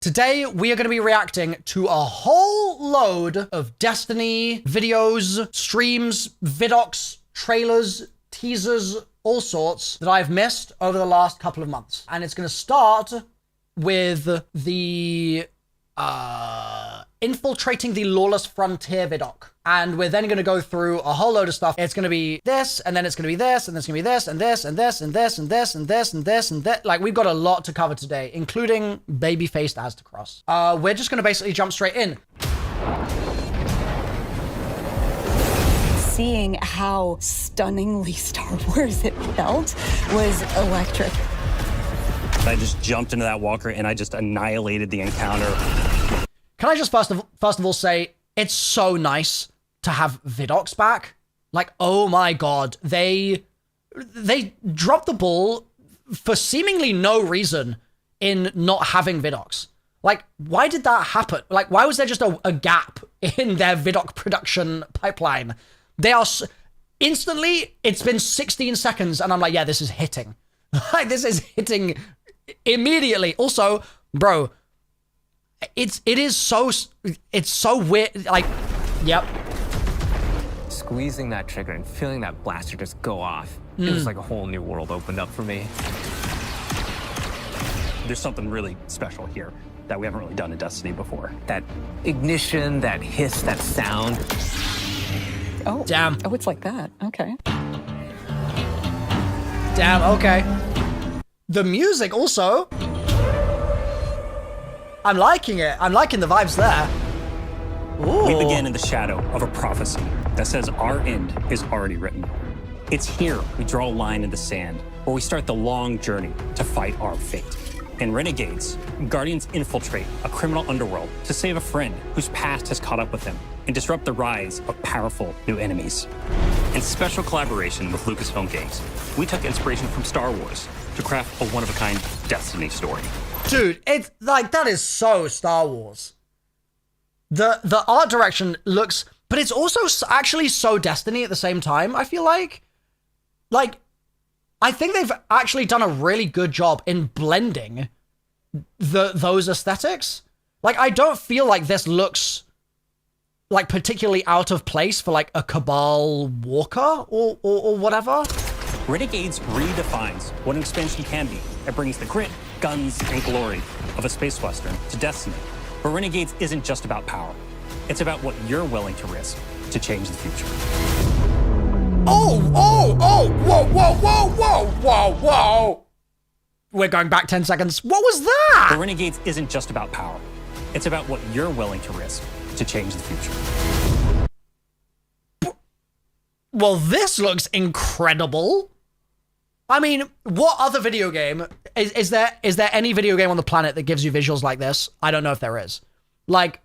Today, we are going to be reacting to a whole load of Destiny videos, streams, vidocs, trailers, teasers, all sorts that I've missed over the last couple of months. And it's going to start with the infiltrating the Lawless Frontier vidoc. And we're then going to go through a whole load of stuff. It's going to be this, and then it's going to be this, and then it's going to be this, and this, and this, and this, and this, and this, and this, and that. Like, we've got a lot to cover today, including baby-faced Aztecross. We're just going to basically jump straight in. Seeing how stunningly Star Wars it felt was electric. I just jumped into that walker and I just annihilated the encounter. Can I just first of all say, it's so nice to have vidocs back. Like, oh my god, they dropped the ball for seemingly no reason in not having vidocs. Like, why did that happen? Like, why was there just a gap in their vidoc production pipeline? They are instantly, it's been 16 seconds and I'm like, yeah, this is hitting. Like, this is hitting immediately. Also, bro, it's so weird. Like, yep. Squeezing that trigger and feeling that blaster just go off, it was like a whole new world opened up for me. There's something really special here that we haven't really done in Destiny before. That ignition, that hiss, that sound. Oh, damn. Oh, it's like that. Okay. Damn, okay. The music also. I'm liking it. I'm liking the vibes there. Ooh. We begin in the shadow of a prophecy that says our end is already written. It's here we draw a line in the sand where we start the long journey to fight our fate. In Renegades, Guardians infiltrate a criminal underworld to save a friend whose past has caught up with him and disrupt the rise of powerful new enemies. In special collaboration with Lucasfilm Games, we took inspiration from Star Wars to craft a one-of-a-kind Destiny story. Dude, it's like, that is so Star Wars. The art direction looks, but it's also actually so Destiny at the same time, I feel like. Like, I think they've actually done a really good job in blending those aesthetics. Like, I don't feel like this looks like particularly out of place for like a Cabal Walker or whatever. Renegades redefines what an expansion can be. It brings the grit, guns, and glory of a space western to Destiny. But Renegades isn't just about power. It's about what you're willing to risk to change the future. Oh, whoa. We're going back 10 seconds. What was that? But Renegades isn't just about power. It's about what you're willing to risk to change the future. Well, this looks incredible. I mean, what other video game is there any video game on the planet that gives you visuals like this? I don't know if there is. Like,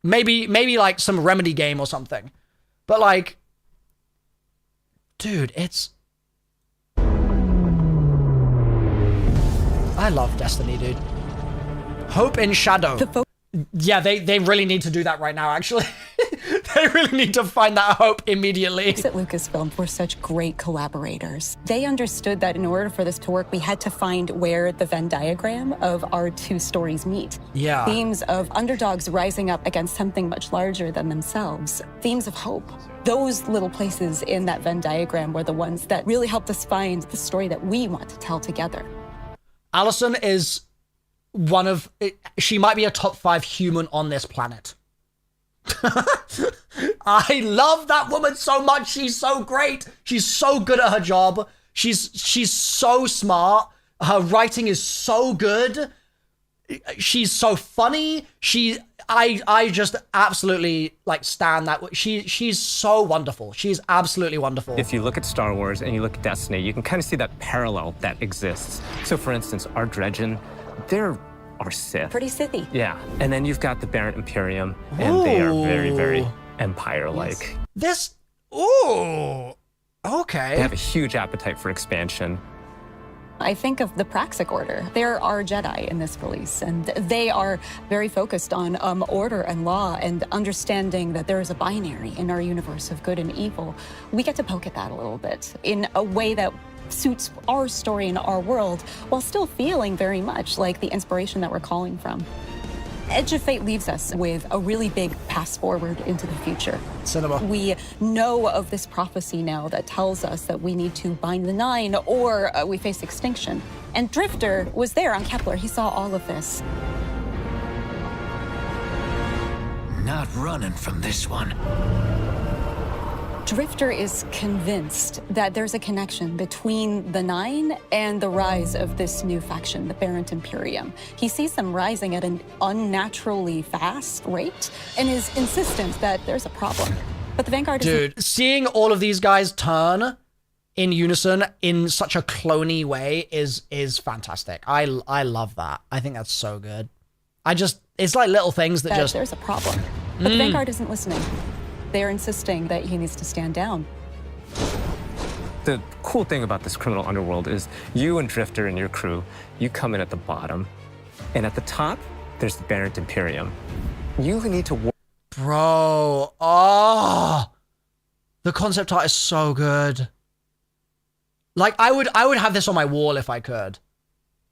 maybe like some Remedy game or something. But like, dude, I love Destiny, dude. Hope in Shadow. Yeah, they really need to do that right now, actually. They really need to find that hope immediately. At Lucasfilm, we're such great collaborators. They understood that in order for this to work, we had to find where the Venn diagram of our two stories meet. Yeah. Themes of underdogs rising up against something much larger than themselves. Themes of hope. Those little places in that Venn diagram were the ones that really helped us find the story that we want to tell together. Allison is she might be a top 5 human on this planet. I love that woman so much. She's so great. She's so good at her job. She's so smart. Her writing is so good. She's so funny. I just absolutely like stan that. She's so wonderful. She's absolutely wonderful. If you look at Star Wars and you look at Destiny, you can kind of see that parallel that exists. So for instance, our Dredgen, they're our Sith. Pretty Sithy. Yeah, and then you've got the Barrett Imperium, and they are very, very Empire-like. This, ooh, okay. They have a huge appetite for expansion. I think of the Praxic Order. There are Jedi in this release, and they are very focused on order and law and understanding that there is a binary in our universe of good and evil. We get to poke at that a little bit in a way that suits our story and our world, while still feeling very much like the inspiration that we're calling from. Edge of Fate leaves us with a really big pass forward into the future. Cinema. We know of this prophecy now that tells us that we need to bind the Nine or we face extinction. And Drifter was there on Kepler. He saw all of this. Not running from this one. Drifter is convinced that there's a connection between the Nine and the rise of this new faction, the Barrent Imperium. He sees them rising at an unnaturally fast rate and is insistent that there's a problem. But the Vanguard Dude, seeing all of these guys turn in unison in such a clone-y way is fantastic. I love that. I think that's so good. It's like little things that just... There's a problem. But the Vanguard isn't listening. They're insisting that he needs to stand down. The cool thing about this criminal underworld is you and Drifter and your crew, you come in at the bottom, and at the top, there's the Barrent Imperium. You need to work. Bro, oh, the concept art is so good. Like, I would have this on my wall if I could.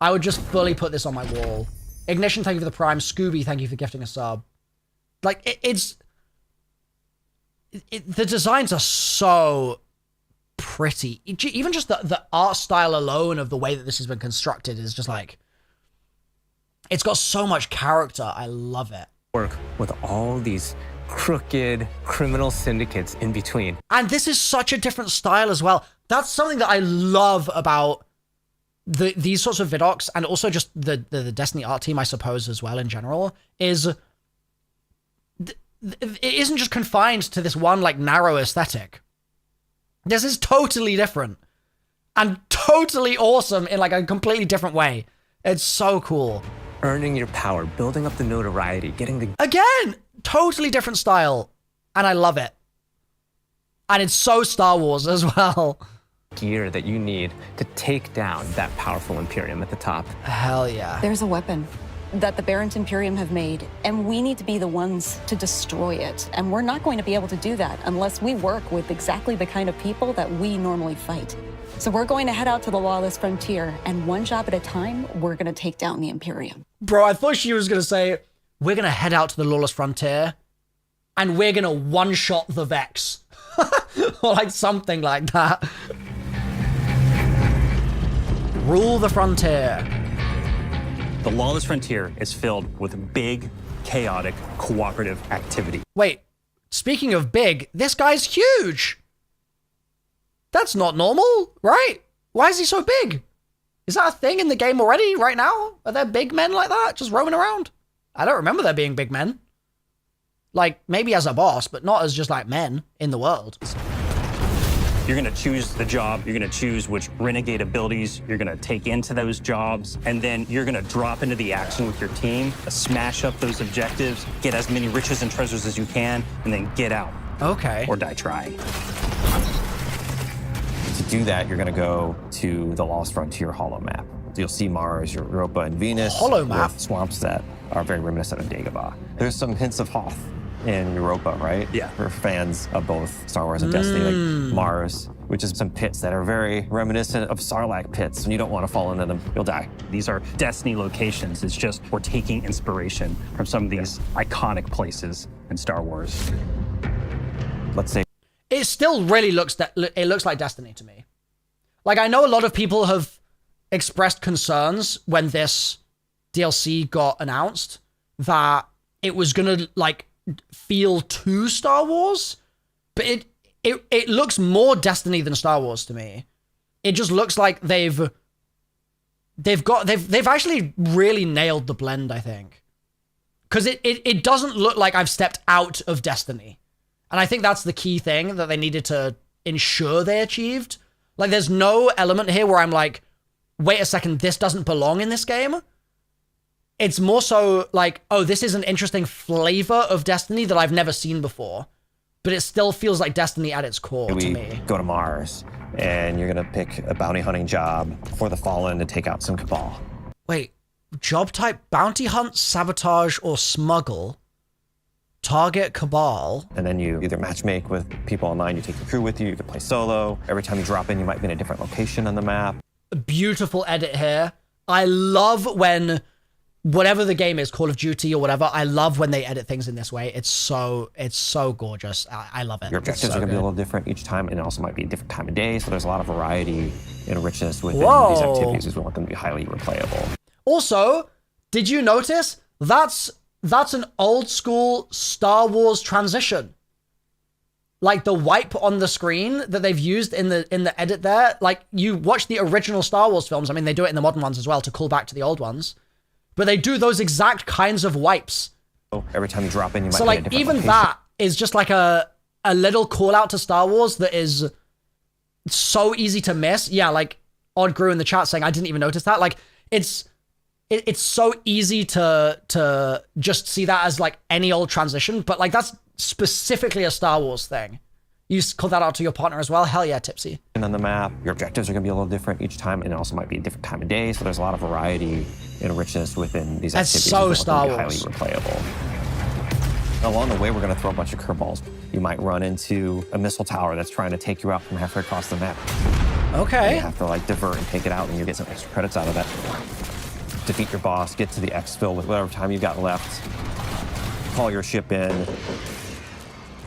I would just fully put this on my wall. Ignition, thank you for the Prime. Scooby, thank you for gifting a sub. Like, the designs are so pretty. Even just the art style alone of the way that this has been constructed is just like, it's got so much character. I love it. Work with all these crooked criminal syndicates in between. And this is such a different style as well. That's something that I love about these sorts of Vidocs, and also just the Destiny art team, I suppose, as well in general, is... it isn't just confined to this one, like, narrow aesthetic. This is totally different. And totally awesome in, like, a completely different way. It's so cool. Earning your power, building up the notoriety, getting the... Again! Totally different style. And I love it. And it's so Star Wars as well. Gear that you need to take down that powerful Imperium at the top. Hell yeah. There's a weapon that the Barrent Imperium have made, and we need to be the ones to destroy it. And we're not going to be able to do that unless we work with exactly the kind of people that we normally fight. So we're going to head out to the lawless frontier, and one job at a time, we're going to take down the Imperium. Bro, I thought she was going to say, we're going to head out to the lawless frontier, and we're going to one-shot the Vex. Or like something like that. Rule the frontier. The lawless frontier is filled with big, chaotic, cooperative activity. Wait, speaking of big, this guy's huge. That's not normal, right? Why is he so big? Is that a thing in the game already, right now? Are there big men like that, just roaming around? I don't remember there being big men. Like, maybe as a boss, but not as just like men in the world. You're going to choose the job. You're going to choose which renegade abilities you're going to take into those jobs. And then you're going to drop into the action with your team, smash up those objectives, get as many riches and treasures as you can, and then get out. Okay. Or die trying. To do that, you're going to go to the Lost Frontier holo map. You'll see Mars, Europa, and Venus. Holo map? With swamps that are very reminiscent of Dagobah. There's some hints of Hoth in Europa, right? Yeah. For fans of both Star Wars and Destiny, like Mars, which is some pits that are very reminiscent of Sarlacc pits, and you don't want to fall into them, you'll die. These are Destiny locations. It's just we're taking inspiration from some of these iconic places in Star Wars. Let's say It still really looks like Destiny to me. Like, I know a lot of people have expressed concerns when this DLC got announced that it was gonna like feel too Star Wars, but it looks more Destiny than Star Wars to me. It just looks like they've actually really nailed the blend, I think. Because it doesn't look like I've stepped out of Destiny. And I think that's the key thing that they needed to ensure they achieved. Like, there's no element here where I'm like, wait a second, this doesn't belong in this game. It's more so like, oh, this is an interesting flavor of Destiny that I've never seen before. but it still feels like Destiny at its core to We me. go to Mars, and you're going to pick a bounty hunting job for the Fallen to take out some Cabal. Wait, job type, bounty hunt, sabotage, or smuggle. Target Cabal. And then you either matchmake with people online, you take the crew with you, you can play solo. Every time you drop in, you might be in a different location on the map. Beautiful edit here. I love when, whatever the game is, Call of Duty or whatever, I love when they edit things in this way. It's so gorgeous. I love it. Your objectives are going to be a little different each time, and it also might be a different time of day, so there's a lot of variety and richness within these activities, because we want them to be highly replayable. Also, did you notice that's an old school Star Wars transition? Like the wipe on the screen that they've used in the edit there. Like you watch the original Star Wars films. I mean, they do it in the modern ones as well to call back to the old ones. But they do those exact kinds of wipes. Every time you drop in, you might So be in a like different even location. that is just like a little call out to Star Wars that is so easy to miss. Yeah, like Odd Grew in the chat saying I didn't even notice that. Like it's so easy to just see that as like any old transition, but like that's specifically a Star Wars thing. You call that out to your partner as well? Hell yeah, Tipsy. And on the map, your objectives are going to be a little different each time, and it also might be a different time of day, so there's a lot of variety and richness within these That's activities. so We want them Star to be Wars. highly replayable. Along the way, we're going to throw a bunch of curveballs. You might run into a missile tower that's trying to take you out from halfway across the map. Okay. You have to like divert and take it out, and you get some extra credits out of that. Defeat your boss, get to the exfil with whatever time you've got left, call your ship in,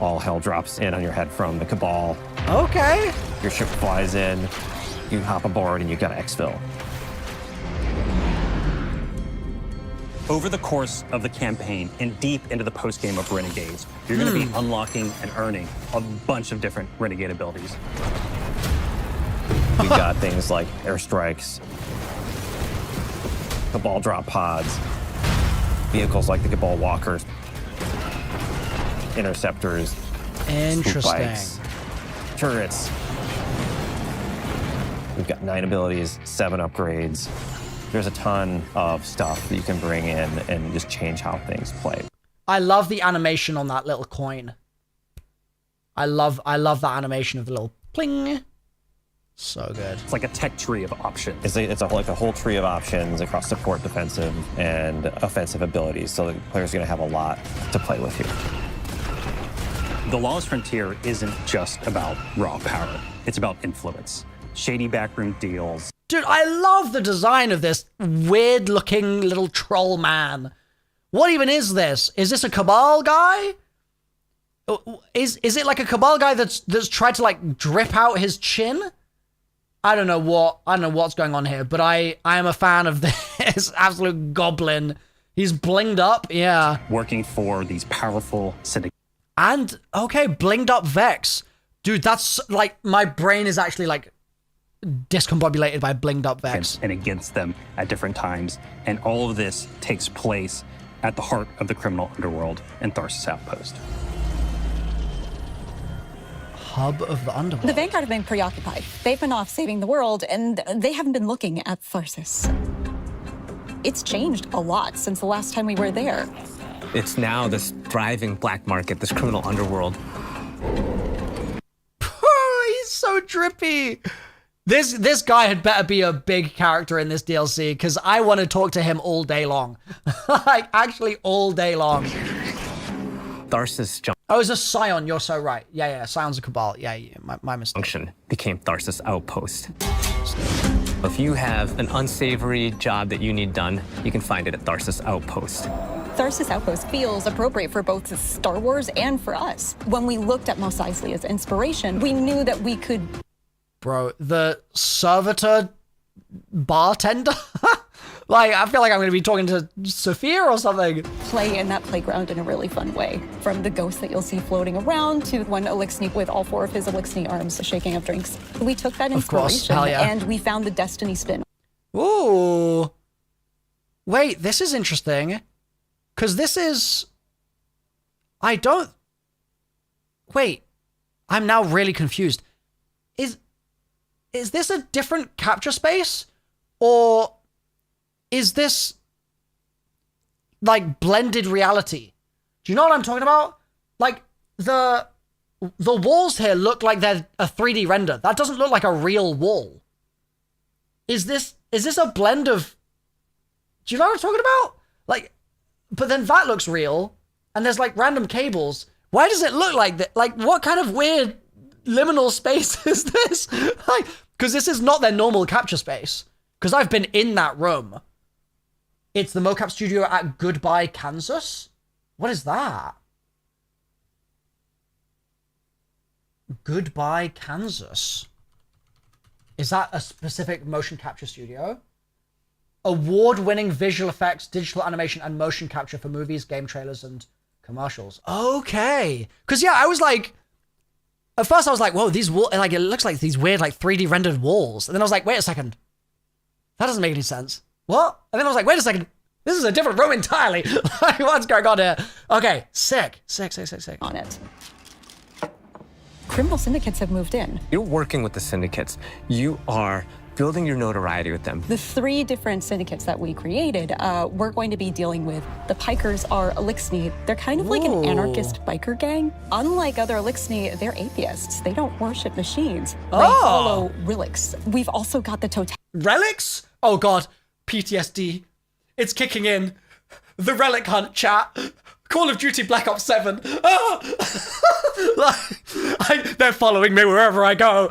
all hell drops in on your head from the Cabal. Okay. Your ship flies in, you hop aboard, and you got to exfil. Over the course of the campaign and deep into the post-game of Renegades, you're going to be unlocking and earning a bunch of different Renegade abilities. We got things like airstrikes, Cabal drop pods, vehicles like the Cabal walkers, interceptors, swoop Interesting. bikes, turrets. We've got 9 abilities, 7 upgrades. There's a ton of stuff that you can bring in and just change how things play. I love the animation on that little coin. I love that animation of the little pling. So good. It's like a tech tree of options. It's like a whole tree of options across support, defensive, and offensive abilities, so the player's going to have a lot to play with here. The Lawless Frontier isn't just about raw power. It's about influence, shady backroom deals. Dude, I love the design of this weird-looking little troll man. What even is this? Is this a Cabal guy? Is it like a Cabal guy that's tried to like drip out his chin? I don't know what's going on here, but I am a fan of this absolute goblin. He's blinged up, yeah. Working for these powerful syndicates. And okay, blinged up Vex. Dude, that's like my brain is actually like discombobulated by blinged up Vex. And against them at different times. And all of this takes place at the heart of the criminal underworld in Tharsis Outpost. Hub of the underworld. The Vanguard have been preoccupied. They've been off saving the world, and they haven't been looking at Tharsis. It's changed a lot since the last time we were there. It's now this thriving black market, this criminal underworld. He's so drippy. This guy had better be a big character in this DLC, because I want to talk to him all day long. Like, actually all day long. Tharsis Oh, it's a Scion, you're so right. Yeah, Scion's a Cabal. Yeah, my mistake. Junction became Tharsis Outpost. If you have an unsavory job that you need done, you can find it at Tharsis Outpost. Tharsis Outpost feels appropriate for both Star Wars and for us. When we looked at Mos Eisley as inspiration, we knew that we could... Bro, the servitor bartender? Like, I feel like I'm going to be talking to Sophia or something. play in that playground in a really fun way. From the ghosts that you'll see floating around to one Elixni with all 4 of his Elixni arms shaking up drinks. We took that Of course, inspiration hell yeah. and we found the Destiny spin. Ooh. Wait, this is interesting. Because this is... Wait. I'm now really confused. Is this a different capture space? Or is this like blended reality? Do you know what I'm talking about? Like the the walls here look like they're a 3D render. That doesn't look like a real wall. Is this a blend of... Do you know what I'm talking about? Like, but then that looks real, and there's like random cables. Why does it look like that? Like, what kind of weird liminal space is this? Like, because this is not their normal capture space. Because I've been in that room. It's the mocap studio at Goodbye, Kansas. What is that? Goodbye, Kansas. Is that a specific motion capture studio? Award-winning visual effects, digital animation, and motion capture for movies, game trailers, and commercials. Okay. Because, yeah, I was like... At first, I was like, whoa, these walls... Like, it looks like these weird, like, 3D rendered walls. And then I was like, wait a second. That doesn't make any sense. What? And then I was like, wait a second. This is a different room entirely. Like, what's going on here? Okay, sick. Sick. On it. Criminal syndicates have moved in. You're working with the syndicates. You are building your notoriety with them. The 3 different syndicates that we created, we're going to be dealing with. The Pikers are Elixni. They're kind of like an anarchist biker gang. Unlike other Elixni, they're atheists. They don't worship machines. They follow relics. We've also got the total... Relics? Oh god, PTSD. It's kicking in. The relic hunt, chat. Call of Duty Black Ops 7. They're following me wherever I go.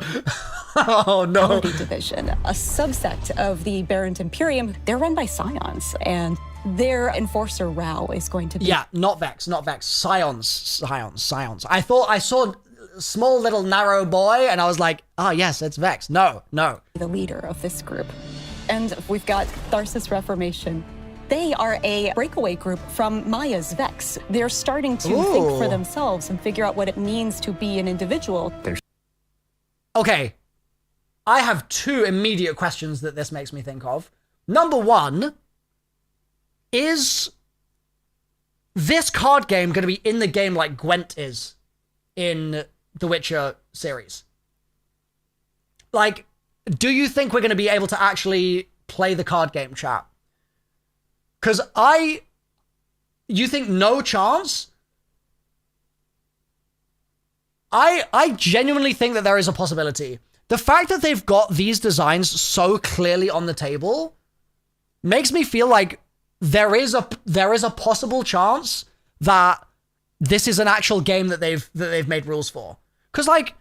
Oh no. Division, a subsect of the Barrent Imperium. They're run by Scions, and their enforcer Rao is going to be... Yeah, not Vex. Scions. I thought I saw a small little narrow boy, and I was like, oh yes, it's Vex. No. The leader of this group. And we've got Tharsis Reformation. They are a breakaway group from Maya's Vex. They're starting to think for themselves and figure out what it means to be an individual. Okay. I have 2 immediate questions that this makes me think of. Number 1, is this card game going to be in the game like Gwent is in the Witcher series? Like, do you think we're going to be able to actually play the card game, chat? Because you think no chance? I genuinely think that there is a possibility. The fact that they've got these designs so clearly on the table makes me feel like there is a possible chance that this is an actual game that they've made rules for. Because like,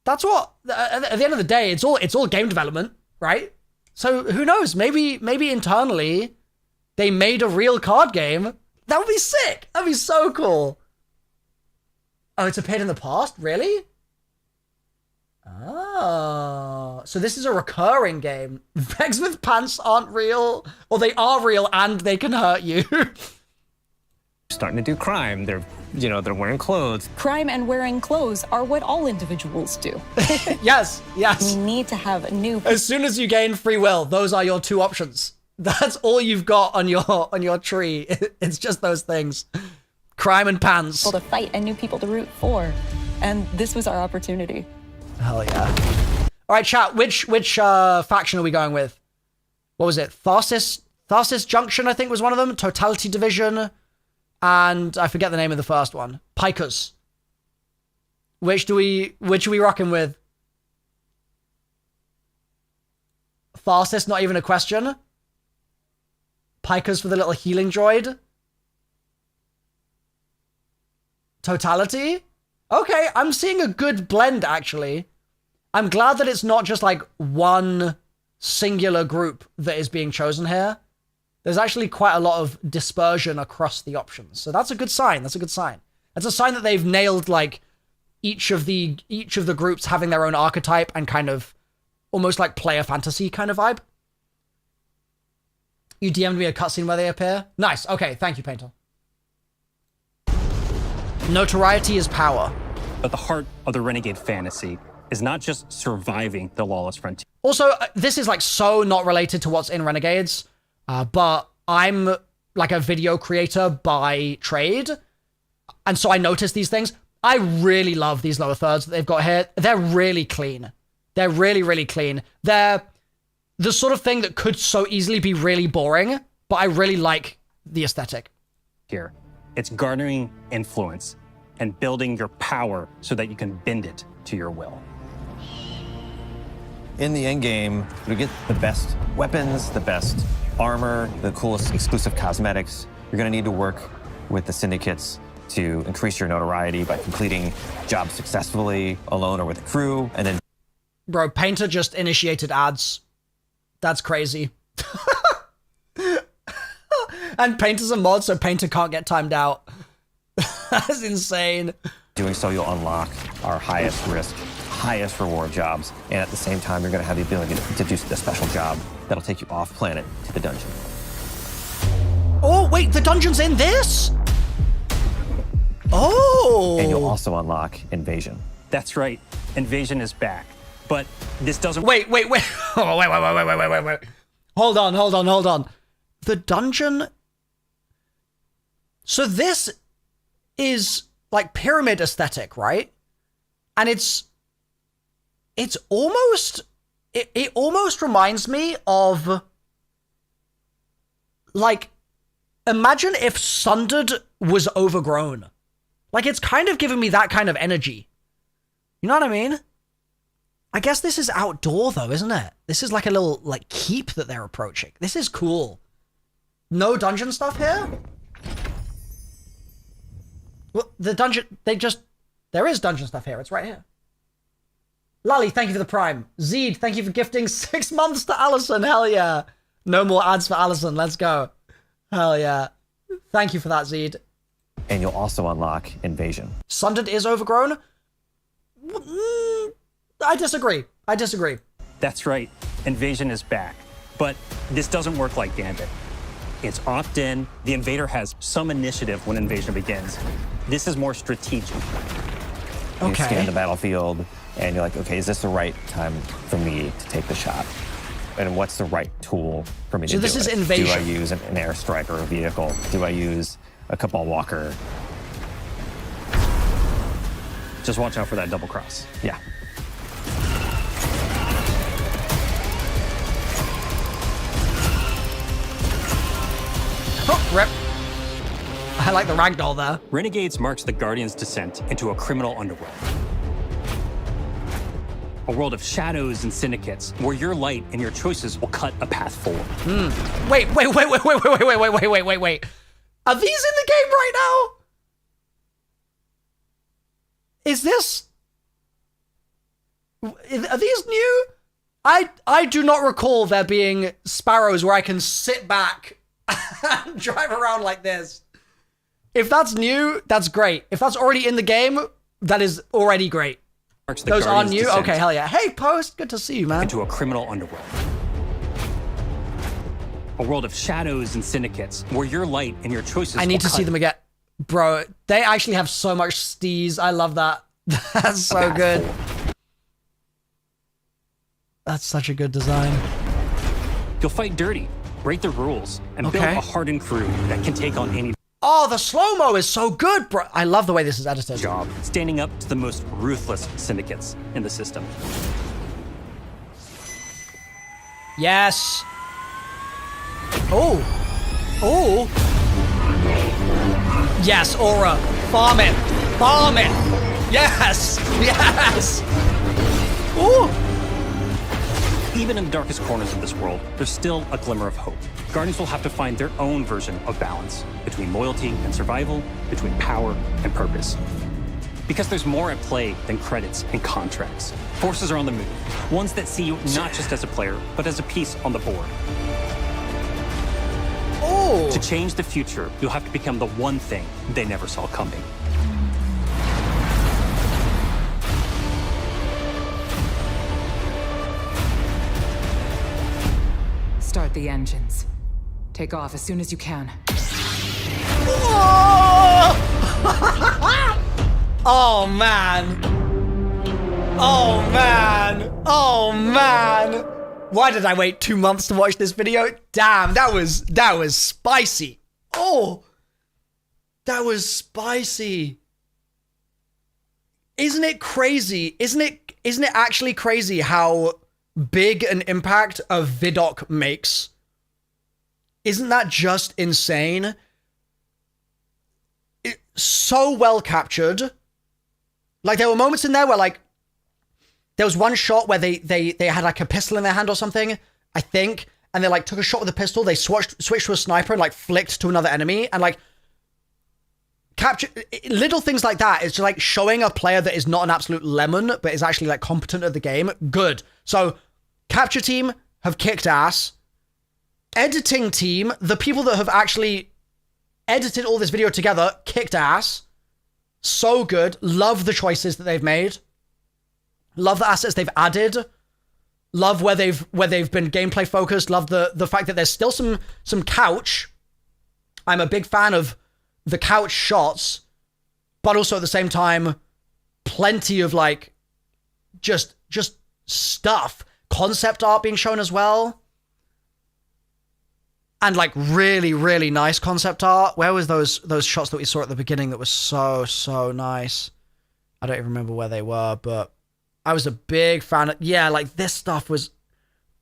that's what at the end of the day, it's all game development, right? So who knows? Maybe internally they made a real card game. That would be sick. That'd be so cool. Oh, it's appeared in the past? Really? Oh, so this is a recurring game. Vex with pants aren't real, or they are real and they can hurt you. Starting to do crime. They're wearing clothes. Crime and wearing clothes are what all individuals do. Yes. We need to have new... As soon as you gain free will, those are your 2 options. That's all you've got on your tree. It's just those things. Crime and pants. People to fight and new people to root for. And this was our opportunity. Hell yeah. All right, chat. Which faction are we going with? What was it? Tharsis Junction, I think, was one of them. Totality Division. And I forget the name of the first one. Pikers. Which are we rocking with? Tharsis, not even a question. Pikers for the little healing droid. Totality? Okay, I'm seeing a good blend, actually. I'm glad that it's not just like one singular group that is being chosen here. There's actually quite a lot of dispersion across the options. So that's a good sign. That's a sign that they've nailed like each of the groups having their own archetype and kind of almost like player fantasy kind of vibe. You DM'd me a cutscene where they appear. Nice. Okay, thank you, Painter. Notoriety is power. But the heart of the Renegade fantasy is not just surviving the lawless frontier. Also, this is like so not related to what's in Renegades, but I'm like a video creator by trade, and so I notice these things. I really love these lower thirds that they've got here. They're really clean. They're really, really clean. They're the sort of thing that could so easily be really boring, but I really like the aesthetic. Here, it's garnering influence and building your power so that you can bend it to your will. In the end game, to get the best weapons, the best armor, the coolest exclusive cosmetics, you're gonna need to work with the syndicates to increase your notoriety by completing jobs successfully, alone or with a crew, and then... Bro, Painter just initiated ads. That's crazy. And Painter's a mod, so Painter can't get timed out. That's insane. Doing so, you'll unlock our highest risk, highest reward jobs, and at the same time, you're gonna have the ability to do the special job that'll take you off planet to the dungeon. Oh, wait, the dungeon's in this? Oh! And you'll also unlock Invasion. That's right, Invasion is back. But this doesn't... Wait. Oh, wait. Hold on. The dungeon... So this is like pyramid aesthetic, right? And it's almost... It almost reminds me of... Like, imagine if Sundered was overgrown. Like, it's kind of giving me that kind of energy. You know what I mean? I guess this is outdoor, though, isn't it? This is like a little, like, keep that they're approaching. This is cool. No dungeon stuff here? Well, the dungeon, there is dungeon stuff here. It's right here. Lally, thank you for the prime. Zeed, thank you for gifting 6 months to Allison. Hell yeah. No more ads for Allison. Let's go. Hell yeah. Thank you for that, Zeed. And you'll also unlock Invasion. Sundered is overgrown? I disagree. That's right, Invasion is back. But this doesn't work like Gambit. It's opt-in. The invader has some initiative when Invasion begins. This is more strategic. You scan the battlefield, and you're like, okay, is this the right time for me to take the shot? And what's the right tool for me to do it? So this is Invasion. Do I use an airstrike or a vehicle? Do I use a Cabal Walker? Just watch out for that double cross. Yeah. Oh, rip. I like the ragdoll there. Renegades marks the Guardian's descent into a criminal underworld. A world of shadows and syndicates, where your light and your choices will cut a path forward. Wait. Are these in the game right now? Is this... Are these new? I do not recall there being sparrows where I can sit back and drive around like this. If that's new, that's great. If that's already in the game, that is already great. Those are new? Okay, hell yeah. Hey, Post, good to see you, man. Into a criminal underworld. A world of shadows and syndicates, where your light and your choices I need to see them again. Bro, they actually have so much steez. I love that. That's so good. That's such a good design. You'll fight dirty, break the rules, and build a hardened crew that can take on any Oh, the slow-mo is so good, bro. I love the way this is edited. job, standing up to the most ruthless syndicates in the system. Yes. Oh. Yes, Aura. Farm it. Yes. Ooh. Even in the darkest corners of this world, there's still a glimmer of hope. Guardians will have to find their own version of balance between loyalty and survival, between power and purpose. Because there's more at play than credits and contracts. Forces are on the move, ones that see you not just as a player, but as a piece on the board. Oh. To change the future, you'll have to become the one thing they never saw coming. Start the engines. Take off as soon as you can. Oh man. Why did I wait 2 months to watch this video? Damn, that was spicy. Oh, that was spicy. Isn't it crazy? Isn't it actually crazy how big an impact a Vidoc makes? Isn't that just insane? so well captured. Like, there were moments in there where, like, there was one shot where they had, like, a pistol in their hand or something, I think, and they, like, took a shot with a pistol, they switched to a sniper and, like, flicked to another enemy, and, like, capture little things like that. It's just, like, showing a player that is not an absolute lemon, but is actually, like, competent at the game. Good. So, capture team have kicked ass. Editing team, the people that have actually edited all this video together, kicked ass. So good. Love the choices that they've made. Love the assets they've added. Love where they've been gameplay focused. Love the fact that there's still some couch. I'm a big fan of the couch shots, but also at the same time, plenty of like just stuff. Concept art being shown as well. And like really, really nice concept art. Where was those shots that we saw at the beginning that was so nice? I don't even remember where they were, but I was a big fan of, yeah, like this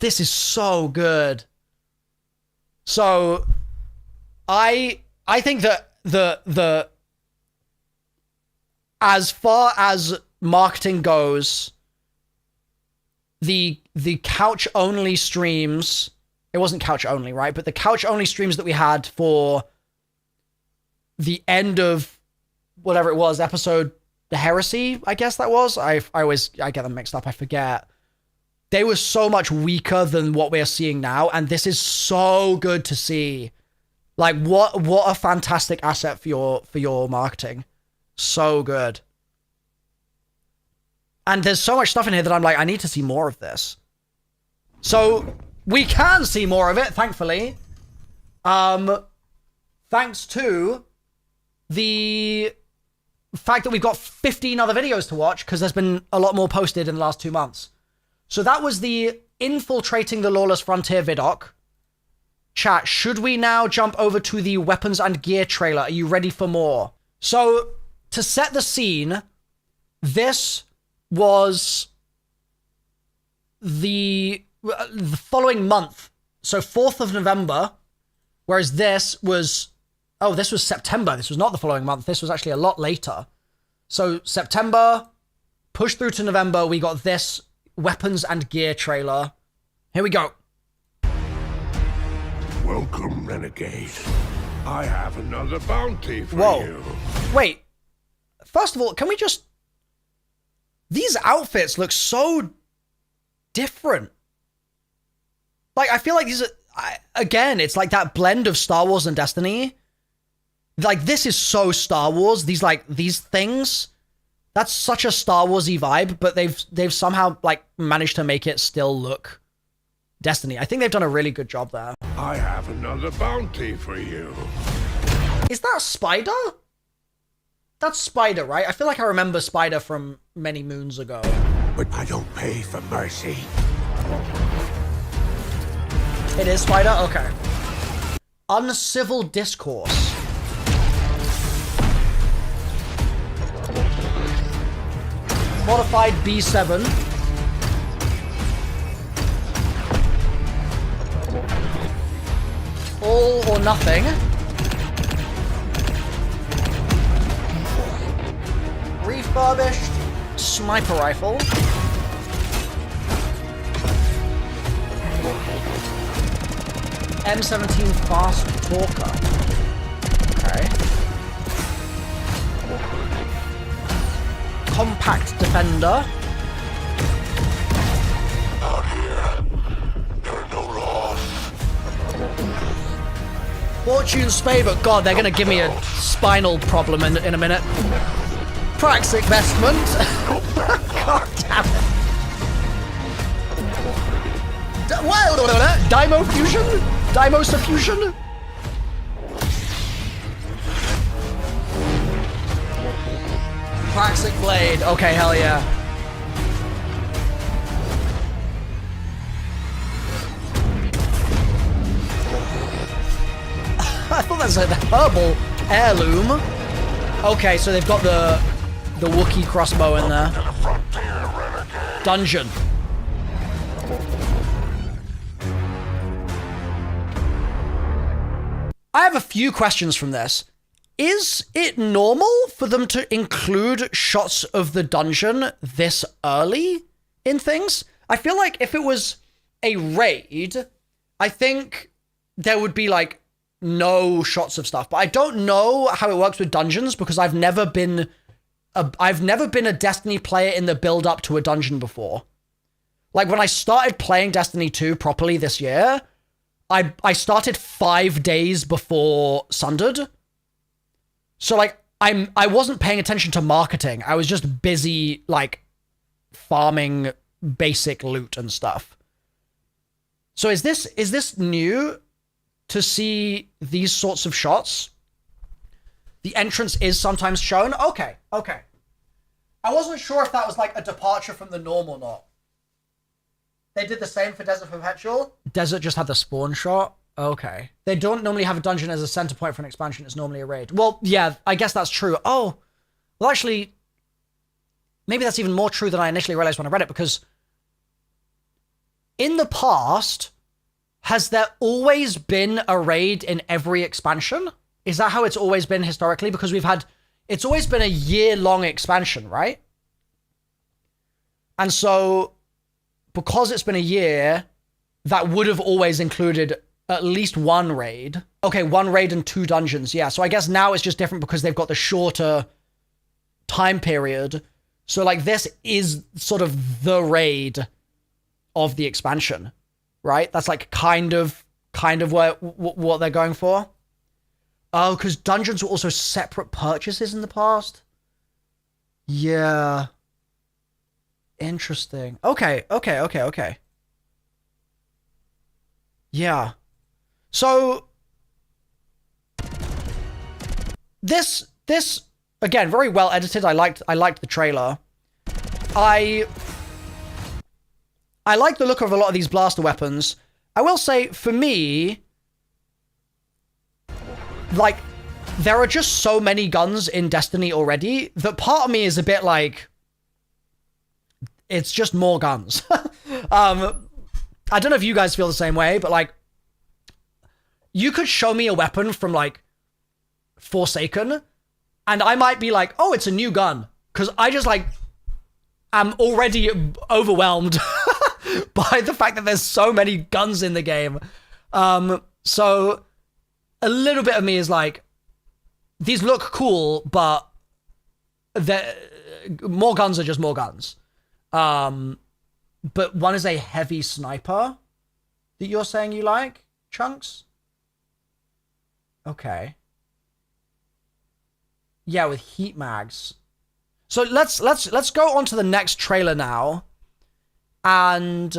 is so good. So I think that the as far as marketing goes, the couch only streams, it wasn't couch only, right? But the couch only streams that we had for the end of whatever it was, episode The Heresy, I guess that was. I get them mixed up, I forget. They were so much weaker than what we're seeing now, and this is so good to see. Like, what a fantastic asset for your marketing. So good. And there's so much stuff in here that I'm like, I need to see more of this. So we can see more of it, thankfully. Thanks to the fact that we've got 15 other videos to watch, because there's been a lot more posted in the last 2 months. So that was the Infiltrating the Lawless Frontier Vidoc. Chat, should we now jump over to the weapons and gear trailer? Are you ready for more? So, to set the scene, this was the following month. So 4th of November, whereas this was September. This was not the following month. This was actually a lot later. So September, push through to November, we got this weapons and gear trailer. Here we go. Welcome, Renegade. I have another bounty for you. Wait. First of all, can we just... These outfits look so different. Like, I feel like these are... Again, it's like that blend of Star Wars and Destiny. Like, this is so Star Wars. These things... That's such a Star Wars-y vibe, but they've somehow, like, managed to make it still look Destiny. I think they've done a really good job there. I have another bounty for you. Is that Spider? That's Spider, right? I feel like I remember Spider from many moons ago. But I don't pay for mercy. It is Spider? Okay. Uncivil Discourse. Modified B7. All or nothing. Refurbished sniper rifle. M17 fast talker. Okay. Compact defender. Out here, there are no laws. Fortune Spade, but God, they're gonna give me a spinal problem in a minute. Praxic vestment. God damn it. Dymo fusion? Dymo suffusion? Praxic blade. Okay, hell yeah. I thought that was like the herbal heirloom. Okay, so they've got the Wookiee crossbow in there. Dungeon. I have a few questions from this. is it normal for them to include shots of the dungeon this early in things? I feel like if it was a raid, I think there would be like no shots of stuff. But I don't know how it works with dungeons because I've never been a Destiny player in the build up to a dungeon before. Like when I started playing Destiny 2 properly this year, I started 5 days before Sundered. So like I wasn't paying attention to marketing. I was just busy like farming basic loot and stuff. So is this new to see these sorts of shots? The entrance is sometimes shown. Okay. I wasn't sure if that was like a departure from the norm or not. They did the same for Desert Perpetual. Desert just had the spawn shot. Okay. They don't normally have a dungeon as a center point for an expansion. It's normally a raid. Well, yeah, I guess that's true. Oh, well, actually, maybe that's even more true than I initially realized when I read it, because in the past, has there always been a raid in every expansion? Is that how it's always been historically? Because it's always been a year-long expansion, right? And so, because it's been a year, that would have always included at least one raid. Okay, one raid and 2 dungeons, yeah. So I guess now it's just different because they've got the shorter time period. So like this is sort of the raid of the expansion, right? That's like kind of what they're going for. Oh, because dungeons were also separate purchases in the past? Yeah. Interesting. Okay. Yeah. So this again, very well edited. I liked the trailer. I like the look of a lot of these blaster weapons. I will say, for me, like, there are just so many guns in Destiny already that part of me is a bit like, it's just more guns. I don't know if you guys feel the same way, but like, you could show me a weapon from like Forsaken and I might be like, oh, it's a new gun. Cause I just like, am already overwhelmed by the fact that there's so many guns in the game. So a little bit of me is like, these look cool, but more guns are just more guns. But one is a heavy sniper that you're saying you like, Chunks? Okay. Yeah, with heat mags. So let's go on to the next trailer now, and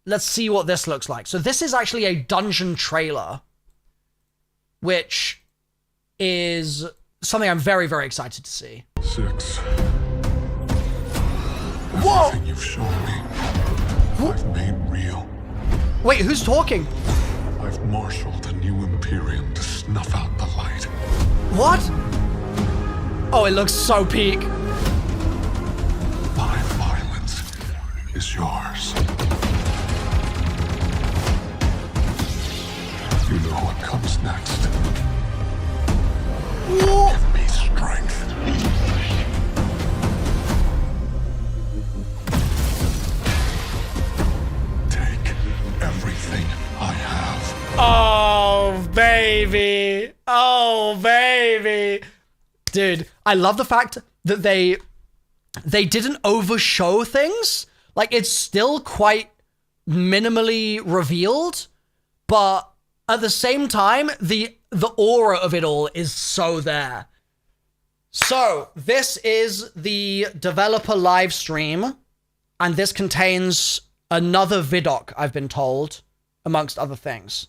let's see what this looks like. So this is actually a dungeon trailer, which is something I'm very, very excited to see. 6. Whoa! Everything you've shown me, I've made real. Wait, who's talking? I've marshaled a new Imperium to snuff out the light. What? Oh, it looks so peak. My violence is yours. You know what comes next. Whoa. Give me strength. Take everything I have. Oh, baby. Oh, baby. Dude, I love the fact that they didn't overshow things. Like, it's still quite minimally revealed, but at the same time, the aura of it all is so there. So, this is the developer live stream, and this contains another Vidoc, I've been told, amongst other things.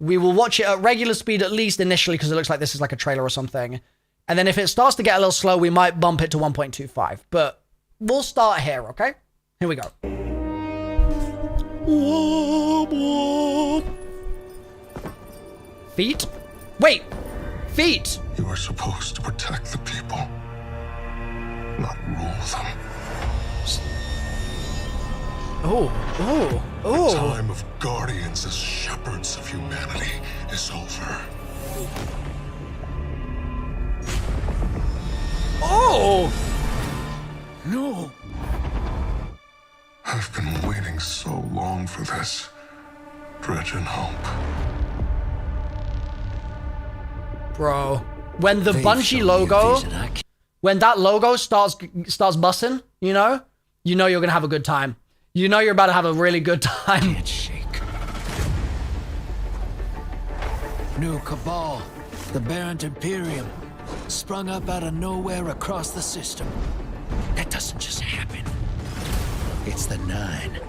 We will watch it at regular speed, at least initially, because it looks like this is like a trailer or something. And then if it starts to get a little slow, we might bump it to 1.25. But we'll start here, okay? Here we go. Feet? Wait! Feet! You are supposed to protect the people, not rule them. The time of guardians as shepherds of humanity is over. waiting so long for this. Dredge and hope. Bro, when the Bungie logo, when that logo starts bussing, you know you're gonna have a good time. You know you're about to have a really good time. Can't shake. New Cabal, the Barrent Imperium, sprung up out of nowhere across the system. That doesn't just happen. It's the Nine,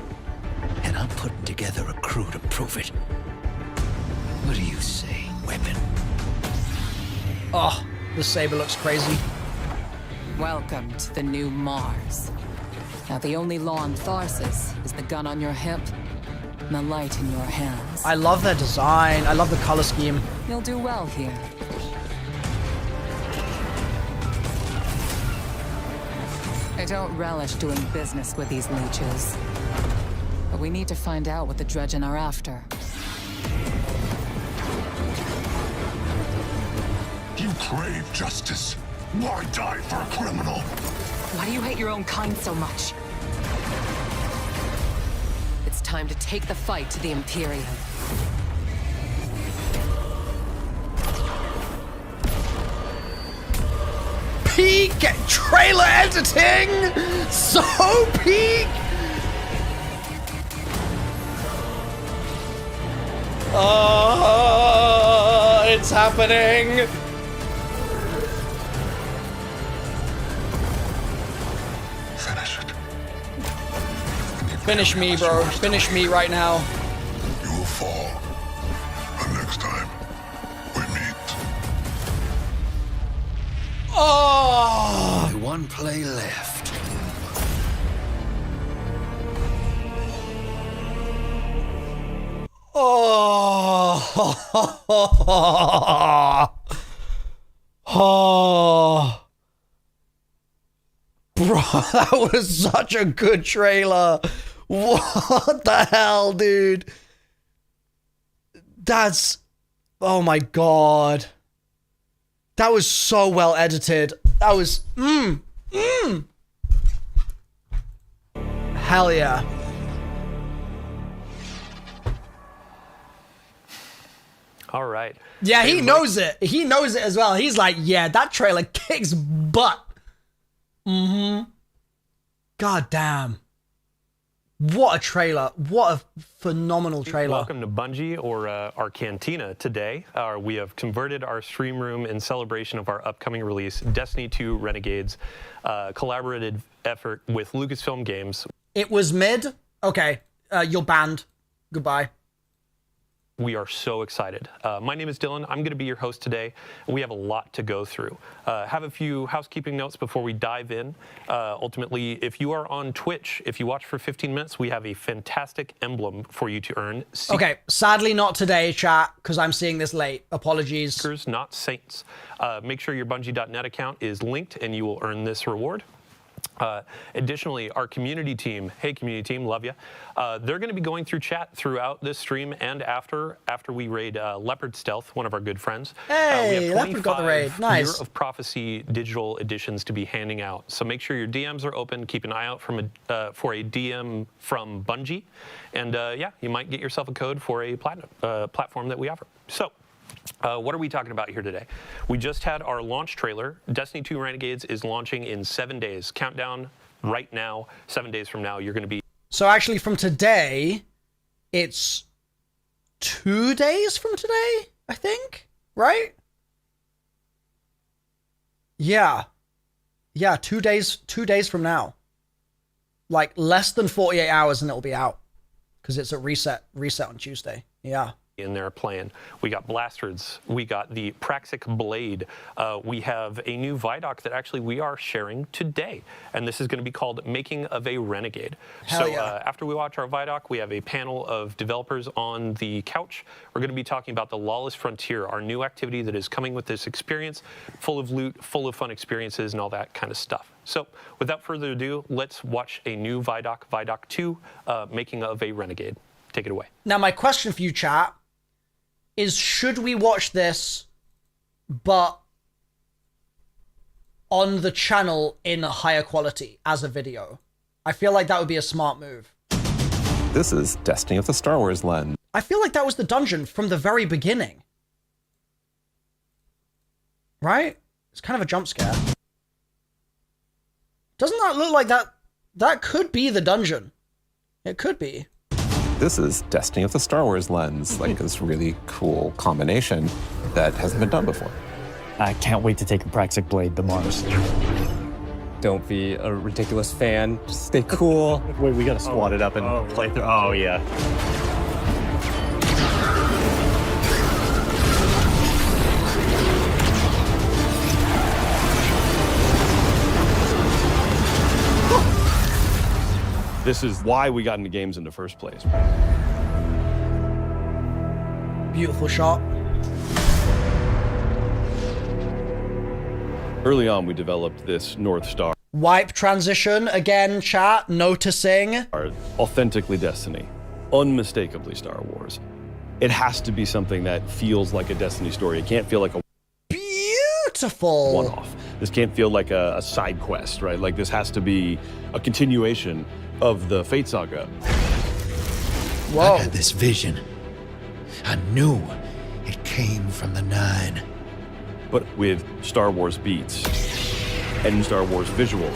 and I'm putting together a crew to prove it. What do you say, Weapon? Oh, the saber looks crazy. Welcome to the new Mars. Now the only law on Tharsis is the gun on your hip and the light in your hands. I love their design. I love the color scheme. You'll do well here. I don't relish doing business with these leeches. But we need to find out what the Dredgen are after. You crave justice. Why die for a criminal? Why do you hate your own kind so much? It's time to take the fight to the Imperium. Peak trailer editing! So peak! Oh, it's happening! Finish it. Finish me, bro. Finish me right now. You will fall. But next time, we meet. Oh! One play left. Oh! Oh! Bro, that was such a good trailer. What the hell, dude? That's... Oh my god. That was so well edited. That was... Hell yeah. All right. Yeah, he knows it. He knows it as well. He's like, yeah, that trailer kicks butt. God damn. What a trailer. What a phenomenal trailer. Welcome to Bungie, or our cantina today. We have converted our stream room in celebration of our upcoming release, Destiny 2 Renegades, collaborative effort with Lucasfilm Games. It was mid. Okay, you're banned. Goodbye. We are so excited. My name is Dylan. I'm going to be your host today. We have a lot to go through. Have a few housekeeping notes before we dive in. Ultimately, if you are on Twitch, if you watch for 15 minutes, we have a fantastic emblem for you to earn. Okay, sadly not today, chat, because I'm seeing this late. Apologies. Seekers, not saints. Make sure your Bungie.net account is linked and you will earn this reward. Additionally, our community team, hey community team, love you. They're going to be going through chat throughout this stream and after we raid Leopard Stealth, one of our good friends. Hey, Leopard got the raid. Nice. Year of Prophecy digital editions to be handing out. So make sure your DMs are open. Keep an eye out for a DM from Bungie, and yeah, you might get yourself a code for a platinum platform that we offer. So. What are we talking about here today? We just had our launch trailer. Destiny 2 Renegades is launching in 7 days. Countdown right now. 7 days from now, you're going to be... So actually from today, it's 2 days from today, I think, right? Yeah. Yeah, 2 days from now. Like less than 48 hours and it'll be out. Because it's a reset on Tuesday. Yeah. In their plan. We got blasters, we got the Praxic Blade, we have a new Vidoc that actually we are sharing today, and this is going to be called Making of a Renegade. Hell yeah. After we watch our Vidoc, we have a panel of developers on the couch. We're going to be talking about the Lawless Frontier, our new activity that is coming with this experience, full of loot, full of fun experiences, and all that kind of stuff. So, without further ado, let's watch a new Vidoc, Vidoc 2, Making of a Renegade. Take it away. Now, my question for you, chat, is should we watch this, but on the channel in a higher quality as a video? I feel like that would be a smart move. This is Destiny with the Star Wars lens. I feel like that was the dungeon from the very beginning. Right? It's kind of a jump scare. Doesn't that look like that? That could be the dungeon. It could be. This is Destiny with the Star Wars lens. Like this really cool combination that hasn't been done before. I can't wait to take a Praxic Blade to Mars. Don't be a ridiculous fan. Just stay cool. Wait, we gotta swat it up and play through. Oh, yeah. This is why we got into games in the first place. Beautiful shot. Early on, we developed this North Star. Wipe transition again, chat, noticing. Authentically Destiny, unmistakably Star Wars. It has to be something that feels like a Destiny story. It can't feel like a beautiful one-off. This can't feel like a side quest, right? Like this has to be a continuation of the Fate Saga. Whoa. I had this vision. I knew it came from the Nine. But with Star Wars beats and Star Wars visual.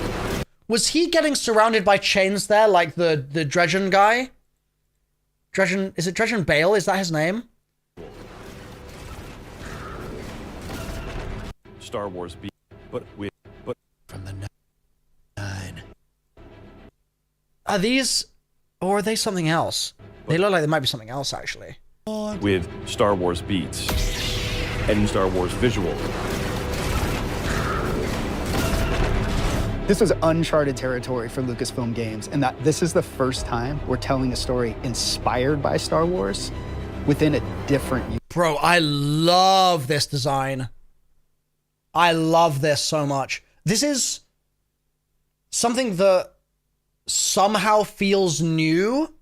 Was he getting surrounded by chains there, like the Dredgen guy? Dredgen, is it Dredgen Bale? Is that his name? Star Wars beats, but from the Nine. Are these, or are they something else? They look like they might be something else, actually. With Star Wars beats and Star Wars visual. This was uncharted territory for Lucasfilm Games, and that this is the first time we're telling a story inspired by Star Wars within a different... Bro, I love this design. I love this so much. This is something that somehow feels new,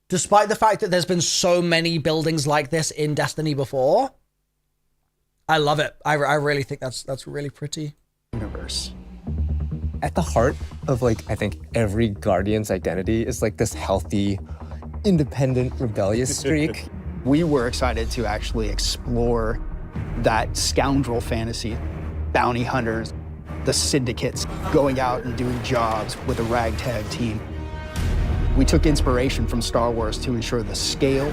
despite the fact that there's been so many buildings like this in Destiny before. I love it. I really think that's really pretty. Universe. At the heart of like, I think every Guardian's identity is like this healthy, independent, rebellious streak. We were excited to actually explore that scoundrel fantasy. Bounty hunters, the syndicates, going out and doing jobs with a ragtag team. We took inspiration from Star Wars to ensure the scale,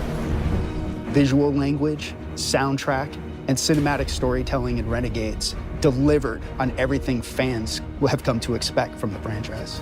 visual language, soundtrack, and cinematic storytelling in Renegades delivered on everything fans will have come to expect from the franchise.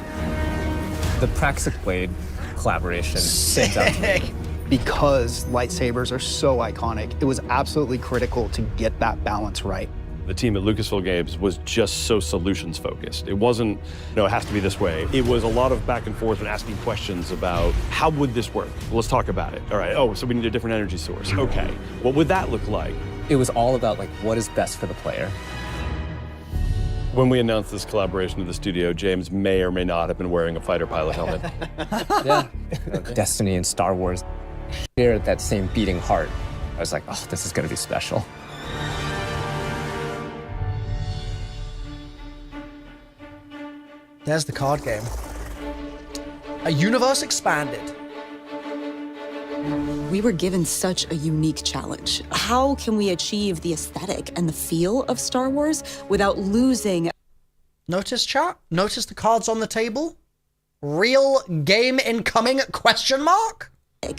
The Praxic Blade collaboration stands out to me. Because lightsabers are so iconic, it was absolutely critical to get that balance right. The team at Lucasfilm Games was just so solutions focused. It wasn't, it has to be this way. It was a lot of back and forth and asking questions about how would this work? Well, let's talk about it. All right, oh, so we need a different energy source. Okay, what would that look like? It was all about like what is best for the player. When we announced this collaboration in the studio, James may or may not have been wearing a fighter pilot helmet. Yeah. Destiny and Star Wars share that same beating heart. I was like, oh, this is gonna be special. There's the card game. A universe expanded. We were given such a unique challenge. How can we achieve the aesthetic and the feel of Star Wars without losing... Notice, chat? Notice the cards on the table? Real game incoming, question mark?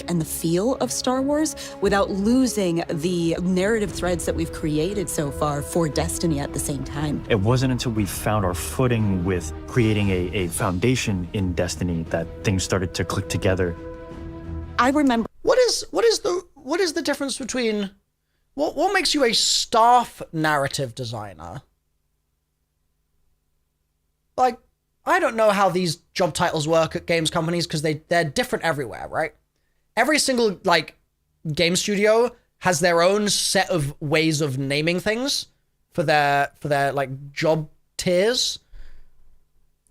And the feel of Star Wars without losing the narrative threads that we've created so far for Destiny at the same time. It wasn't until we found our footing with creating a foundation in Destiny that things started to click together. I remember... What is the difference between... What makes you a staff narrative designer? Like, I don't know how these job titles work at games companies because they're different everywhere, right? Every single, like, game studio has their own set of ways of naming things for their like, job tiers.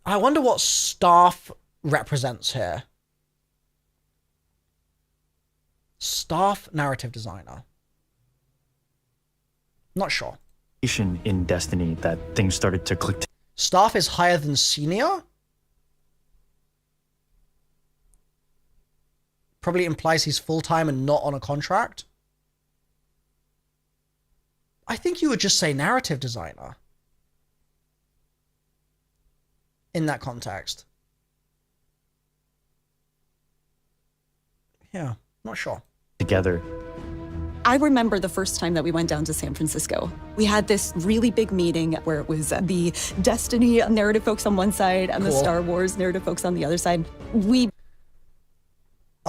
I wonder what staff represents here. Staff narrative designer. Not sure. In Destiny that things started to click. Staff is higher than senior? Staff is higher than senior? probably implies he's full-time and not on a contract. I think you would just say narrative designer in that context. Yeah, not sure. Together. I remember the first time that we went down to San Francisco. We had this really big meeting where it was the Destiny narrative folks on one side and the Star Wars narrative folks on the other side.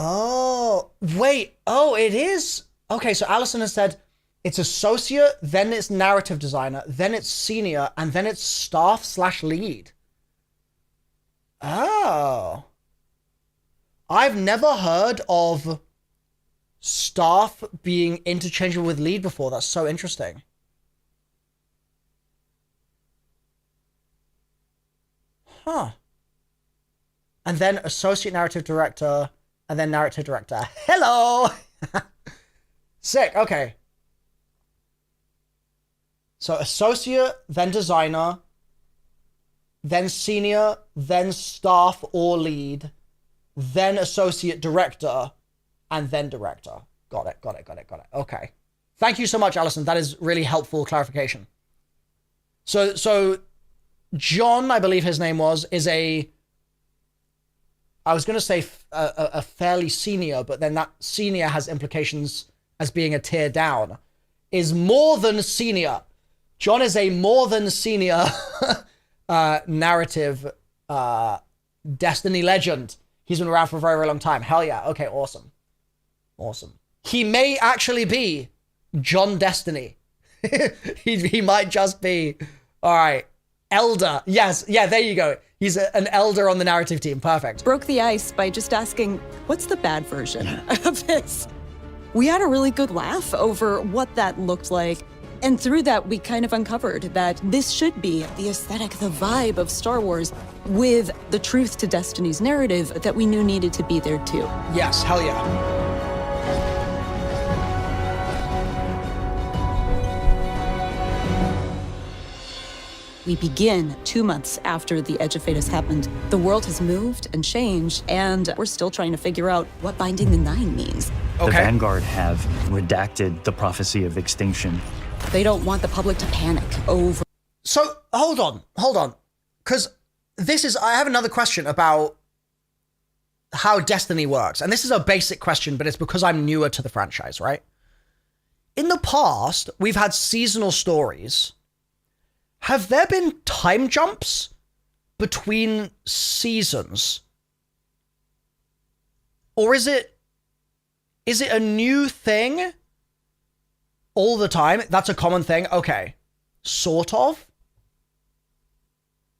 Oh, wait. Oh, it is. Okay, so Allison has said it's associate, then it's narrative designer, then it's senior, and then it's staff/lead. Oh. I've never heard of staff being interchangeable with lead before. That's so interesting. Huh. And then associate narrative director, and then narrative director. Hello! Sick, okay. So associate, then designer, then senior, then staff or lead, then associate director, and then director. Got it. Okay. Thank you so much, Allison. That is really helpful clarification. So John, I believe his name was, is I was going to say a fairly senior, but then that senior has implications as being a tier down, is more than senior. John is a more than senior narrative Destiny legend. He's been around for a very, very long time. Hell yeah. Okay, awesome. He may actually be John Destiny. he might just be. All right. Elder. Yes. Yeah, there you go. He's an elder on the narrative team. Perfect. Broke the ice by just asking, what's the bad version of this? We had a really good laugh over what that looked like. And through that, we kind of uncovered that this should be the aesthetic, the vibe of Star Wars with the truth to Destiny's narrative that we knew needed to be there too. Yes, hell yeah. We begin 2 months after the Edge of Fate has happened. The world has moved and changed, and we're still trying to figure out what Binding the Nine means. The Vanguard have redacted the prophecy of extinction. They don't want the public to panic over. So, hold on. Because I have another question about how Destiny works. And this is a basic question, but it's because I'm newer to the franchise, right? In the past, we've had seasonal stories. Have there been time jumps between seasons? Or is it a new thing all the time? That's a common thing? Okay. Sort of?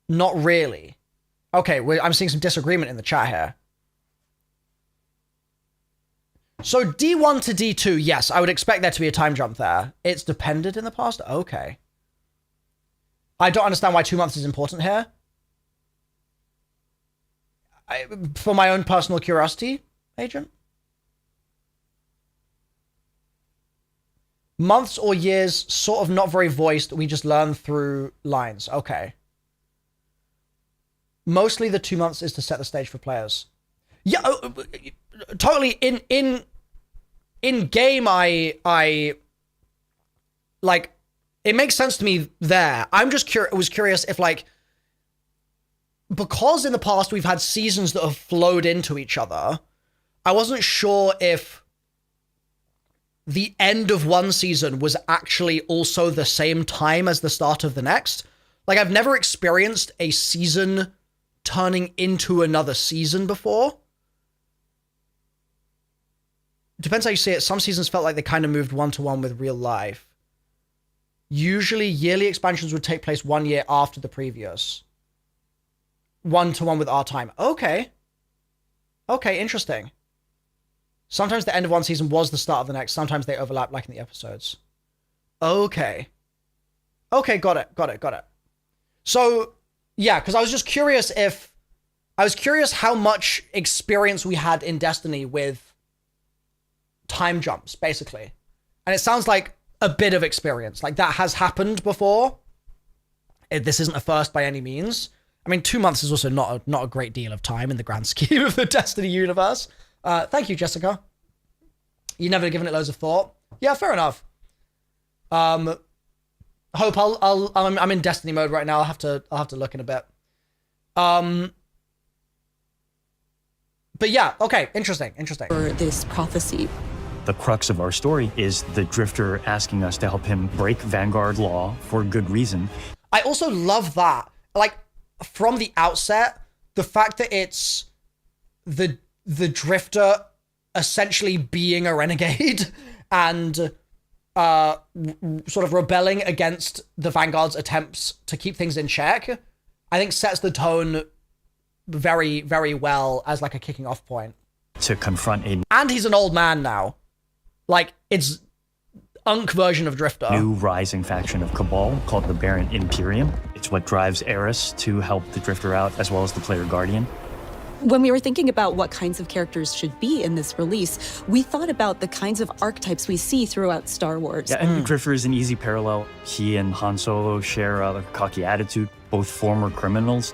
Not really. Okay, I'm seeing some disagreement in the chat here. So D1 to D2, yes, I would expect there to be a time jump there. It's depended in the past? Okay. I don't understand why 2 months is important here. For my own personal curiosity, Agent? Months or years, sort of not very voiced. We just learn through lines. Okay. Mostly the 2 months is to set the stage for players. Yeah, totally. In game, I like, it makes sense to me there. I'm just was curious if, like, because in the past we've had seasons that have flowed into each other, I wasn't sure if the end of one season was actually also the same time as the start of the next. Like, I've never experienced a season turning into another season before. Depends how you see it. Some seasons felt like they kind of moved one-to-one with real life. Usually, yearly expansions would take place 1 year after the previous. One-to-one with our time. Okay. Okay, interesting. Sometimes the end of one season was the start of the next. Sometimes they overlap, like in the episodes. Okay. Okay, got it. So, yeah, because I was just curious how much experience we had in Destiny with time jumps, basically. And it sounds like a bit of experience. Like, that has happened before. This isn't a first by any means. I mean, 2 months is also not a great deal of time in the grand scheme of the Destiny universe. Thank you, Jessica. You never given it loads of thought. Yeah, fair enough. Hope I'm in Destiny mode right now. I'll have to look in a bit. But yeah, okay, interesting. For this prophecy. The crux of our story is the Drifter asking us to help him break Vanguard law for good reason. I also love that. Like, from the outset, the fact that it's the Drifter essentially being a renegade and sort of rebelling against the Vanguard's attempts to keep things in check, I think sets the tone very, very well as like a kicking off point. To confront a... And he's an old man now. Like, it's Unk version of Drifter. New rising faction of Cabal called the Barren Imperium. It's what drives Eris to help the Drifter out, as well as the player Guardian. When we were thinking about what kinds of characters should be in this release, we thought about the kinds of archetypes we see throughout Star Wars. Yeah, and Drifter is an easy parallel. He and Han Solo share a cocky attitude, both former criminals.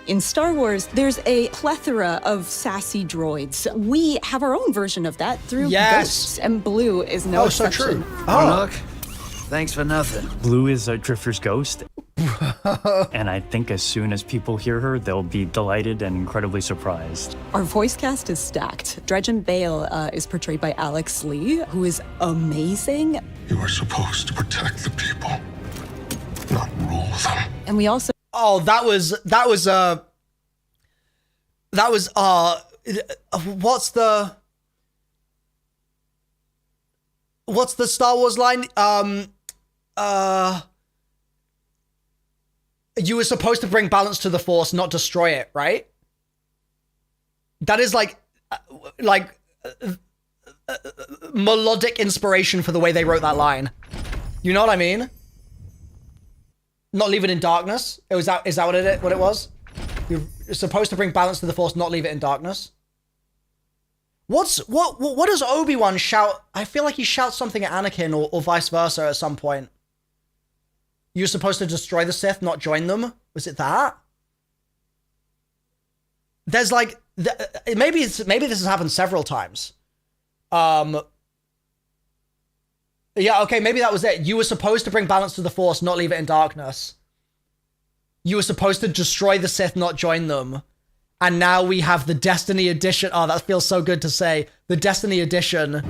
In Star Wars, there's a plethora of sassy droids. We have our own version of that through Ghosts, and Blue is no exception. So true. Oh, look. Thanks for nothing. Blue is a Drifter's ghost. And I think as soon as people hear her, they'll be delighted and incredibly surprised. Our voice cast is stacked. Dredgen Bale is portrayed by Alex Lee, who is amazing. You are supposed to protect the people, not rule them. And we also... Oh, that was what's the Star Wars line? You were supposed to bring balance to the Force, not destroy it, right? That is like melodic inspiration for the way they wrote that line. You know what I mean? Not leave it in darkness. Is that what it was? You're supposed to bring balance to the Force, not leave it in darkness. What does Obi-Wan shout? I feel like he shouts something at Anakin or vice versa at some point. You're supposed to destroy the Sith, not join them. Was it that? There's like maybe this has happened several times. Yeah, okay, maybe that was it. You were supposed to bring balance to the Force, not leave it in darkness. You were supposed to destroy the Sith, not join them. And now we have the Destiny edition. Oh, that feels so good to say. The Destiny edition.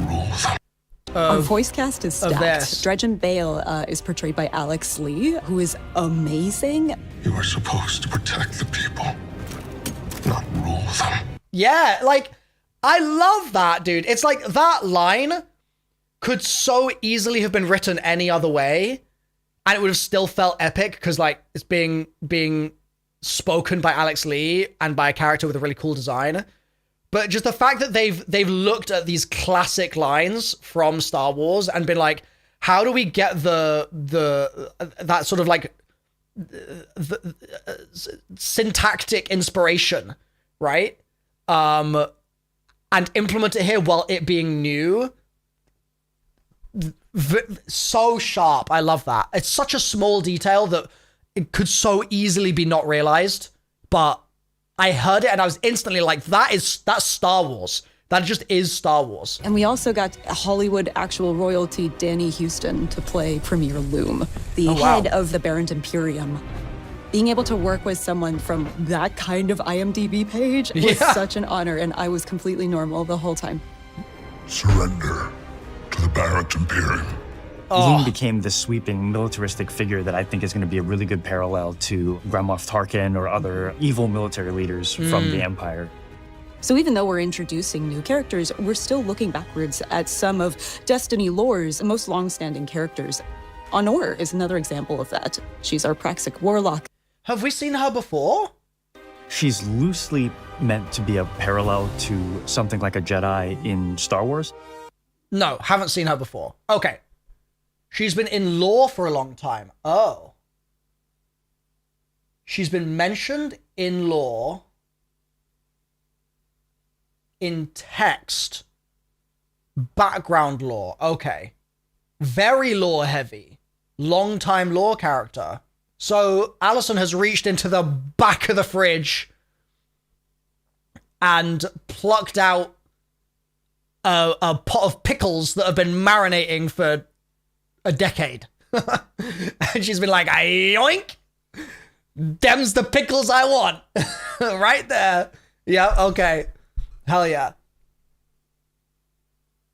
Our voice cast is stacked. This. Dredgen Bale is portrayed by Alex Lee, who is amazing. You are supposed to protect the people, not rule them. Yeah, like, I love that, dude. It's like that line could so easily have been written any other way, and it would have still felt epic because, like, it's being spoken by Alex Lee and by a character with a really cool design. But just the fact that they've looked at these classic lines from Star Wars and been like, how do we get that sort of like the syntactic inspiration, right? And implement it here while it being new. So sharp. I love that. It's such a small detail that it could so easily be not realized, but I heard it and I was instantly like, that's Star Wars. That just is Star Wars. And we also got Hollywood actual royalty Danny Houston to play Premier Loom, the head of the Barren Imperium. Being able to work with someone from that kind of IMDb page was such an honor, and I was completely normal the whole time. Surrender to the Barren Imperium. Loom became this sweeping militaristic figure that I think is going to be a really good parallel to Grand Moff Tarkin or other evil military leaders from the Empire. So even though we're introducing new characters, we're still looking backwards at some of Destiny lore's most long-standing characters. Honor is another example of that. She's our Praxic warlock. Have we seen her before? She's loosely meant to be a parallel to something like a Jedi in Star Wars. No, haven't seen her before. Okay. She's been in lore for a long time. Oh. She's been mentioned in lore, in text, background lore. Okay. Very lore heavy. Long time lore character. So Allison has reached into the back of the fridge and plucked out a pot of pickles that have been marinating for a decade. And she's been like, yoink! Them's the pickles I want. Right there. Yeah, okay. Hell yeah.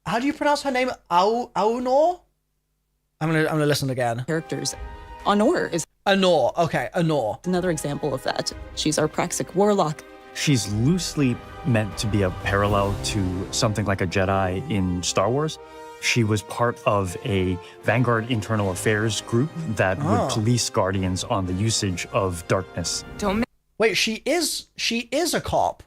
How do you pronounce her name? Aunor? I'm gonna listen again. Characters. Aunor is Aunor. Okay, Aunor. another example of that. She's our Praxic warlock. She's loosely meant to be a parallel to something like a Jedi in Star Wars. She was part of a Vanguard internal affairs group that would police Guardians on the usage of darkness. Don't Wait, she is a cop.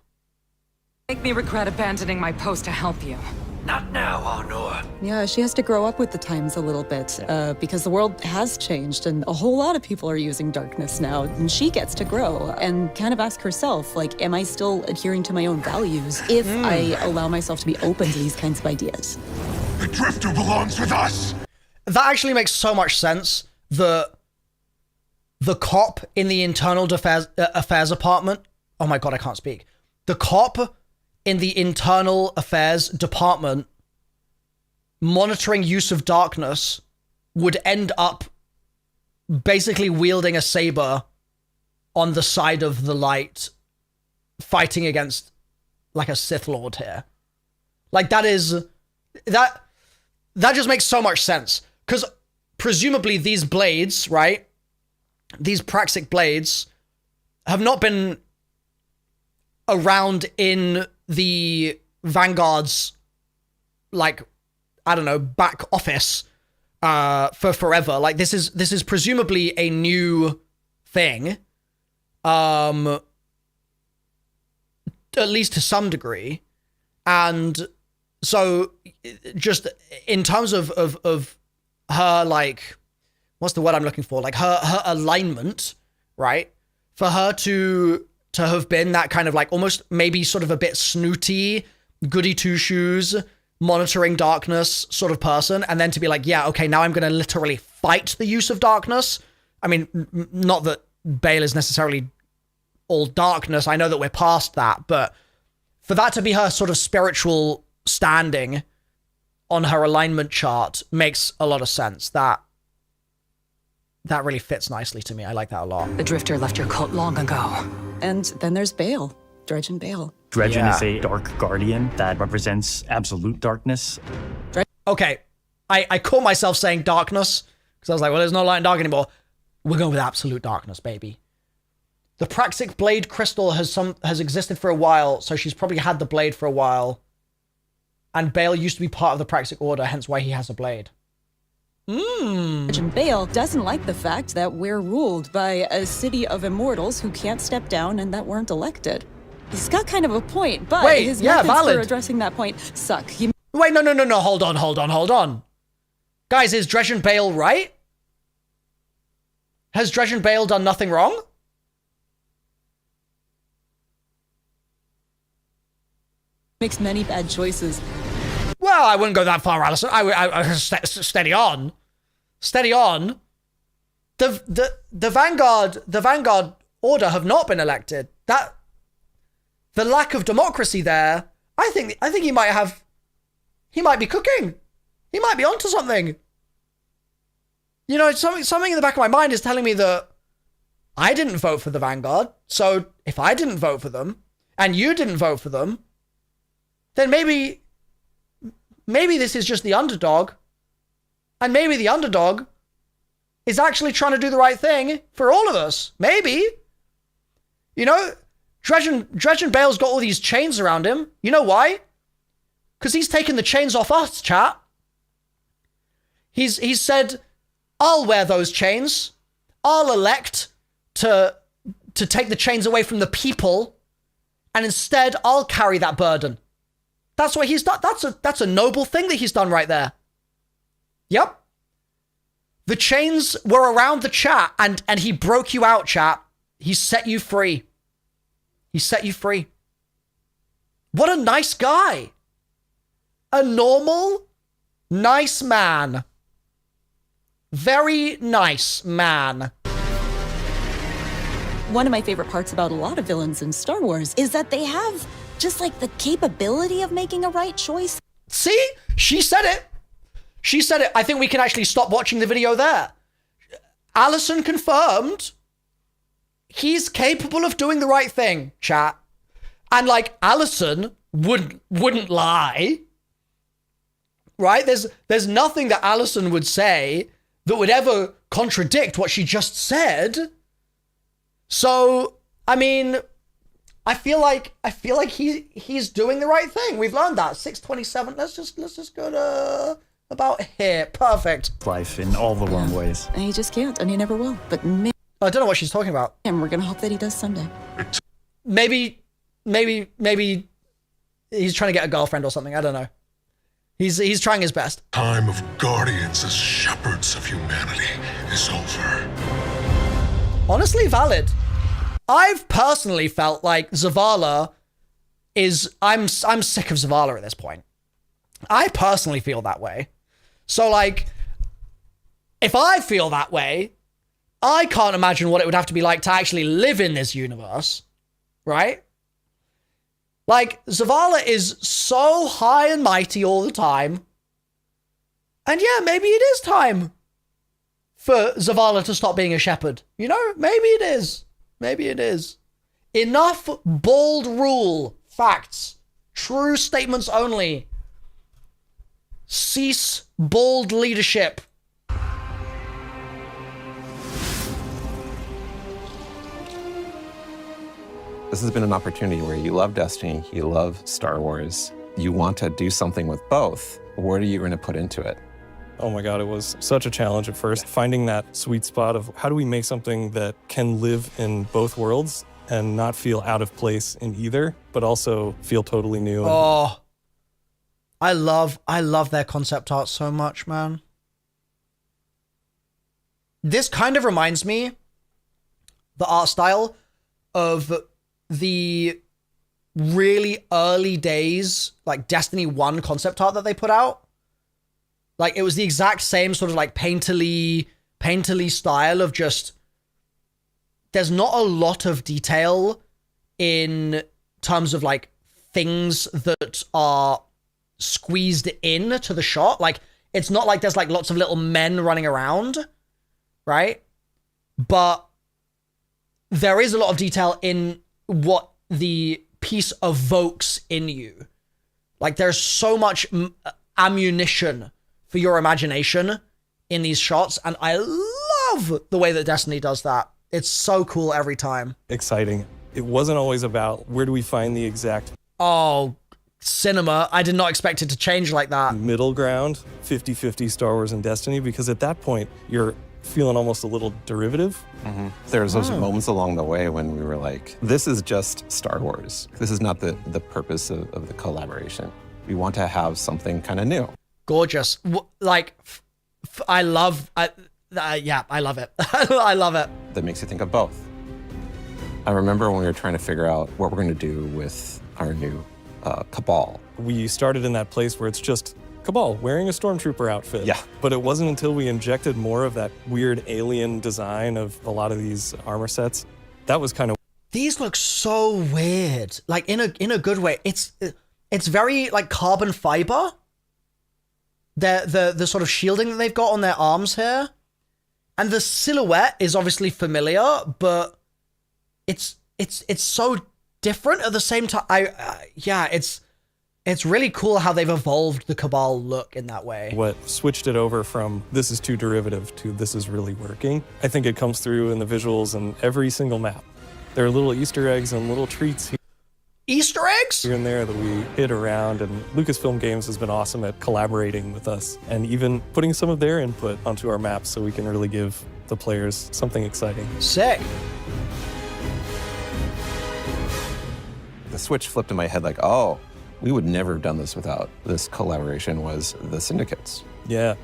make me regret abandoning my post to help you. Not now, Aunor. Yeah, she has to grow up with the times a little bit because the world has changed and a whole lot of people are using darkness now. And she gets to grow and kind of ask herself, like, am I still adhering to my own values if I allow myself to be open to these kinds of ideas? The Drifter belongs with us! That actually makes so much sense. The cop in the internal affairs department. Oh my god, I can't speak. The cop in the internal affairs department monitoring use of darkness would end up basically wielding a saber on the side of the light, fighting against like a Sith Lord here. Like that just makes so much sense. Because presumably these blades, right? These Praxic blades have not been around in the Vanguard's, like, I don't know, back office for forever. Like this is presumably a new thing. At least to some degree. And so just in terms of her, like, what's the word I'm looking for? Like her alignment, right? For her to have been that kind of like almost maybe sort of a bit snooty, goody two shoes, monitoring darkness sort of person. And then to be like, yeah, okay, now I'm going to literally fight the use of darkness. I mean, not that Bale is necessarily all darkness. I know that we're past that, but for that to be her sort of spiritual standing on her alignment chart makes a lot of sense. That really fits nicely to me. I like that a lot. The Drifter left your cult long ago. And then there's Bale, Dredgen Bale. Dredgen is a dark guardian that represents absolute darkness. Okay, I caught myself saying darkness because I was like, well, there's no light and dark anymore. We're going with absolute darkness, baby. The Praxic blade crystal has existed for a while, so she's probably had the blade for a while. And Bale used to be part of the Praxic order, hence why he has a blade. Dredgen Bale doesn't like the fact that we're ruled by a city of immortals who can't step down and that weren't elected. He's got kind of a point, but his methods for addressing that point suck. Wait, no, hold on. Guys, is Dredgen Bale right? Has Dredgen Bale done nothing wrong? Makes many bad choices. Well, I wouldn't go that far, Allison. I steady on. Steady on. The Vanguard order have not been elected. That the lack of democracy there, I think he might be cooking. He might be onto something. You know, something in the back of my mind is telling me that I didn't vote for the Vanguard. So if I didn't vote for them and you didn't vote for them, then maybe this is just the underdog. And maybe the underdog is actually trying to do the right thing for all of us. Maybe. You know, Dredgen Bale's got all these chains around him. You know why? Because he's taken the chains off us, chat. He's said, I'll wear those chains. I'll elect to take the chains away from the people. And instead, I'll carry that burden. That's what he's done. That's a noble thing that he's done right there. Yep. The chains were around the chat and he broke you out, chat. He set you free. He set you free. What a nice guy. A normal, nice man. Very nice man. One of my favorite parts about a lot of villains in Star Wars is that they have just like the capability of making a right choice. See? She said it. She said it. I think we can actually stop watching the video there. Allison confirmed he's capable of doing the right thing, chat. And like, Allison wouldn't lie. Right? There's nothing that Allison would say that would ever contradict what she just said. So, I mean, I feel like he's doing the right thing. We've learned that. 627. Let's just go to about here. Perfect. Life in all the wrong ways. And he just can't, and he never will. But man, I don't know what she's talking about. and we're gonna hope that he does someday. Maybe he's trying to get a girlfriend or something. I don't know. He's trying his best. Time of guardians as shepherds of humanity is over. Honestly, valid. I've personally felt like Zavala is... I'm sick of Zavala at this point. I personally feel that way. So, like, if I feel that way, I can't imagine what it would have to be like to actually live in this universe, right? Like, Zavala is so high and mighty all the time. And yeah, maybe it is time for Zavala to stop being a shepherd. You know, maybe it is. Maybe it is. Enough bold rule. Facts. True statements only. Cease bold leadership. This has been an opportunity where you love Destiny, you love Star Wars, you want to do something with both. What are you going to put into it? Oh my God, it was such a challenge at first. Finding that sweet spot of how do we make something that can live in both worlds and not feel out of place in either, but also feel totally new. Oh, I love their concept art so much, man. This kind of reminds me, the art style, of the really early days, like Destiny 1 concept art that they put out. Like, it was the exact same sort of like painterly style of just, there's not a lot of detail in terms of like things that are squeezed in to the shot. Like, it's not like there's like lots of little men running around, right? But there is a lot of detail in what the piece evokes in you. Like, there's so much ammunition for your imagination in these shots, and I love the way that Destiny does that. It's so cool every time. Exciting. It wasn't always about where do we find the exact... Oh, cinema. I did not expect it to change like that. ...middle ground, 50-50 Star Wars and Destiny, because at that point, you're feeling almost a little derivative. Mm-hmm. There's those moments along the way when we were like, this is just Star Wars. This is not the purpose of the collaboration. We want to have something kind of new. Gorgeous. Like, I love it. I love it. That makes you think of both. I remember when we were trying to figure out what we're going to do with our new Cabal. We started in that place where it's just Cabal wearing a Stormtrooper outfit. Yeah. But it wasn't until we injected more of that weird alien design of a lot of these armor sets, that was kind of... These look so weird. Like, in a good way. It's very, like, carbon fiber. The sort of shielding that they've got on their arms here. And the silhouette is obviously familiar, but it's so different at the same time. It's really cool how they've evolved the Cabal look in that way. What switched it over from this is too derivative to this is really working, I think it comes through in the visuals and every single map. There are little Easter eggs and little treats Easter eggs? here and there that we hit around, and Lucasfilm Games has been awesome at collaborating with us and even putting some of their input onto our maps so we can really give the players something exciting. Sick. The switch flipped in my head like, oh, we would never have done this without this collaboration was the Syndicates. Yeah.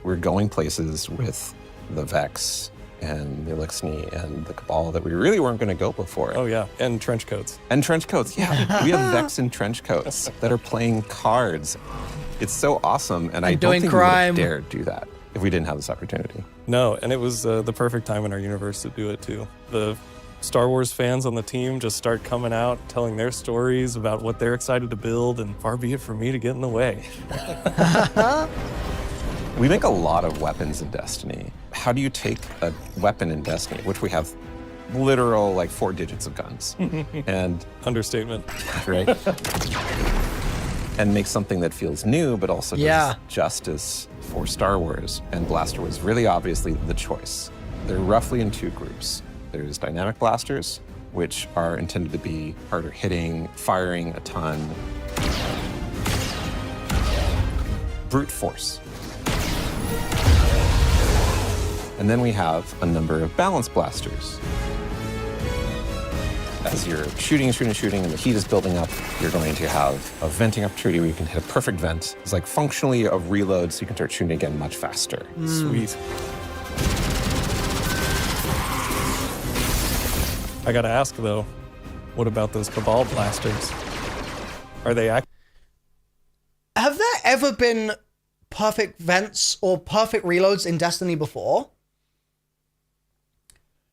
We're going places with the Vex and the Elixni and the Cabal that we really weren't going to go before. Oh yeah, and trench coats. And trench coats, yeah. We have Vex in trench coats that are playing cards. It's so awesome, and I don't think we would have dared do that if we didn't have this opportunity. No, and it was the perfect time in our universe to do it too. The Star Wars fans on the team just start coming out, telling their stories about what they're excited to build, and far be it for me to get in the way. We make a lot of weapons in Destiny. How do you take a weapon in Destiny, which we have literal like 4 digits of guns, and understatement, right? And make something that feels new, but also does justice for Star Wars. And Blaster was really obviously the choice. They're roughly in 2 groups. There's dynamic blasters, which are intended to be harder hitting, firing a ton. Brute force. And then we have a number of balance blasters. As you're shooting, and the heat is building up, you're going to have a venting opportunity where you can hit a perfect vent. It's like functionally a reload, so you can start shooting again much faster. Sweet. I gotta ask though, what about those Cabal blasters? Are they Have there ever been perfect vents or perfect reloads in Destiny before?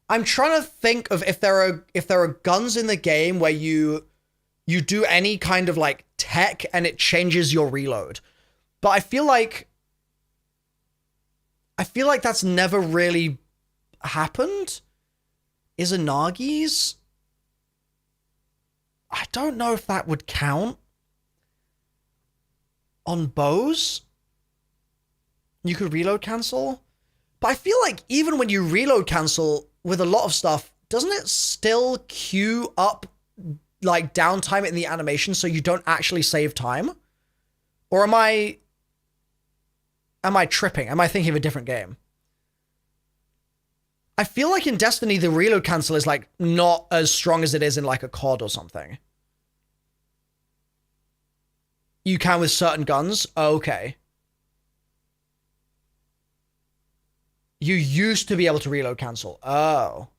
I'm trying to think of if there are guns in the game where you do any kind of like tech and it changes your reload. But I feel like that's never really happened. Izanagi's? I don't know if that would count. On bows? You could reload cancel? But I feel like even when you reload cancel with a lot of stuff, doesn't it still queue up like downtime in the animation so you don't actually save time? Or am I tripping? Am I thinking of a different game? I feel like in Destiny, the reload cancel is like not as strong as it is in like a COD or something. You can with certain guns? Okay. You used to be able to reload cancel. Oh.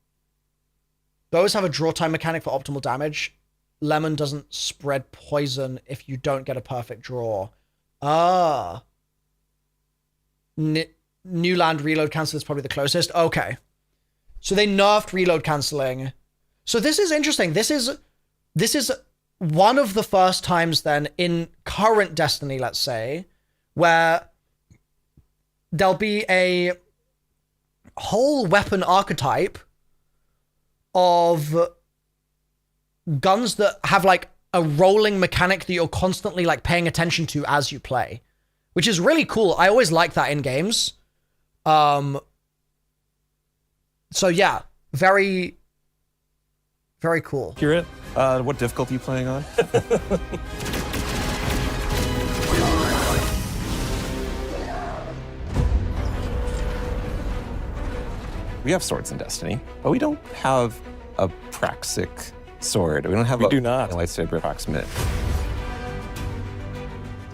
Those have a draw time mechanic for optimal damage. Lemon doesn't spread poison if you don't get a perfect draw. Ah. New Land reload cancel is probably the closest. Okay. So they nerfed reload canceling. So this is interesting. This is one of the first times then in current Destiny, let's say, where there'll be a whole weapon archetype of guns that have like a rolling mechanic that you're constantly like paying attention to as you play, which is really cool. I always like that in games. So yeah, very, very cool. Accurate. What difficulty are you playing on? We have swords in Destiny, but we don't have a Praxic sword. We don't have a lightsaber approximate.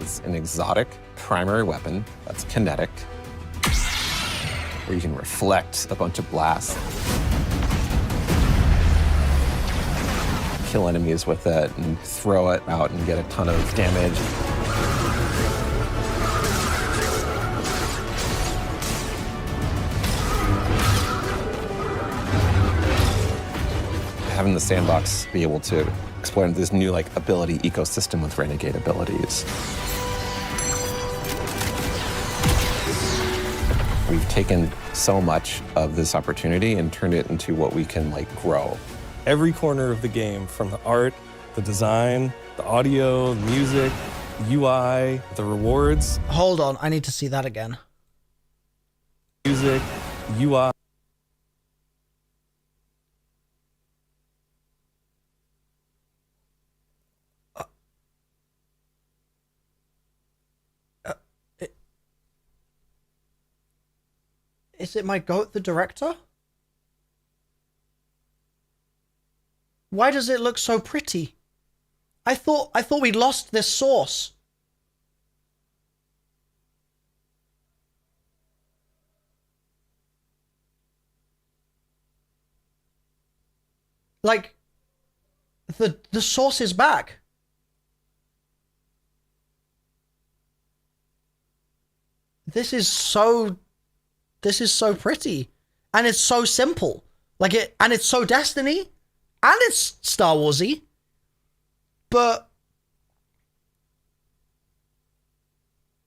It's an exotic primary weapon that's kinetic, where you can reflect a bunch of blasts, kill enemies with it, and throw it out and get a ton of damage. Having the sandbox be able to explore this new like ability ecosystem with renegade abilities. We've taken so much of this opportunity and turned it into what we can like grow. Every corner of the game, from the art, the design, the audio, the music, the UI, the rewards. Hold on, I need to see that again. Music, UI. Is it my goat, the director? Why does it look so pretty? I thought we lost this source. Like, the source is back. This is so pretty. And it's so simple. Like and it's so Destiny, and it's Star Warsy, but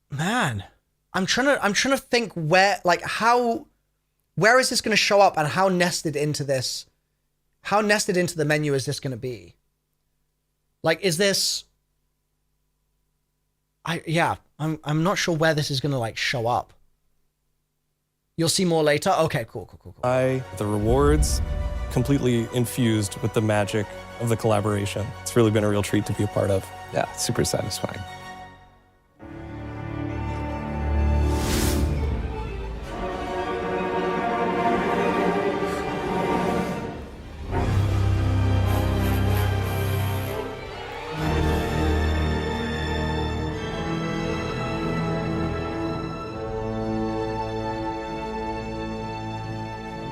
man, I'm trying to think where is this going to show up, and how nested into the menu is this going to be? Like, is this? I'm not sure where this is going to like show up. You'll see more later. Okay, cool. The rewards completely infused with the magic of the collaboration. It's really been a real treat to be a part of. Yeah, it's super satisfying.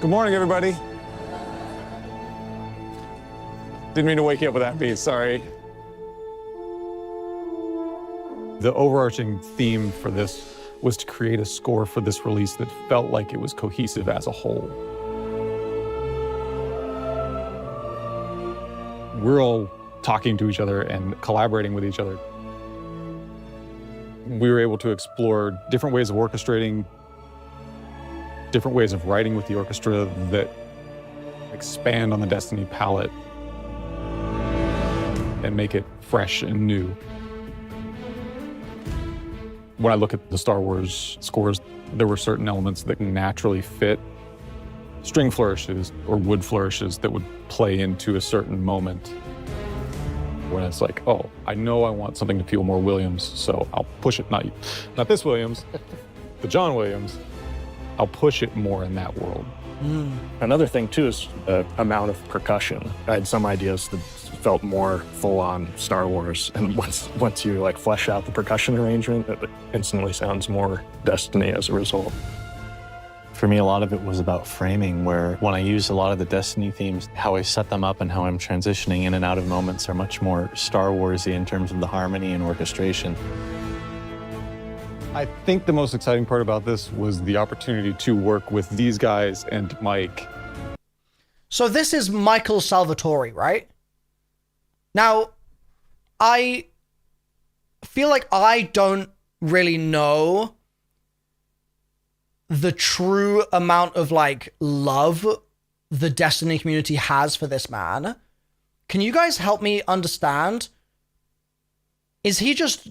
Good morning, everybody. Didn't mean to wake you up with that beat, sorry. The overarching theme for this was to create a score for this release that felt like it was cohesive as a whole. We're all talking to each other and collaborating with each other. We were able to explore different ways of orchestrating, different ways of writing with the orchestra that expand on the Destiny palette and make it fresh and new. When I look at the Star Wars scores, there were certain elements that naturally fit string flourishes or wood flourishes that would play into a certain moment. When it's like, oh, I know I want something to feel more Williams, so I'll push it, not this Williams, the John Williams. I'll push it more in that world. Another thing too is the amount of percussion. I had some ideas that felt more full-on Star Wars, and once you like flesh out the percussion arrangement, it instantly sounds more Destiny as a result. For me, a lot of it was about framing, where when I use a lot of the Destiny themes, how I set them up and how I'm transitioning in and out of moments are much more Star Warsy in terms of the harmony and orchestration. I think the most exciting part about this was the opportunity to work with these guys and Mike. So this is Michael Salvatore, right? Now, I feel like I don't really know the true amount of like love the Destiny community has for this man. Can you guys help me understand? Is he just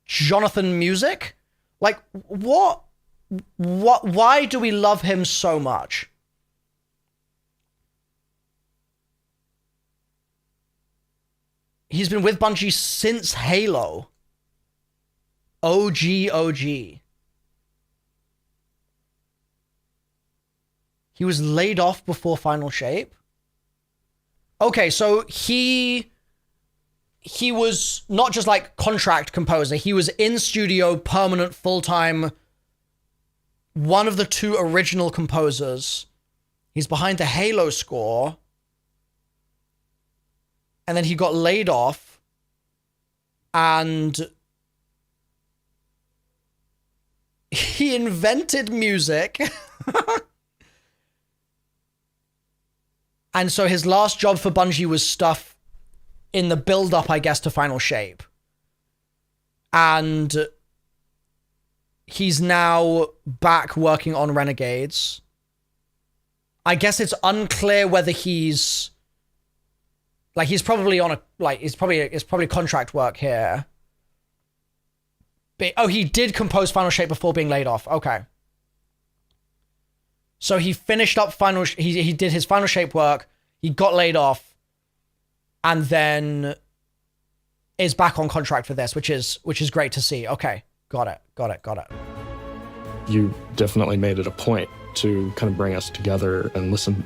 Jonathan Music? Like, why do we love him so much? He's been with Bungie since Halo. OG. He was laid off before Final Shape. Okay, so he was not just like contract composer. He was in studio, permanent, full-time. One of the two original composers. He's behind the Halo score. And then he got laid off. And he invented music. And so his last job for Bungie was stuff in the build-up, I guess, to Final Shape. And he's now back working on Renegades. I guess it's unclear whether he's... Like, he's probably on a... Like, it's probably contract work here. But, oh, he did compose Final Shape before being laid off. Okay. So he finished up Final... He did his Final Shape work. He got laid off. And then is back on contract for this, which is great to see. Okay, got it. You definitely made it a point to kind of bring us together and listen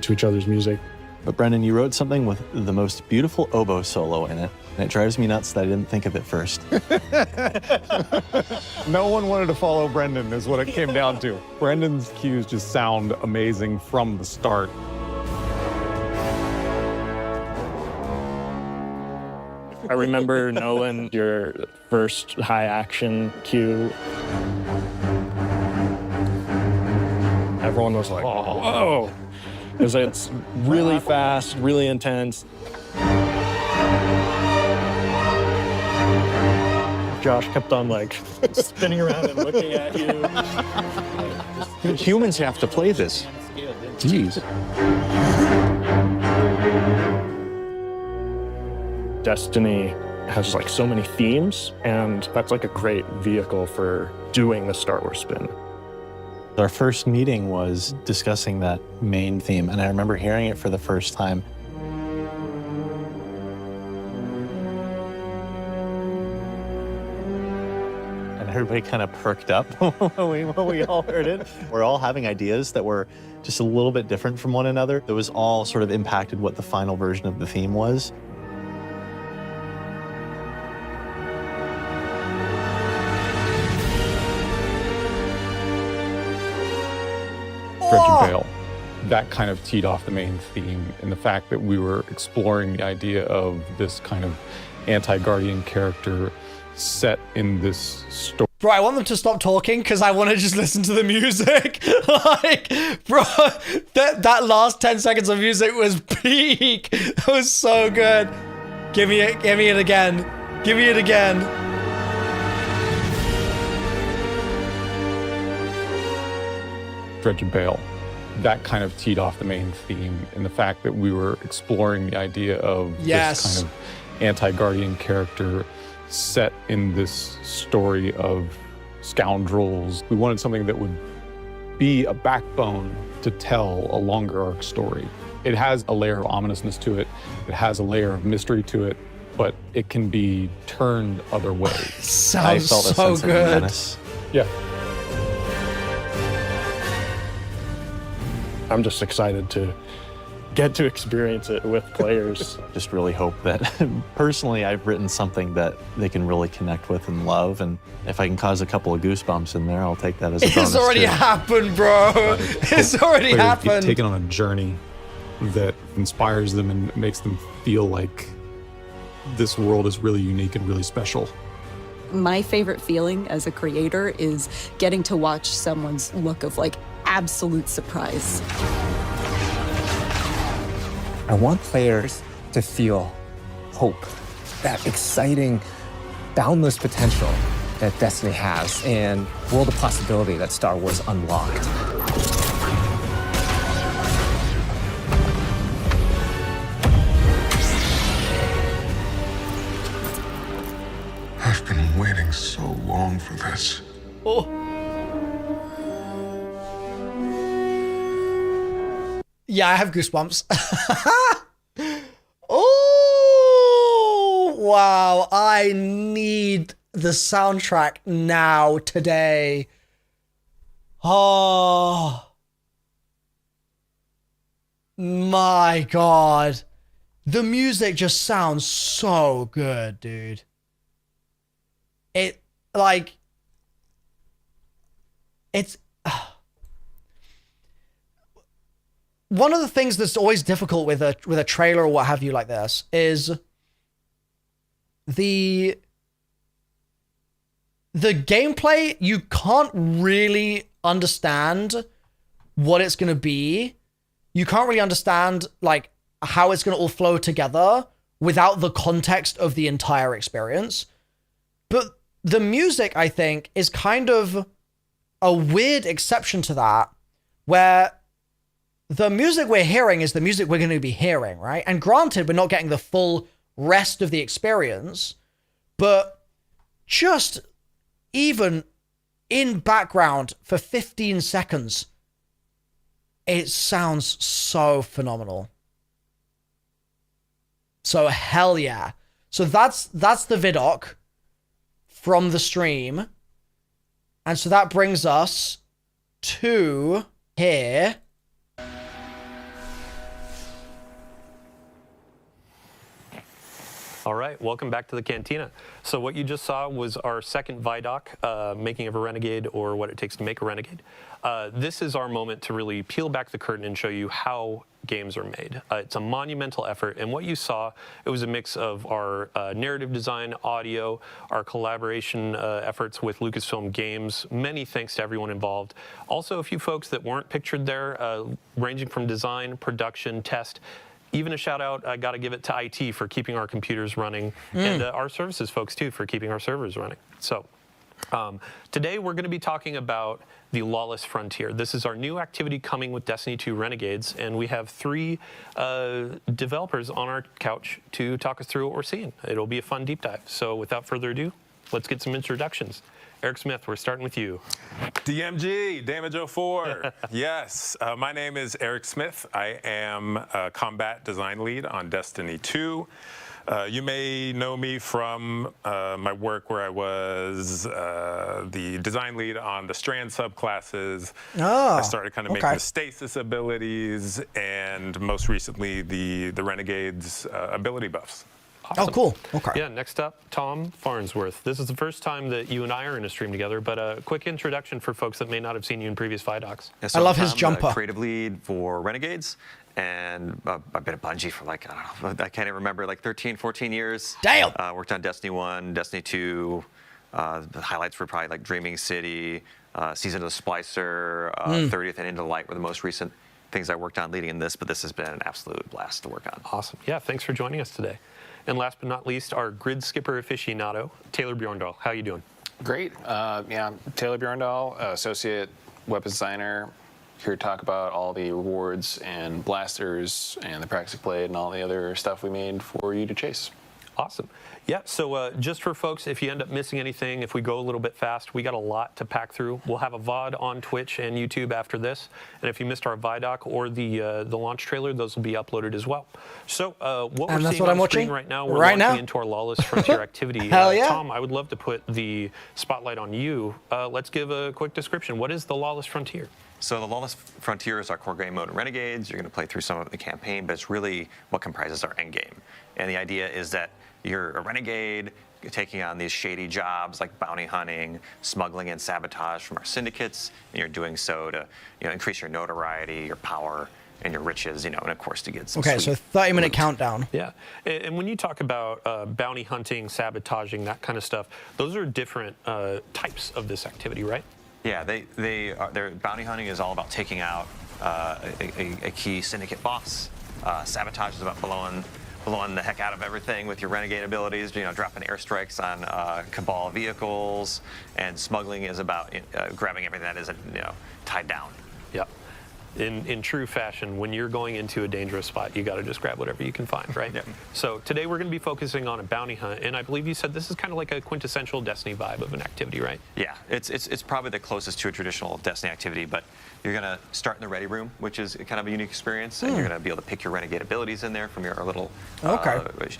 to each other's music. But Brendan, you wrote something with the most beautiful oboe solo in it, and it drives me nuts that I didn't think of it first. No one wanted to follow Brendan is what it came down to. Brendan's cues just sound amazing from the start. I remember knowing your first high action cue. Everyone was like, whoa. Because it's really fast, really intense. Josh kept on like spinning around and looking at you. Humans have to play this. Jeez. Destiny has like so many themes, and that's like a great vehicle for doing the Star Wars spin. Our first meeting was discussing that main theme, and I remember hearing it for the first time. And everybody kind of perked up when we all heard it. We're all having ideas that were just a little bit different from one another. It was all sort of impacted what the final version of the theme was. Dredge and Bale. That kind of teed off the main theme, and the fact that we were exploring the idea of this kind of anti-Guardian character set in this story. Bro, I want them to stop talking because I want to just listen to the music. Like, bro, that last 10 seconds of music was peak. That was so good. Give me it again. Give me it again. Dredge and Bale. That kind of teed off the main theme, and the fact that we were exploring the idea of this kind of anti-Guardian character set in this story of scoundrels. We wanted something that would be a backbone to tell a longer arc story. It has a layer of ominousness to it. It has a layer of mystery to it, but it can be turned other ways. Sounds so good. Yeah. I'm just excited to get to experience it with players. Just really hope that, personally, I've written something that they can really connect with and love, and if I can cause a couple of goosebumps in there, I'll take that as a bonus. It's already happened, bro. It's already happened. Taken on a journey that inspires them and makes them feel like this world is really unique and really special. My favorite feeling as a creator is getting to watch someone's look of like absolute surprise. I want players to feel hope, that exciting, boundless potential that Destiny has, and world of possibility that Star Wars unlocked. I've been waiting so long for this. Oh. Yeah, I have goosebumps. Oh, wow. I need the soundtrack now, today. Oh. My God. The music just sounds so good, dude. It, like, it's... One of the things that's always difficult with a trailer or what have you like this is the gameplay. You can't really understand what it's going to be. You can't really understand like how it's going to all flow together without the context of the entire experience. But the music, I think, is kind of a weird exception to that, where the music we're hearing is the music we're going to be hearing, right? And granted, we're not getting the full rest of the experience, but just even in background for 15 seconds, it sounds so phenomenal. So hell yeah. So that's the Vidoc from the stream. And so that brings us to here. All right, welcome back to the Cantina. So what you just saw was our second Vidoc, making of a Renegade, or what it takes to make a Renegade. This is our moment to really peel back the curtain and show you how games are made. It's a monumental effort, and what you saw, it was a mix of our narrative design, audio, our collaboration efforts with Lucasfilm Games. Many thanks to everyone involved. Also, a few folks that weren't pictured there, ranging from design, production, test. Even a shout out, I got to give it to IT for keeping our computers running, and our services folks too for keeping our servers running. So today we're going to be talking about the Lawless Frontier. This is our new activity coming with Destiny 2 Renegades, and we have 3 developers on our couch to talk us through what we're seeing. It'll be a fun deep dive. So without further ado, let's get some introductions. Eric Smith, we're starting with you. DMG, Damage 04. Yes, my name is Eric Smith. I am a combat design lead on Destiny 2. You may know me from my work where I was the design lead on the Strand subclasses. I started kind of making the stasis abilities, and most recently the Renegades ability buffs. Awesome. Oh, cool. Okay. Yeah, next up, Tom Farnsworth. This is the first time that you and I are in a stream together, but a quick introduction for folks that may not have seen you in previous Vidocs. Yeah, so I love his I'm jumper. Creative lead for Renegades, and I've been at Bungie for like, I don't know, I can't even remember, like 13, 14 years. Damn! Worked on Destiny 1, Destiny 2. The highlights were probably like Dreaming City, Season of the Splicer, 30th and Into the Light were the most recent things I worked on leading in this, but this has been an absolute blast to work on. Awesome. Yeah, thanks for joining us today. And last but not least, our grid skipper aficionado, Taylor Bjorndal. How you doing? Great. Yeah, Taylor Bjorndal, associate weapons designer, here to talk about all the rewards and blasters and the practice blade and all the other stuff we made for you to chase. Awesome. Yeah, so just for folks, if you end up missing anything, if we go a little bit fast, we got a lot to pack through. We'll have a VOD on Twitch and YouTube after this. And if you missed our Vidoc or the launch trailer, those will be uploaded as well. So what we're seeing on screen right now, we're launching into our Lawless Frontier activity. Hell yeah. Tom, I would love to put the spotlight on you. Let's give a quick description. What is the Lawless Frontier? So the Lawless Frontier is our core game mode in Renegades. You're going to play through some of the campaign, but it's really what comprises our end game. And the idea is that you're a renegade taking on these shady jobs like bounty hunting, smuggling, and sabotage from our syndicates, and you're doing so to increase your notoriety, your power, and your riches, and of course to get some Okay, so 30-minute countdown. Yeah, and when you talk about bounty hunting, sabotaging, that kind of stuff, those are different types of this activity, right? Yeah, their bounty hunting is all about taking out a key syndicate boss. Sabotage is about blowing the heck out of everything with your renegade abilities, dropping airstrikes on Cabal vehicles, and smuggling is about grabbing everything that isn't tied down. Yep. In true fashion, when you're going into a dangerous spot, you got to just grab whatever you can find, right? Yep. So today we're going to be focusing on a bounty hunt, and I believe you said this is kind of like a quintessential Destiny vibe of an activity, right? Yeah, it's probably the closest to a traditional Destiny activity, but you're going to start in the ready room, which is kind of a unique experience, and you're going to be able to pick your renegade abilities in there from your little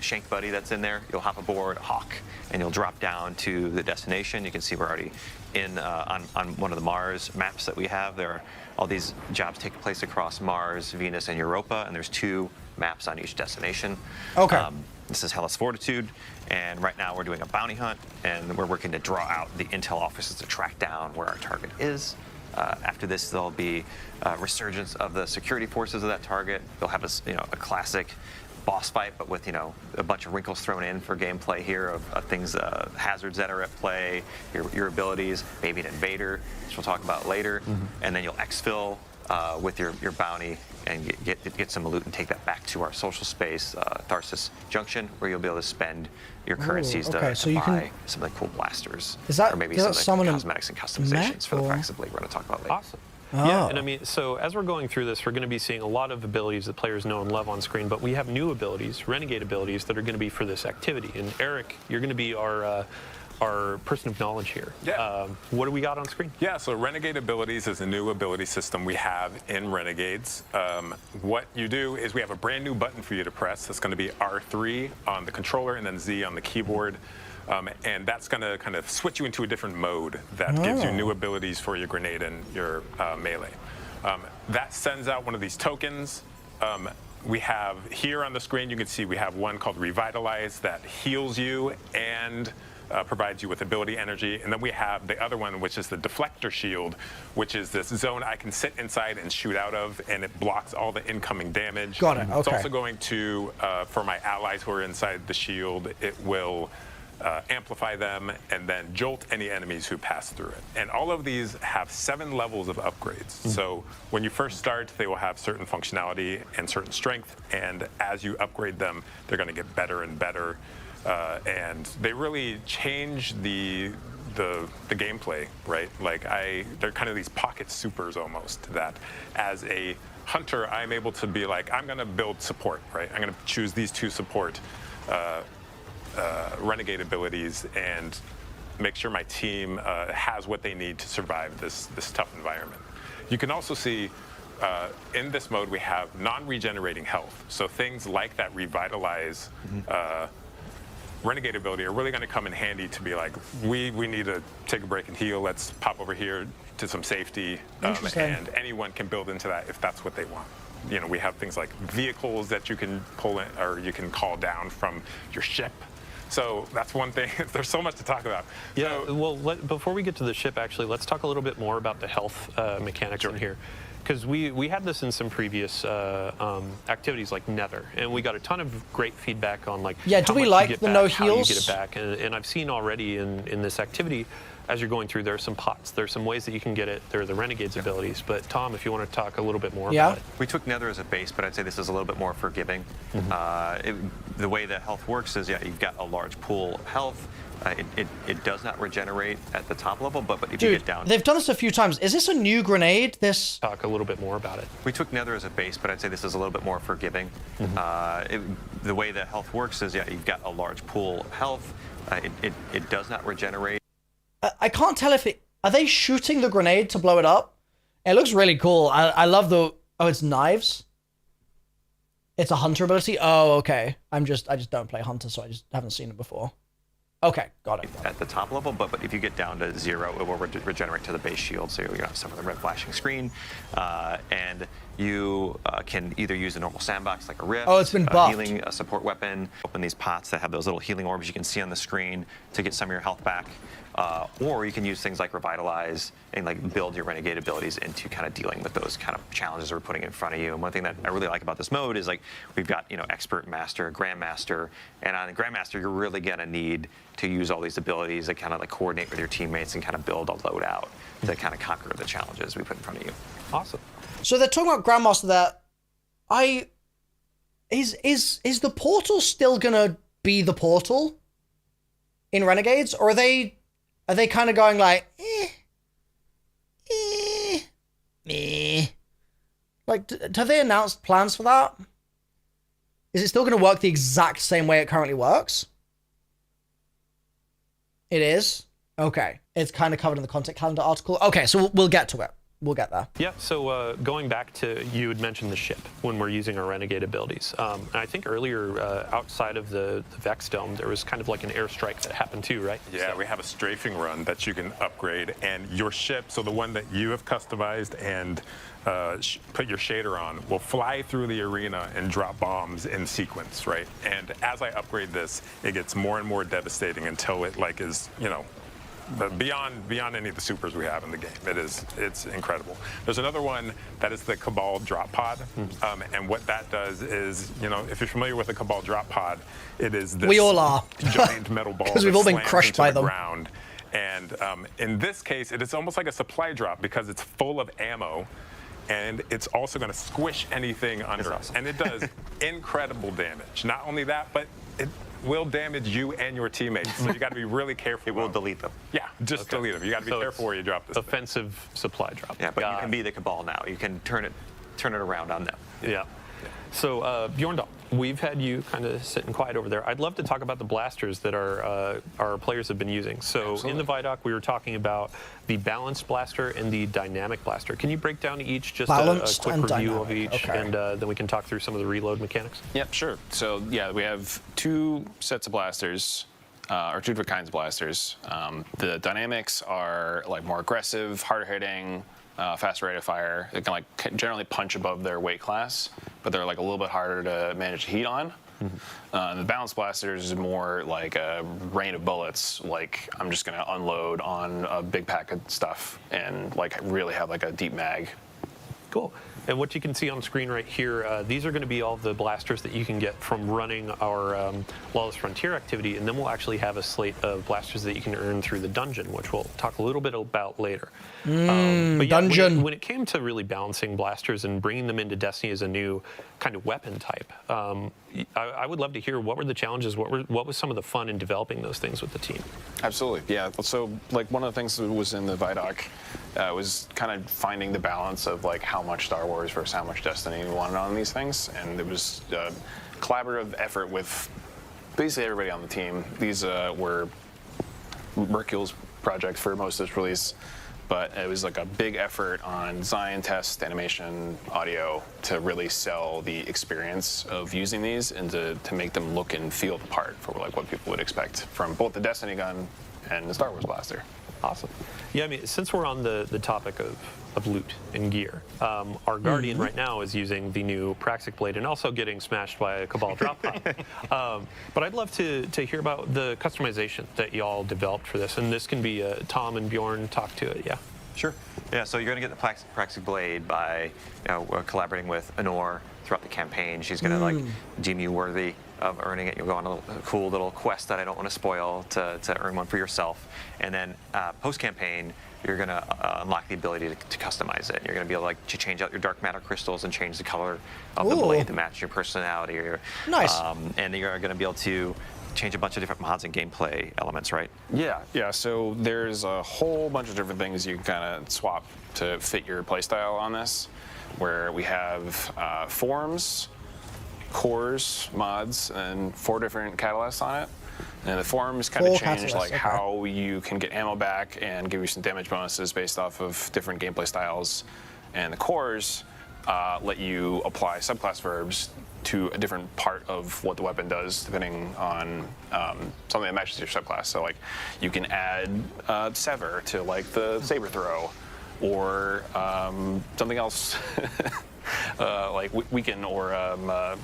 shank buddy that's in there. You'll hop aboard Hawk, and you'll drop down to the destination. You can see we're already in on one of the Mars maps that we have. There are all these jobs take place across Mars, Venus, and Europa, and there's 2 maps on each destination. Okay. This is Hellas Fortitude, and right now we're doing a bounty hunt, and we're working to draw out the intel officers to track down where our target is. After this, there'll be resurgence of the security forces of that target. They'll have a classic boss fight, but with a bunch of wrinkles thrown in for gameplay here of things, hazards that are at play, your abilities, maybe an invader, which we'll talk about later, and then you'll exfil with your bounty and get some loot and take that back to our social space, Tharsis Junction, where you'll be able to spend your currencies to buy some of the cool blasters, or maybe some of the cosmetics and customizations for the practice blade we're going to talk about later. Awesome. Yeah, and I mean, so as we're going through this, we're going to be seeing a lot of abilities that players know and love on screen, but we have new abilities, renegade abilities, that are going to be for this activity. And Eric, you're going to be our person of knowledge here. Yeah. What do we got on screen? Yeah, so Renegade Abilities is a new ability system we have in Renegades. What you do is we have a brand new button for you to press. That's going to be R3 on the controller and then Z on the keyboard. And that's going to kind of switch you into a different mode that gives you new abilities for your grenade and your melee. That sends out one of these tokens. we have here on the screen, you can see we have one called Revitalize that heals you and provides you with ability energy. And then we have the other one, which is the Deflector Shield, which is this zone I can sit inside and shoot out of, and it blocks all the incoming damage. Got it, okay. It's also going to, for my allies who are inside the shield, it will amplify them and then jolt any enemies who pass through it. And all of these have 7 levels of upgrades. So when you first start, they will have certain functionality and certain strength, and as you upgrade them, they're going to get better and better. And they really change the gameplay, right? Like they're kind of these pocket supers almost, that as a hunter, I'm able to be like, I'm going to build support, right? I'm going to choose these 2 support renegade abilities and make sure my team has what they need to survive this tough environment. You can also see in this mode we have non-regenerating health. So things like that Revitalize renegade ability are really going to come in handy to be like, we need to take a break and heal. Let's pop over here to some safety. And anyone can build into that if that's what they want. You know, we have things like vehicles that you can pull in or you can call down from your ship. So that's one thing. There's so much to talk about. Yeah, well, before we get to the ship, actually, let's talk a little bit more about the health mechanics in here. Because we had this in some previous activities like Nether, and we got a ton of great feedback on like do we like the no heals? How you get it back, and I've seen already in this activity, as you're going through, there are some pots, there's some ways that you can get it. There are the Renegades abilities, but Tom, if you want to talk a little bit more about it. We took Nether as a base, but I'd say this is a little bit more forgiving. The way that health works is, you've got a large pool of health. It does not regenerate at the top level, but if you get down... They've done this a few times. Is this a new grenade? Talk a little bit more about it. We took Nether as a base, but I'd say this is a little bit more forgiving. The way that health works is, you've got a large pool of health. It does not regenerate. I can't tell if it... Are they shooting the grenade to blow it up? It looks really cool. I love the... Oh, it's knives? It's a hunter ability? Oh, okay. I just don't play hunter, so I just haven't seen it before. Okay, got it. At the top level, but if you get down to 0, it will regenerate to the base shield, so you have some of the red flashing screen, and you can either use a normal sandbox like a rift, oh, it's been buffed. Healing, a support weapon, open these pots that have those little healing orbs you can see on the screen to get some of your health back, or you can use things like Revitalize and like build your Renegade abilities into kind of dealing with those kind of challenges we're putting in front of you. And one thing that I really like about this mode is like we've got Expert, Master, Grandmaster, and on the Grandmaster you're really gonna need to use all these abilities that kind of like coordinate with your teammates and kind of build a loadout to kind of conquer the challenges we put in front of you. Awesome. So they're talking about Grandmaster there. Is the portal still gonna be the portal in Renegades, or are they kind of going like, like, have they announced plans for that? Is it still going to work the exact same way it currently works? It is? Okay. It's kind of covered in the content calendar article. Okay, so we'll get to it. We'll get there. Yeah, so going back to, you had mentioned the ship when we're using our Renegade abilities. And I think earlier, outside of the Vex Dome, there was kind of like an airstrike that happened too, right? Yeah, we have a strafing run that you can upgrade, and your ship, so the one that you have customized and put your shader on, will fly through the arena and drop bombs in sequence, right? And as I upgrade this, it gets more and more devastating until it like is, but beyond any of the supers we have in the game. It's incredible. There's another one that is the Cabal drop pod, and what that does is, if you're familiar with the Cabal drop pod, it is this we all are giant metal ball because we've all been crushed by them. Ground. And in this case, it is almost like a supply drop because it's full of ammo, and it's also going to squish anything under us, and it does incredible damage. Not only that, but it will damage you and your teammates, so you got to be really careful. It will delete them. Yeah, just delete them. You got to be careful where you drop this. Offensive supply drop. Yeah, but you can be the Cabal now. You can turn it around on them. Yeah. So Bjorndal, we've had you kind of sitting quiet over there. I'd love to talk about the blasters that our players have been using. So in the Vidoc, we were talking about the balanced blaster and the dynamic blaster. Can you break down each, just a quick review of each, and then we can talk through some of the reload mechanics? Yep, sure. So yeah, we have 2 sets of blasters, or 2 different kinds of blasters. The dynamics are like more aggressive, harder hitting, fast rate of fire. They can like generally punch above their weight class, but they're like a little bit harder to manage heat on. The balance blasters is more like a rain of bullets. Like I'm just gonna unload on a big pack of stuff and like really have like a deep mag. Cool. And what you can see on screen right here, these are going to be all the blasters that you can get from running our Lawless Frontier activity, and then we'll actually have a slate of blasters that you can earn through the dungeon, which we'll talk a little bit about later. But yeah, dungeon. When it came to really balancing blasters and bringing them into Destiny as a new kind of weapon type, I would love to hear what were the challenges, what was some of the fun in developing those things with the team? Absolutely, yeah. So like one of the things that was in the Vidoc was kind of finding the balance of like how much Star Wars versus how much Destiny we wanted on these things, and it was a collaborative effort with basically everybody on the team. These were Mercule's project for most of this release, but it was like a big effort on design, test, animation, audio to really sell the experience of using these and to make them look and feel the part for like what people would expect from both the Destiny gun and the Star Wars blaster. Awesome. Yeah, I mean, since we're on the topic of loot and gear, our Guardian right now is using the new Praxic Blade and also getting smashed by a Cabal drop pod. But I'd love to hear about the customization that y'all developed for this. And this can be Tom and Bjorn talk to it, yeah? Sure. Yeah, so you're going to get the Praxic Blade by collaborating with Honor throughout the campaign. She's going to like deem you worthy of earning it. You'll go on a cool little quest that I don't want to spoil to earn one for yourself. And then post-campaign, you're going to unlock the ability to customize it. You're going to be able to change out your dark matter crystals and change the color of the blade to match your personality. Nice. And you're going to be able to change a bunch of different mods and gameplay elements, right? Yeah. So there's a whole bunch of different things you can kind of swap to fit your playstyle on this, where we have forms, cores, mods, and 4 different catalysts on it. And the forms kind of change like how you can get ammo back and give you some damage bonuses based off of different gameplay styles. And the cores let you apply subclass verbs to a different part of what the weapon does, depending on something that matches your subclass. So like you can add sever to like the saber throw, or something else like weaken or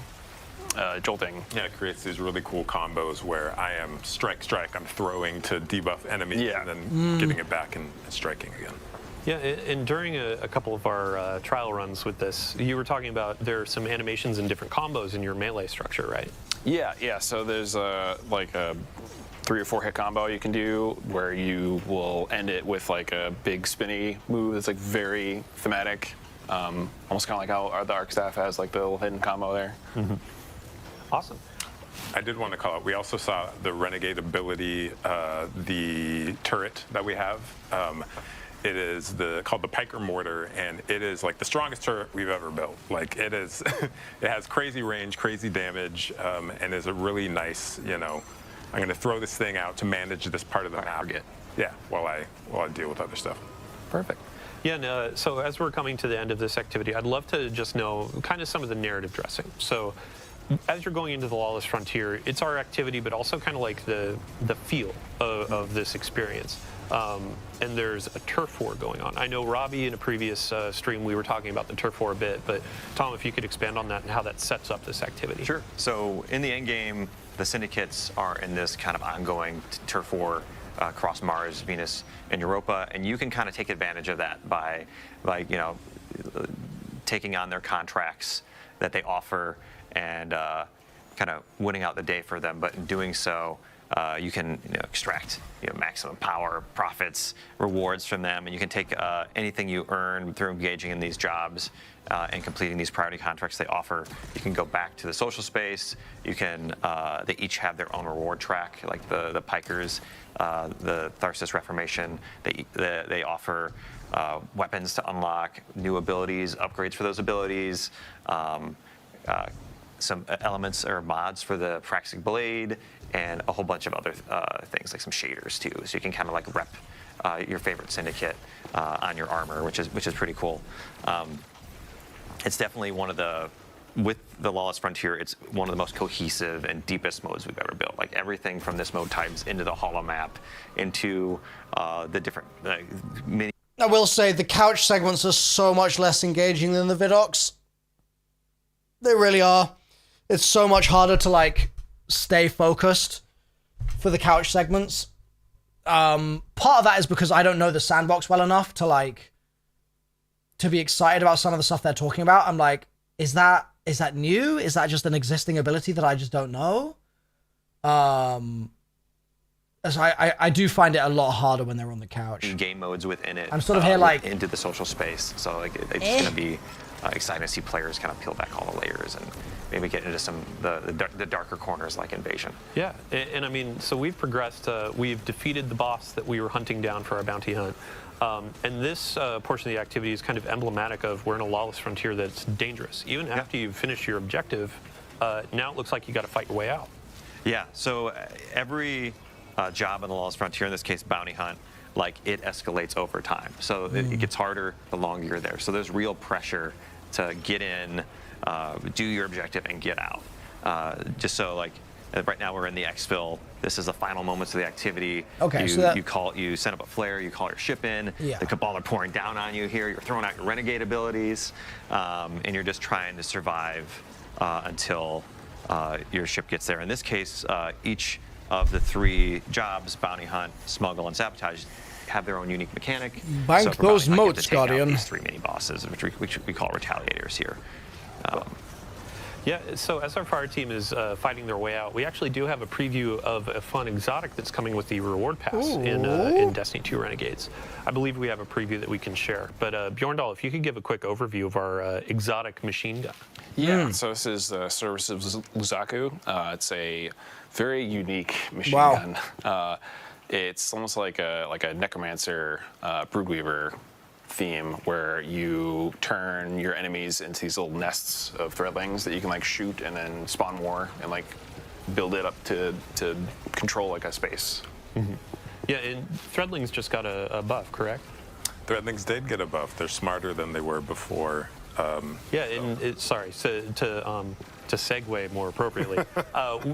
jolting. Yeah, it creates these really cool combos where I am strike, I'm throwing to debuff enemies and then getting it back and striking again. Yeah, and during a couple of our trial runs with this, you were talking about there are some animations and different combos in your melee structure, right? Yeah. So there's like a 3 or 4 hit combo you can do where you will end it with like a big spinny move that's like very thematic, almost kind of like how the Arc Staff has like the little hidden combo there. Awesome. I did want to call out, we also saw the Renegade ability, the turret that we have. It is called the Piker Mortar, and it is like the strongest turret we've ever built. Like it is, it has crazy range, crazy damage, and is a really nice, I'm going to throw this thing out to manage this part of the map. Yeah, while I deal with other stuff. Perfect. Yeah, and, so as we're coming to the end of this activity, I'd love to just know kind of some of the narrative dressing. So as you're going into the Lawless Frontier, it's our activity, but also kind of like the feel of this experience. And there's a turf war going on. I know, Robbie, in a previous stream, we were talking about the turf war a bit, but Tom, if you could expand on that and how that sets up this activity. Sure. So in the end game, the syndicates are in this kind of ongoing turf war across Mars, Venus, and Europa, and you can kind of take advantage of that by taking on their contracts that they offer and kind of winning out the day for them. But in doing so, you can extract maximum power, profits, rewards from them, and you can take anything you earn through engaging in these jobs and completing these priority contracts they offer. You can go back to the social space. You can they each have their own reward track, like the Pikers, the Tharsis Reformation. They offer weapons to unlock, new abilities, upgrades for those abilities. Some elements or mods for the Praxic Blade, and a whole bunch of other things, like some shaders too. So you can kind of like rep your favorite syndicate on your armor, which is pretty cool. It's definitely with the Lawless Frontier, it's one of the most cohesive and deepest modes we've ever built. Like everything from this mode ties into the holo map, into the different mini. I will say the couch segments are so much less engaging than the Vidocs. They really are. It's so much harder to like stay focused for the couch segments. Part of that is because I don't know the sandbox well enough to like to be excited about some of the stuff they're talking about. I'm like, is that new? Is that just an existing ability that I just don't know? So I do find it a lot harder when they're on the couch. Game modes within it. I'm sort of here like into the social space, so like it's just gonna be exciting to see players kind of peel back all the layers and maybe get into some the darker corners like Invasion. Yeah, and I mean, so we've progressed. We've defeated the boss that we were hunting down for our bounty hunt. And this portion of the activity is kind of emblematic of we're in a lawless frontier that's dangerous. Even after you've finished your objective, now it looks like you got to fight your way out. Yeah, so every job in the lawless frontier, in this case bounty hunt, like it escalates over time. So it gets harder the longer you're there. So there's real pressure to get in, do your objective, and get out. Just so like right now we're in the exfil. This is the final moments of the activity. Okay, you send up a flare, you call your ship in. Yeah. The Cabal are pouring down on you here. You're throwing out your renegade abilities, and you're just trying to survive until your ship gets there. In this case, each of the 3 jobs, bounty hunt, smuggle, and sabotage, have their own unique mechanic. Bank those moats, Guardian. These 3 mini bosses, which we call retaliators here. Yeah, so as our fire team is fighting their way out, we actually do have a preview of a fun exotic that's coming with the reward pass in Destiny 2 Renegades. I believe we have a preview that we can share. But Bjorndal, if you could give a quick overview of our exotic machine gun. Yeah, so this is the Service of Luzaku. It's a very unique machine gun. It's almost like a necromancer, broodweaver theme where you turn your enemies into these little nests of threadlings that you can like shoot and then spawn more and like build it up to control like a space. Yeah, and threadlings just got a buff, correct? Threadlings did get a buff. They're smarter than they were before. Yeah, and to segue more appropriately,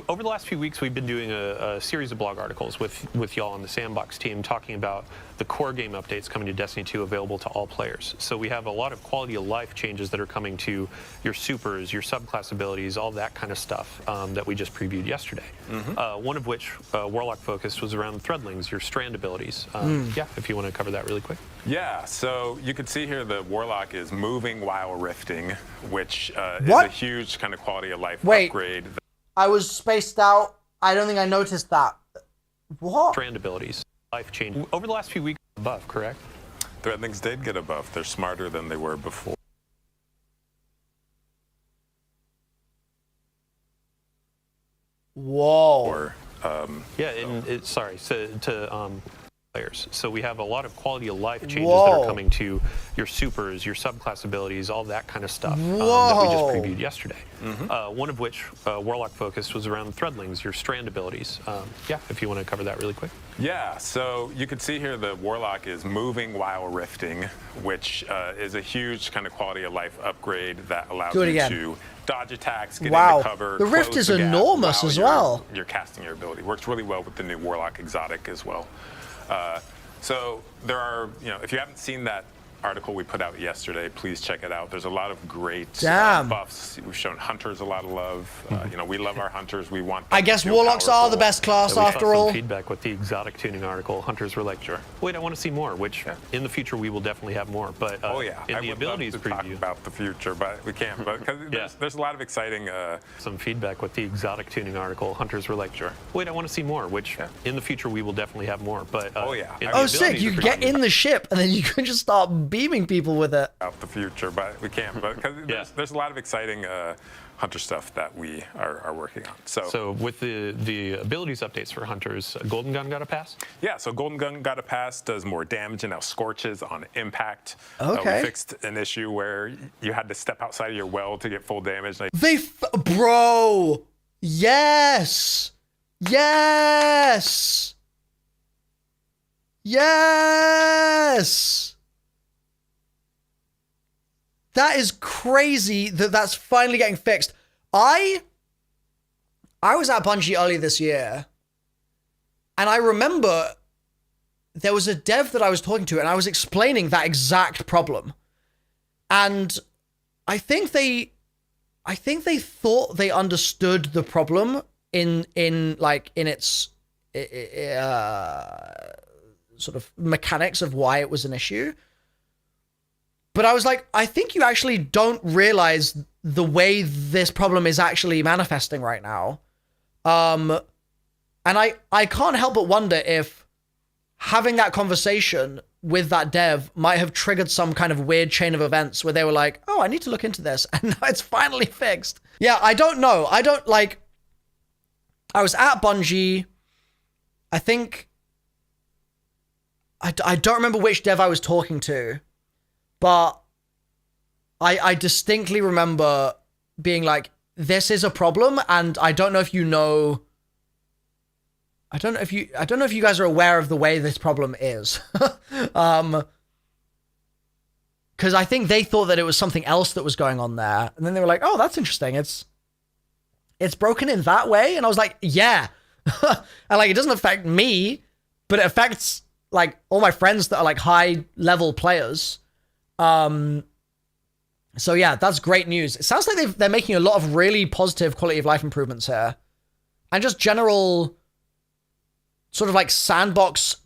over the last few weeks we've been doing a series of blog articles with y'all on the Sandbox team talking about the core game updates coming to Destiny 2 available to all players. So we have a lot of quality of life changes that are coming to your supers, your subclass abilities, all that kind of stuff that we just previewed yesterday. One of which, Warlock focused, was around threadlings, your strand abilities. Yeah, if you want to cover that really quick. Yeah, so you can see here the Warlock is moving while rifting, which is a huge kind of quality of life upgrade. I was spaced out. I don't think I noticed that. What? Strand abilities, life change. Over the last few weeks, buff, correct? Threadlings did get a buff. They're smarter than they were before. Whoa. Yeah, and players. So we have a lot of quality of life changes that are coming to your supers, your subclass abilities, all that kind of stuff that we just previewed yesterday. One of which, Warlock focused, was around threadlings, your strand abilities. Yeah, if you want to cover that really quick. Yeah, so you can see here the Warlock is moving while rifting, which is a huge kind of quality of life upgrade that allows you to dodge attacks, get into cover. The rift is enormous as well. You're casting your ability. Works really well with the new Warlock exotic as well. So there are, if you haven't seen that article we put out yesterday, please check it out. There's a lot of great buffs. We've shown hunters a lot of love. We love our hunters. We want them I guess warlocks are the best class after all. Feedback with the exotic tuning article. Hunters were like, wait, I want to see more, which in the future we will definitely have more. But in the abilities preview, talk about the future, but we can't. But because there's a lot of exciting. Some feedback with the exotic tuning article. Hunters were like, wait, I want to see more, which in the future we will definitely have more. But sick! You get in the ship and then you can just start beaming people with it. Out the future, but we can't. But because there's a lot of exciting hunter stuff that we are working on. So with the abilities updates for hunters, Golden Gun got a pass? Yeah, so Golden Gun got a pass, does more damage, and now scorches on impact. Okay. We fixed an issue where you had to step outside of your well to get full damage. Bro! Yes! Yes! Yes! That is crazy that that's finally getting fixed. I was at Bungie earlier this year, and I remember there was a dev that I was talking to, and I was explaining that exact problem. And I think they thought they understood the problem in its sort of mechanics of why it was an issue. But I was like, I think you actually don't realize the way this problem is actually manifesting right now. And I can't help but wonder if having that conversation with that dev might have triggered some kind of weird chain of events where they were like, oh, I need to look into this. And now it's finally fixed. Yeah, I don't know. I was at Bungie. I think, I don't remember which dev I was talking to, but I distinctly remember being like, this is a problem, and I don't know if you know, I don't know if you guys are aware of the way this problem is. Because I think they thought that it was something else that was going on there, and then they were like, oh, that's interesting. It's broken in that way, and I was like, yeah. And like, it doesn't affect me, but it affects like all my friends that are like high level players. So yeah, that's great news. It sounds like they're making a lot of really positive quality of life improvements here, and just general sort of like sandbox,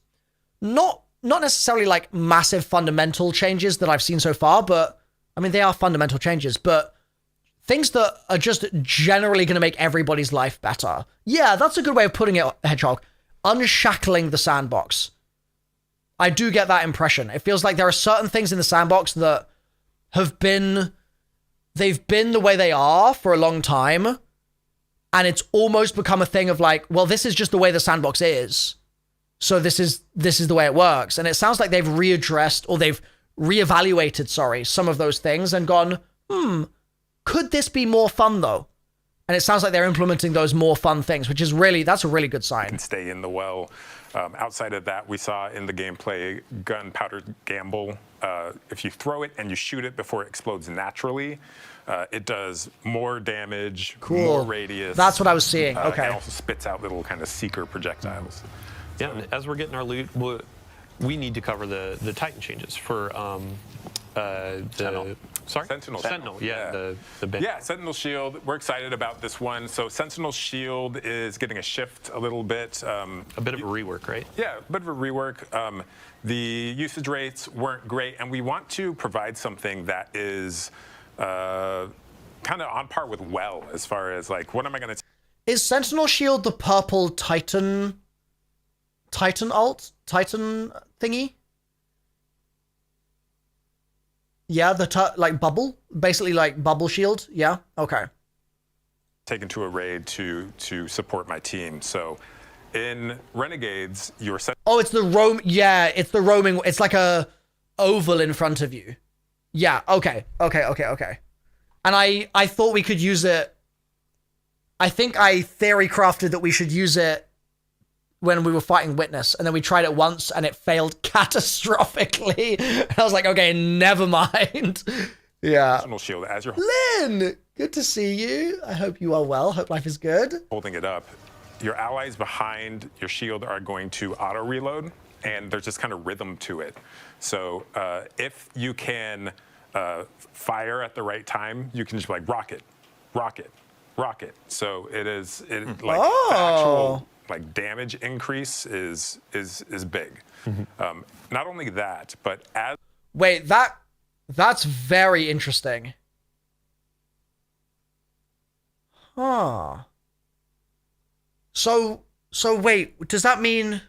not necessarily like massive fundamental changes that I've seen so far, but I mean, they are fundamental changes, but things that are just generally going to make everybody's life better. Yeah, that's a good way of putting it, Hedgehog. Unshackling the sandbox. I do get that impression. It feels like there are certain things in the sandbox that they've been the way they are for a long time, and it's almost become a thing of like, well, this is just the way the sandbox is, so this is the way it works. And it sounds like they've readdressed, or they've reevaluated, some of those things and gone, could this be more fun though? And it sounds like they're implementing those more fun things, which is that's a really good sign. Can stay in the well. Outside of that, we saw in the gameplay gunpowder gamble. If you throw it and you shoot it before it explodes naturally, it does more damage, more radius. That's what I was seeing. Okay. And also spits out little kind of seeker projectiles. Yeah, and as we're getting our loot, we need to cover the Titan changes for Sentinel. Sorry? Sentinel. Yeah. Yeah, Sentinel Shield. We're excited about this one. So Sentinel Shield is getting a shift a little bit. A bit of a rework, right? Yeah, a bit of a rework. The usage rates weren't great, and we want to provide something that is kind of on par with WELL as far as like, what am I going to... Is Sentinel Shield the purple Titan alt? Titan thingy? Yeah, like bubble? Basically like bubble shield? Yeah? Okay. Taken to a raid to support my team. So in Renegades, you're... Oh, it's the roam... Yeah, it's the roaming... It's like a oval in front of you. Yeah, okay. And I thought we could use it... I think I theory crafted that we should use it when we were fighting Witness, and then we tried it once and it failed catastrophically. And I was like, okay, never mind. Yeah. Shield as you're Lynn, good to see you. I hope you are well. Hope life is good. Holding it up, your allies behind your shield are going to auto reload, and there's just kind of rhythm to it. So if you can fire at the right time, you can just be like rocket. So it is the actual like damage increase is big. Not only that, but as... Wait, that's very interesting. Huh. So wait, does that mean...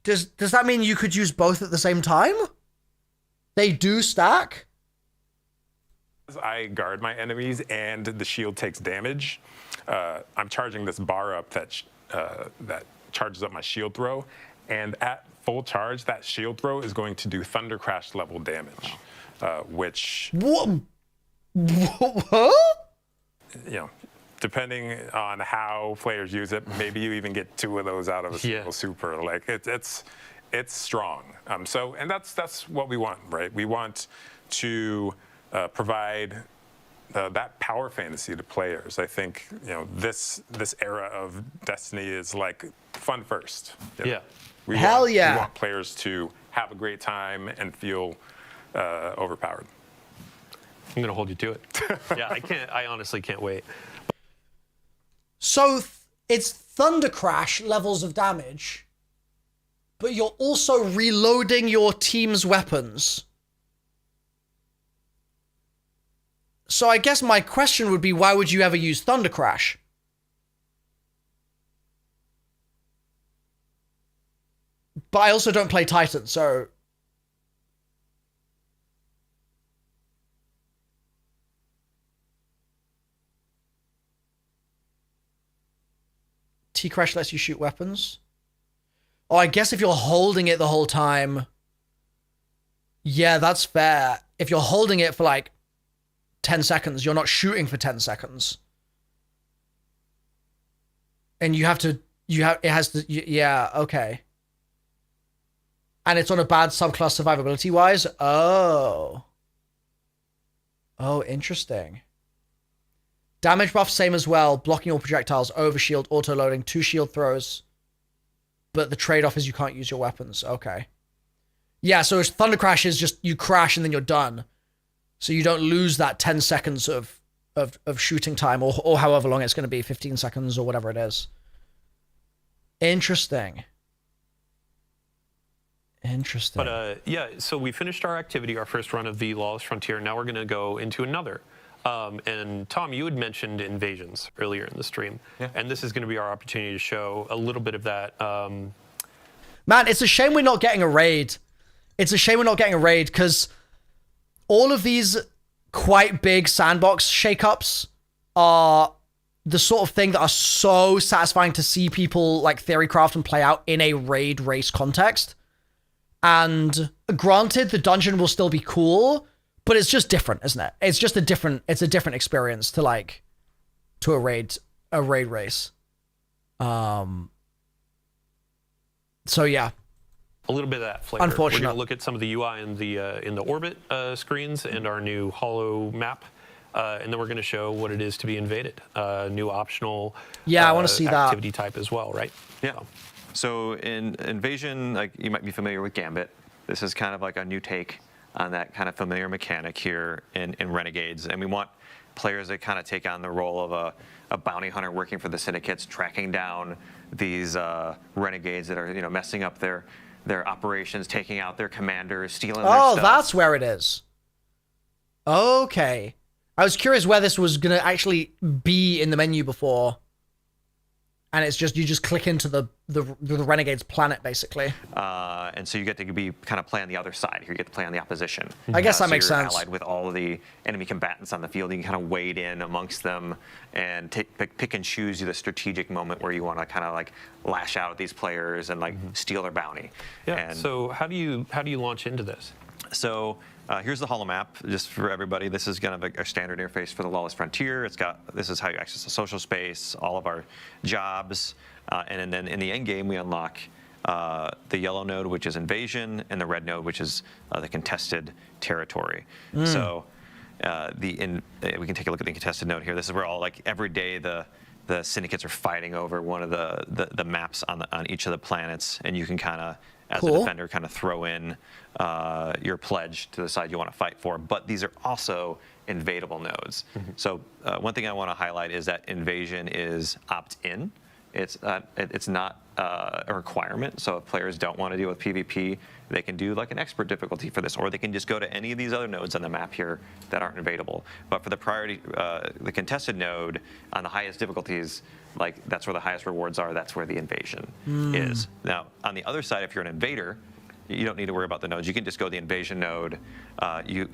Does that mean you could use both at the same time? They do stack? As I guard my enemies and the shield takes damage, I'm charging this bar up that charges up my shield throw, and at full charge, that shield throw is going to do Thunder Crash level damage, which... What? You know, depending on how players use it, maybe you even get 2 of those out of a single super. Like it's strong. And that's what we want, right? We want to provide that power fantasy to players. I think this era of Destiny is like fun first. Yeah. We want players to have a great time and feel overpowered. I'm gonna hold you to it. Yeah, I honestly can't wait. So it's Thunder Crash levels of damage, but you're also reloading your team's weapons. So I guess my question would be, why would you ever use Thunder Crash? But I also don't play Titan, so... T-Crash lets you shoot weapons. Oh, I guess if you're holding it the whole time... Yeah, that's fair. If you're holding it for like 10 seconds, you're not shooting for 10 seconds. And it has to, yeah, okay. And it's on a bad subclass survivability-wise? Oh. Oh, interesting. Damage buff, same as well. Blocking all projectiles, overshield, auto-loading, 2 shield throws. But the trade-off is you can't use your weapons. Okay. Yeah, so Thunder Crash is just you crash and then you're done. So you don't lose that 10 seconds of shooting time or however long it's going to be, 15 seconds or whatever it is. Interesting. Interesting. But yeah, so we finished our activity, our first run of the Lawless Frontier. Now we're going to go into another. And Tom, you had mentioned invasions earlier in the stream. Yeah. And this is going to be our opportunity to show a little bit of that. Man, it's a shame we're not getting a raid. It's a shame we're not getting a raid because all of these quite big sandbox shakeups are the sort of thing that are so satisfying to see people like theorycraft and play out in a raid race context. And granted, the dungeon will still be cool, but it's just different, isn't it? It's just a different experience to a raid race. So yeah. A little bit of that flavor. Unfortunate. We're going to look at some of the UI in the orbit screens and our new holo map, and then we're going to show what it is to be invaded. New optional. Yeah, I want to see that activity type as well, right? Yeah. So in Invasion, like you might be familiar with Gambit. This is kind of like a new take on that kind of familiar mechanic here in Renegades, and we want players that kind of take on the role of a bounty hunter working for the syndicates, tracking down these renegades that are messing up their operations, taking out their commanders, stealing their stuff. Oh, that's where it is. Okay. I was curious where this was going to actually be in the menu before. And it's just, you just click into the Renegades planet, basically. And so you get to be kind of play on the other side here. You get to play on the opposition. I guess that so makes you're sense. Allied with all of the enemy combatants on the field. You can kind of wade in amongst them and pick and choose the strategic moment where you want to kind of like lash out at these players and like steal their bounty. Yeah. And So how do you launch into this? So here's the holo map, just for everybody. This is kind of our standard interface for the Lawless Frontier. This is how you access the social space, all of our jobs, and then in the end game we unlock the yellow node, which is invasion, and the red node, which is the contested territory. So we can take a look at the contested node here. This is where all every day the syndicates are fighting over one of the maps on each of the planets, and you can kind of, as a defender, kind of throw in your pledge to the side you want to fight for. But these are also invadable nodes. So one thing I want to highlight is that invasion is opt-in. It's not a requirement. So if players don't want to deal with PvP, they can do like an expert difficulty for this, or they can just go to any of these other nodes on the map here that aren't invadable. But for the priority, the contested node on the highest difficulties, that's where the highest rewards are. That's where the invasion is. Now, on the other side, if you're an invader, you don't need to worry about the nodes. You can just go to the invasion node. You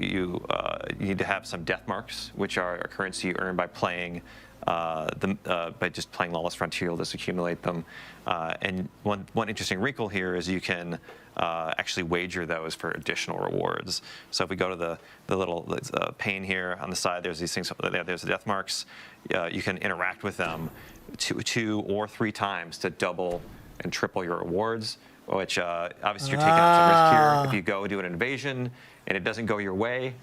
need to have some death marks, which are a currency you earn by playing by just playing Lawless Frontier. You'll just accumulate them. And one interesting wrinkle here is you can actually wager those for additional rewards. So if we go to the little pane here on the side, there's these things. There's the death marks. You can interact with them two or three times to double and triple your rewards, which obviously you're taking up some risk here. If you go do an invasion and it doesn't go your way,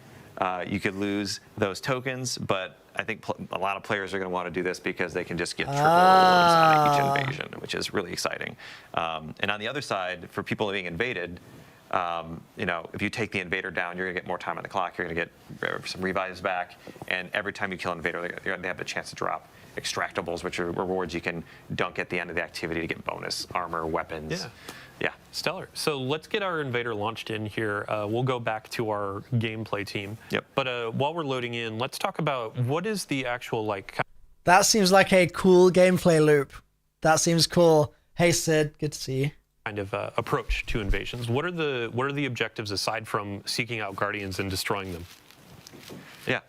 You could lose those tokens, but I think a lot of players are going to want to do this because they can just get triple rewards on each invasion, which is really exciting. And on the other side, for people being invaded, if you take the invader down, you're going to get more time on the clock. You're going to get some revives back, and every time you kill an invader, they have the chance to drop extractables, which are rewards you can dunk at the end of the activity to get bonus armor, weapons. Yeah. Stellar. So let's get our invader launched in here. We'll go back to our gameplay team. Yep. But while we're loading in, let's talk about what is the actual That seems like a cool gameplay loop. That seems cool. Hey Sid, good to see you. Kind of approach to invasions. What are the objectives aside from seeking out guardians and destroying them? Yeah.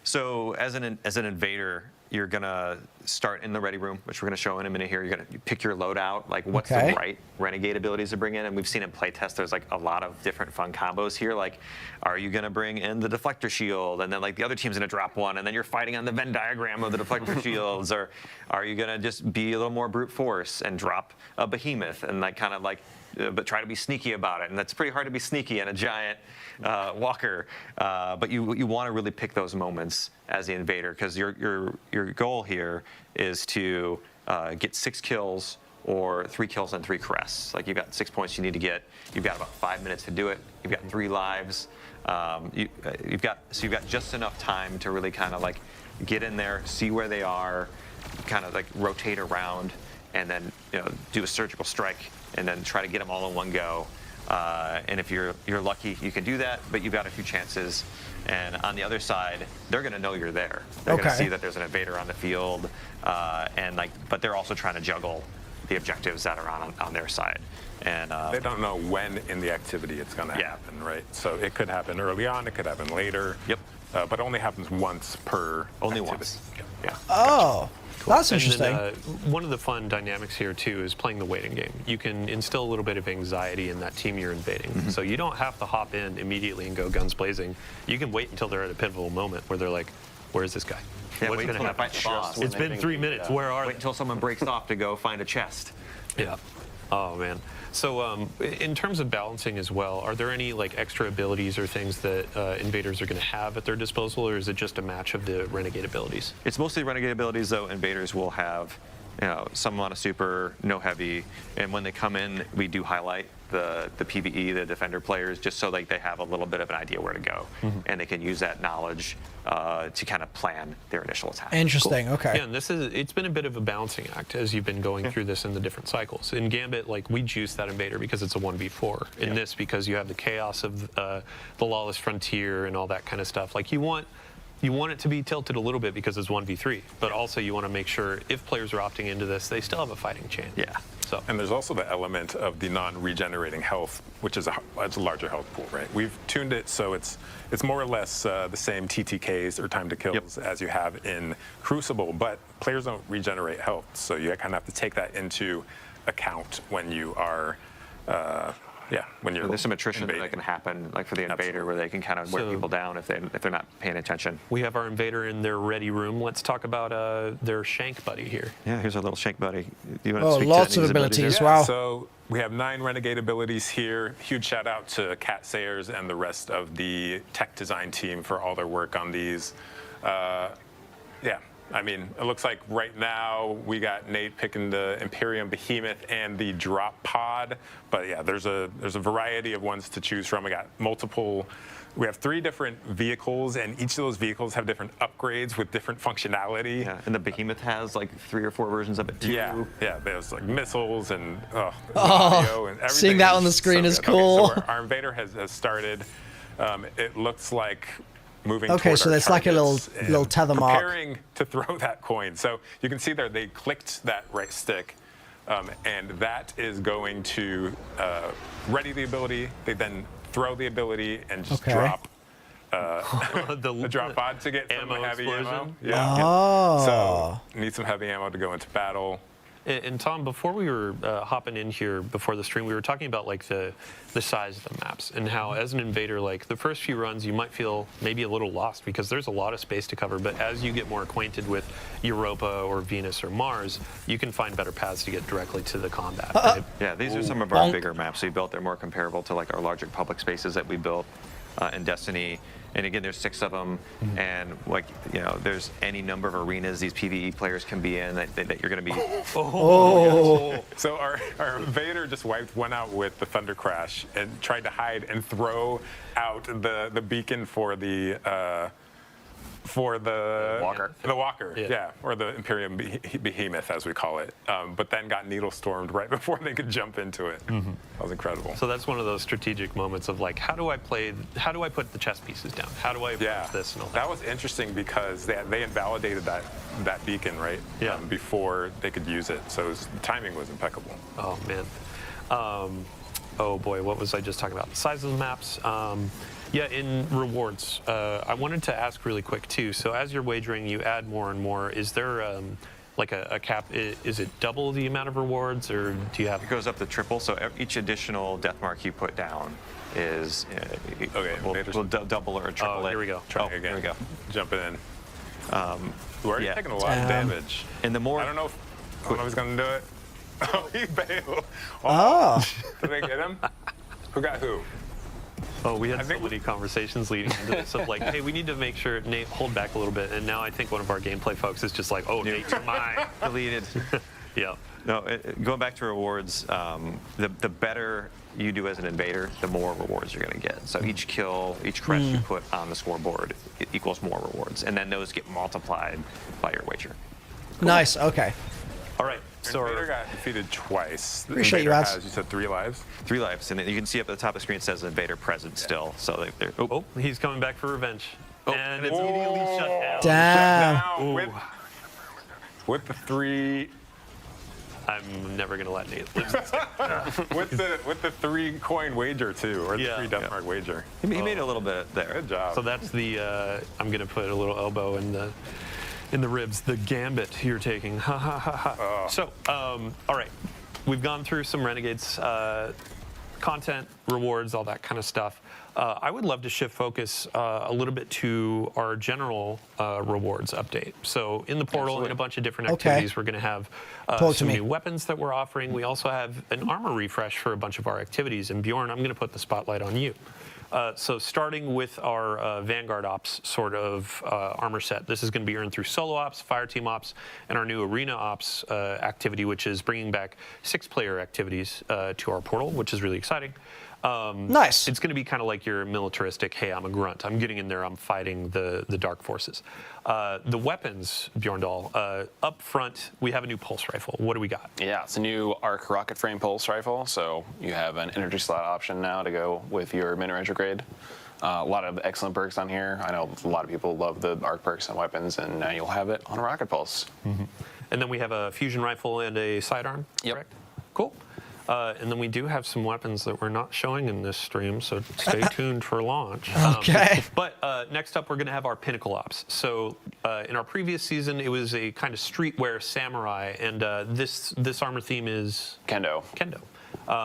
So as an invader, you're gonna start in the ready room, which we're gonna show in a minute here. You're gonna pick your loadout, like what's the right renegade abilities to bring in, and we've seen in playtest there's like a lot of different fun combos here. Like, are you gonna bring in the deflector shield, and then like the other team's gonna drop one, and then you're fighting on the Venn diagram of the deflector shields, or are you gonna just be a little more brute force and drop a behemoth and like kind of like but try to be sneaky about it, and that's pretty hard to be sneaky in a giant walker. But you want to really pick those moments as the invader, because your goal here is to get 6 kills or 3 kills and 3 caress. Like, you've got 6 points you need to get. You've got about 5 minutes to do it. You've got 3 lives. You've got just enough time to really kind of like get in there, see where they are, kind of like rotate around, and then do a surgical strike, and then try to get them all in one go. And if you're lucky, you can do that, but you've got a few chances. And on the other side, they're going to know you're there. They're going to see that there's an invader on the field, but they're also trying to juggle the objectives that are on their side. And they don't know when in the activity it's going to happen, right? So it could happen early on, it could happen later. Yep. But it only happens once per. Only activity. once. Yeah. Oh. Cool. That's interesting. And then, one of the fun dynamics here, too, is playing the waiting game. You can instill a little bit of anxiety in that team you're invading. Mm-hmm. So you don't have to hop in immediately and go guns blazing. You can wait until they're at a pivotal moment where they're like, where's this guy? Yeah, What's wait going to until happen? they fight the boss. It's been 3 minutes. Where are Wait until someone breaks off to go find a chest. Yeah. Oh, man. So in terms of balancing as well, are there any like extra abilities or things that invaders are going to have at their disposal, or is it just a match of the renegade abilities? It's mostly renegade abilities, though. Invaders will have some amount of super, no heavy, and when they come in, we do highlight the PvE, the defender players, just so like they have a little bit of an idea where to go, and they can use that knowledge to kind of plan their initial attack. Interesting. Cool. Okay. Yeah, and it's been a bit of a balancing act as you've been going through this in the different cycles. In Gambit, like, we juice that invader because it's a 1v4. In this, because you have the chaos of the lawless frontier and all that kind of stuff. Like, you want it to be tilted a little bit because it's 1v3, but also you want to make sure if players are opting into this, they still have a fighting chance. Yeah. So. And there's also the element of the non-regenerating health, which is it's a larger health pool, right? We've tuned it so it's more or less the same TTKs or time to kills as you have in Crucible, but players don't regenerate health, so you kind of have to take that into account when you are. When you're there's some attrition that can happen, like for the invader, where they can kind of wear people down if they're not paying attention. We have our invader in their ready room. Let's talk about their shank buddy here. Yeah, here's our little shank buddy. Do you want to speak lots to of any abilities. Yeah, Wow. So we have 9 renegade abilities here. Huge shout out to Kat Sayers and the rest of the tech design team for all their work on these. I mean, it looks like right now we got Nate picking the Imperium Behemoth and the Drop Pod, but yeah, there's a variety of ones to choose from. We got multiple. We have 3 different vehicles, and each of those vehicles have different upgrades with different functionality. Yeah, and the Behemoth has like 3 or 4 versions of it too. Yeah, there's like missiles and audio and everything. Seeing that on the screen is good. cool. Okay, so our invader has started. It looks like moving. Okay, so there's it's like a little tether mark. Preparing to throw that coin. So you can see there they clicked that right stick, and that is going to ready the ability. They then throw the ability and just drop the drop pod to get some heavy ammo. Yeah. Oh. So need some heavy ammo to go into battle. And Tom, before we were hopping in here before the stream, we were talking about like the size of the maps and how, as an invader, like the first few runs you might feel maybe a little lost because there's a lot of space to cover. But as you get more acquainted with Europa or Venus or Mars, you can find better paths to get directly to the combat. Right? Yeah, these are some of our bigger maps we built. They're more comparable to like our larger public spaces that we built in Destiny. And again, there's 6 of them, and like there's any number of arenas these PvE players can be in that you're going to be. So our invader just wiped one out with the Thunder Crash and tried to hide and throw out the beacon for the Walker. The Walker, yeah, or the Imperium Behemoth, as we call it. But then got needle stormed right before they could jump into it. That was incredible. So that's one of those strategic moments of like, how do I put the chess pieces down? How do I approach this and all that? That was interesting because they invalidated that beacon, right? Yeah. Before they could use it. So the timing was impeccable. Oh man. Oh boy, what was I just talking about? The size of the maps. Yeah, in rewards, I wanted to ask really quick too. So as you're wagering, you add more and more. Is there like a cap? Is it double the amount of rewards, or do you have? It goes up to triple. So each additional death mark you put down is we'll double or triple it. Here we go. Try again. Here we go. Jumping in. We're already taking a lot of damage. And the more I don't know if he's gonna do it. Oh, he bailed. Did they get him? Who got who? Oh, we had so many conversations leading into this of like, hey, we need to make sure Nate hold back a little bit. And now I think one of our gameplay folks is just like, oh, Nate, you're mine. Deleted. Yeah. No, going back to rewards, the better you do as an invader, the more rewards you're going to get. So each kill, each crest you put on the scoreboard, it equals more rewards. And then those get multiplied by your wager. Nice, okay. All right. So Invader got defeated twice. Appreciate you, Abs. You said 3 lives? 3 lives. And then you can see up at the top of the screen it says Invader present still. So they're oh, he's coming back for revenge. And it's immediately shut down. Damn. With the 3... I'm never going to let Nate lose this game. with the 3 coin wager too, or the 3 death mark wager. He made a little bit there. Good job. So that's the, I'm going to put a little elbow in the ribs, the gambit you're taking. Ha ha ha ha. So, all right. We've gone through some Renegades content, rewards, all that kind of stuff. I would love to shift focus a little bit to our general rewards update. So in the portal, in a bunch of different activities, we're going to have some new weapons that we're offering. We also have an armor refresh for a bunch of our activities. And Bjorn, I'm going to put the spotlight on you. So starting with our Vanguard Ops sort of armor set, this is going to be earned through Solo Ops, Fireteam Ops, and our new Arena Ops activity, which is bringing back 6-player activities to our portal, which is really exciting. Nice. It's going to be kind of like your militaristic, hey, I'm a grunt. I'm getting in there. I'm fighting the dark forces. The weapons, Bjorndal, up front, we have a new pulse rifle. What do we got? Yeah, it's a new arc rocket frame pulse rifle. So you have an energy slot option now to go with your retrograde. A lot of excellent perks on here. I know a lot of people love the arc perks on weapons, and now you'll have it on a rocket pulse. And then we have a fusion rifle and a sidearm, correct? Cool. And then we do have some weapons that we're not showing in this stream, so stay tuned for launch. Okay. But next up, we're going to have our Pinnacle Ops. So in our previous season, it was a kind of streetwear samurai, and this armor theme is Kendo.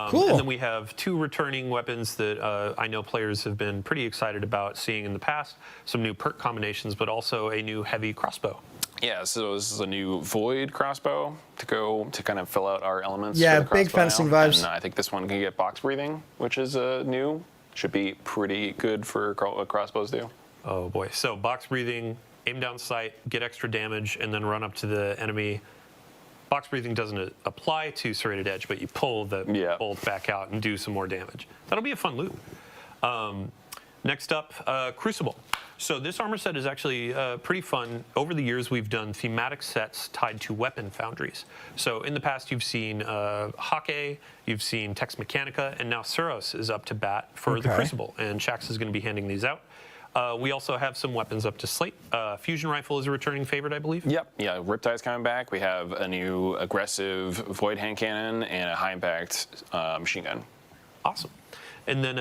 Cool. And then we have 2 returning weapons that I know players have been pretty excited about seeing in the past. Some new perk combinations, but also a new heavy crossbow. Yeah, so this is a new Void crossbow to kind of fill out our elements. Yeah, for the big crossbow fencing now. vibes. And I think this one can get box breathing, which is new. Should be pretty good for what crossbows do. Oh boy. So box breathing, aim down sight, get extra damage, and then run up to the enemy. Box breathing doesn't apply to Serrated Edge, but you pull the bolt back out and do some more damage. That'll be a fun loot. Next up, Crucible. So this armor set is actually pretty fun. Over the years, we've done thematic sets tied to weapon foundries. So in the past, you've seen Hake, you've seen Tex Mechanica, and now Suros is up to bat for the Crucible, and Shax is going to be handing these out. We also have some weapons up to slate. Fusion Rifle is a returning favorite, I believe. Yep. Yeah, Riptide's coming back. We have a new aggressive Void hand cannon and a high-impact machine gun. Awesome. And then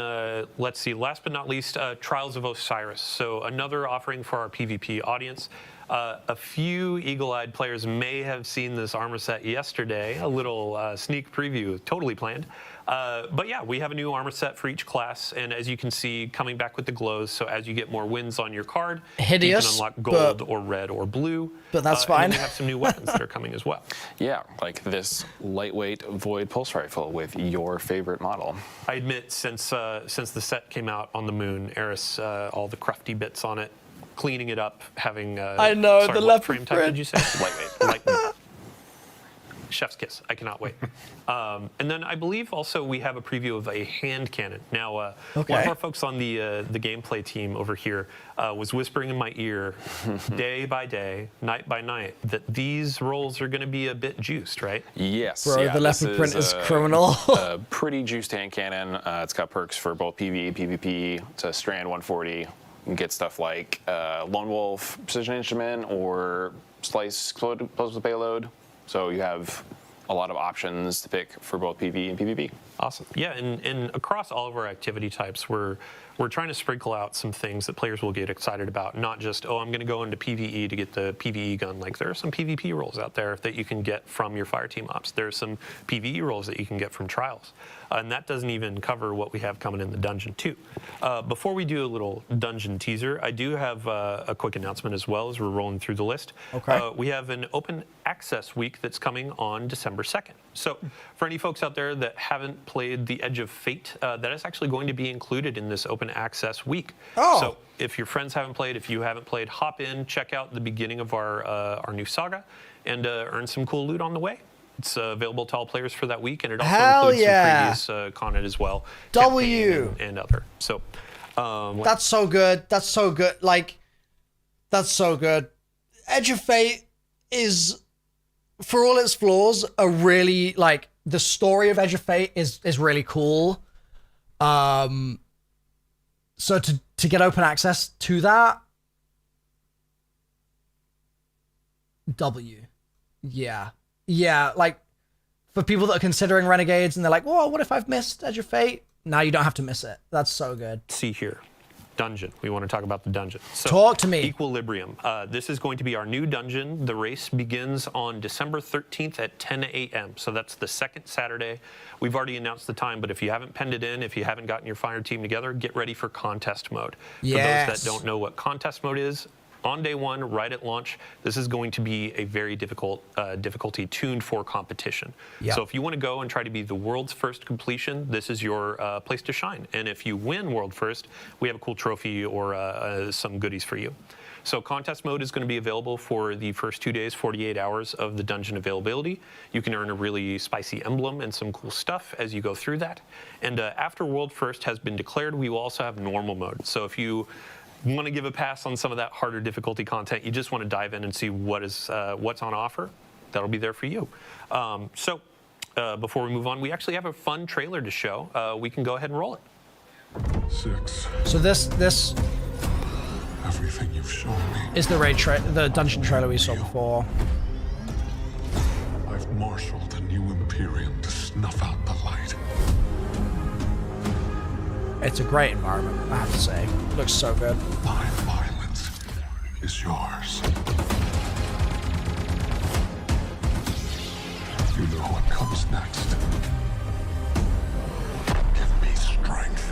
let's see, last but not least, Trials of Osiris. So another offering for our PvP audience. A few eagle-eyed players may have seen this armor set yesterday, a little sneak preview, totally planned. But yeah, we have a new armor set for each class, and as you can see, coming back with the glows, so as you get more wins on your card, Hideous, you can unlock gold or red or blue. But that's fine. And then we have some new weapons that are coming as well. Yeah, like this lightweight Void Pulse Rifle with your favorite model. I admit, since the set came out on the moon, Eris, all the crufty bits on it, cleaning it up, having I know, sorry, the what leopard frame type print. did you say? Lightweight. Chef's kiss. I cannot wait. And then I believe also we have a preview of a hand cannon. Now, one of our folks on the gameplay team over here was whispering in my ear day by day, night by night, that these rolls are going to be a bit juiced, right? Yes. Bro, yeah, the leopard print is criminal. A pretty juiced hand cannon. It's got perks for both PvE, PvP. It's a strand 140. You can get stuff like Lone Wolf Precision Instrument or Slice Explosive Payload. So you have a lot of options to pick for both PvE and PvP. Awesome. Yeah, and across all of our activity types, we're trying to sprinkle out some things that players will get excited about. Not just, oh, I'm going to go into PvE to get the PvE gun. Like, there are some PvP roles out there that you can get from your Fireteam ops. There are some PvE roles that you can get from Trials. And that doesn't even cover what we have coming in the dungeon, too. Before we do a little dungeon teaser, I do have a quick announcement as well as we're rolling through the list. Okay. We have an open access week that's coming on December 2nd. So for any folks out there that haven't played The Edge of Fate, that is actually going to be included in this open access week. Oh. So if your friends haven't played, if you haven't played, hop in, check out the beginning of our new saga, and earn some cool loot on the way. It's available to all players for that week, and it also includes some previous content as well. W and other. So that's so good. That's so good. Like, that's so good. Edge of Fate is, for all its flaws, a really, like, the story of Edge of Fate is really cool. So to get open access to that, W. Yeah, like, for people that are considering Renegades and they're like, whoa, what if I've missed Edge of Fate? Now you don't have to miss it. That's so good. See here. Dungeon. We want to talk about the dungeon. So, talk to me. Equilibrium. This is going to be our new dungeon. The race begins on December 13th at 10 a.m. So that's the second Saturday. We've already announced the time, but if you haven't penned it in, if you haven't gotten your fire team together, get ready for contest mode. Yes. For those that don't know what contest mode is, on day one, right at launch, this is going to be a very difficult difficulty tuned for competition. Yep. So if you want to go and try to be the world's first completion, this is your place to shine. And if you win world first, we have a cool trophy or some goodies for you. So contest mode is going to be available for the first 2 days, 48 hours of the dungeon availability. You can earn a really spicy emblem and some cool stuff as you go through that. And after world first has been declared, we will also have normal mode. So if you want to give a pass on some of that harder difficulty content, you just want to dive in and see what's on offer, that'll be there for you. Before we move on, we actually have a fun trailer to show. We can go ahead and roll it. 6. So this Everything you've shown me. is the dungeon trailer we saw before. I've marshaled a new Imperium to snuff out the light. It's a great environment, I have to say. It looks so good. My violence is yours. You know what comes next. Give me strength.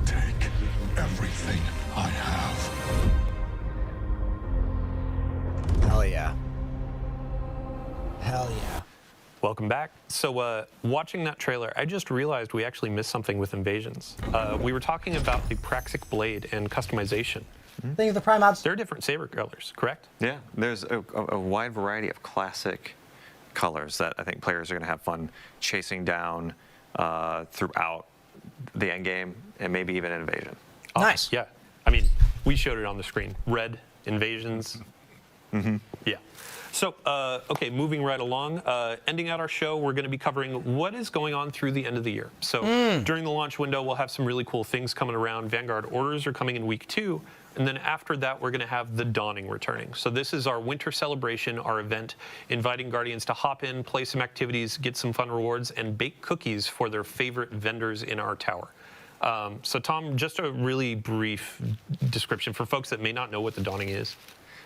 Take everything I have. Hell yeah. Hell yeah. Welcome back. So watching that trailer, I just realized we actually missed something with Invasions. We were talking about the Praxic Blade and customization. Think of the Primads. There are different saber colors, correct? Yeah, there's a wide variety of classic colors that I think players are going to have fun chasing down throughout the end game and maybe even Invasion. Nice. Yeah. I mean, we showed it on the screen. Red, Invasions. Mm-hmm. Yeah. So, okay, moving right along, ending out our show, we're going to be covering what is going on through the end of the year. So during the launch window, we'll have some really cool things coming around. Vanguard orders are coming in week 2. And then after that, we're going to have the Dawning returning. So this is our winter celebration, our event, inviting Guardians to hop in, play some activities, get some fun rewards, and bake cookies for their favorite vendors in our tower. So Tom, just a really brief description for folks that may not know what the Dawning is.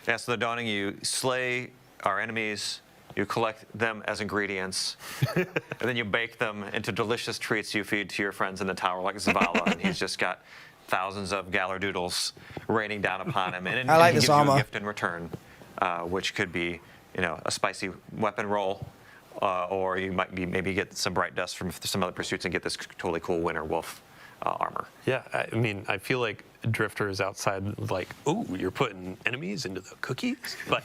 Yeah, so the Dawning, you slay our enemies, you collect them as ingredients, and then you bake them into delicious treats you feed to your friends in the tower, like Zavala, and he's just got thousands of Galar-doodles raining down upon him, and I like he this gives you armor. a gift in return, which could be, a spicy weapon roll, or you might maybe get some bright dust from some other pursuits and get this totally cool Winter Wolf armor. Yeah, I mean, I feel like Drifter is outside, like, ooh, you're putting enemies into the cookies? But,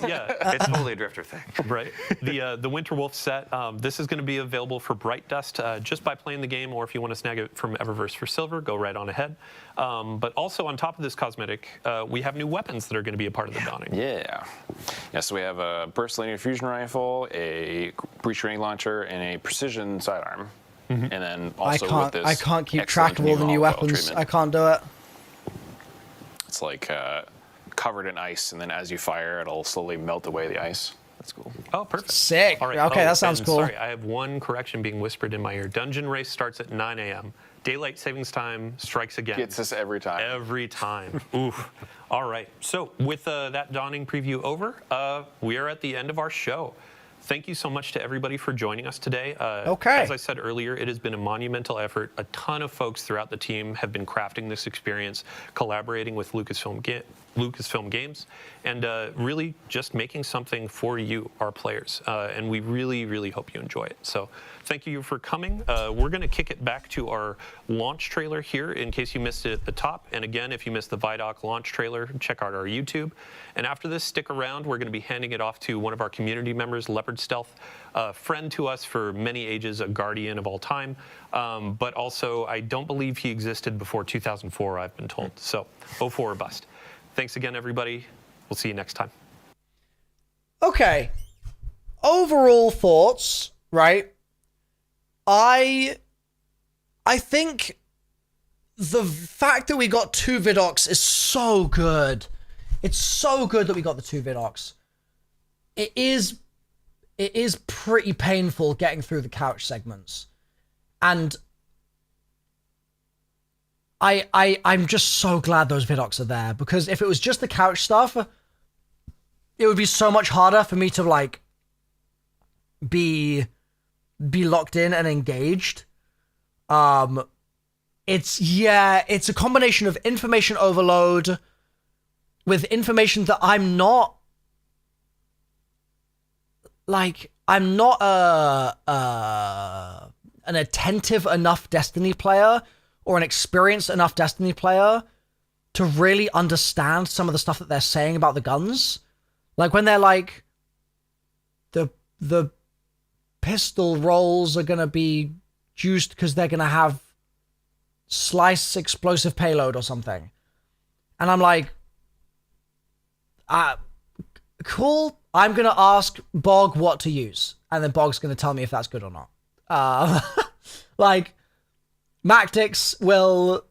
yeah. It's totally a Drifter thing. Right. The Winter Wolf set, this is going to be available for Bright Dust just by playing the game, or if you want to snag it from Eververse for silver, go right on ahead. But also, on top of this cosmetic, we have new weapons that are going to be a part of the Dawning. Yeah. Yeah, so we have a burst linear fusion rifle, a breach grenade launcher, and a precision sidearm. And then also with this I can't keep track of all the new weapons. I can't do it. It's like covered in ice, and then as you fire, it'll slowly melt away the ice. That's cool. Oh, perfect. Sick. All right. Okay, that sounds and cool. Sorry, I have one correction being whispered in my ear. Dungeon race starts at 9 a.m. Daylight savings time strikes again. Gets us every time. Every time. Oof. All right. So with that Dawning preview over, we are at the end of our show. Thank you so much to everybody for joining us today. Okay. As I said earlier, it has been a monumental effort. A ton of folks throughout the team have been crafting this experience, collaborating with Lucasfilm Games, and really just making something for you, our players. And we really, really hope you enjoy it. So thank you for coming. We're going to kick it back to our launch trailer here in case you missed it at the top. And again, if you missed the Vidoc launch trailer, check out our YouTube. And after this, stick around. We're going to be handing it off to one of our community members, Leopard Stealth, a friend to us for many ages, a guardian of all time. But also, I don't believe he existed before 2004, I've been told. So 04 or bust. Thanks again, everybody. We'll see you next time. Okay. Overall thoughts, right? I think the fact that we got 2 Vidocs is so good. It's so good that we got the 2 Vidocs. It is pretty painful getting through the couch segments. And I'm just so glad those Vidocs are there, because if it was just the couch stuff, it would be so much harder for me to like be locked in and engaged. It's a combination of information overload with information that I'm not an attentive enough Destiny player or an experienced enough Destiny player to really understand some of the stuff that they're saying about the guns. Like when they're like, the pistol rolls are gonna be juiced because they're gonna have slice explosive payload or something. And I'm like, cool, I'm gonna ask Bog what to use. And then Bog's gonna tell me if that's good or not. Like, Mactix will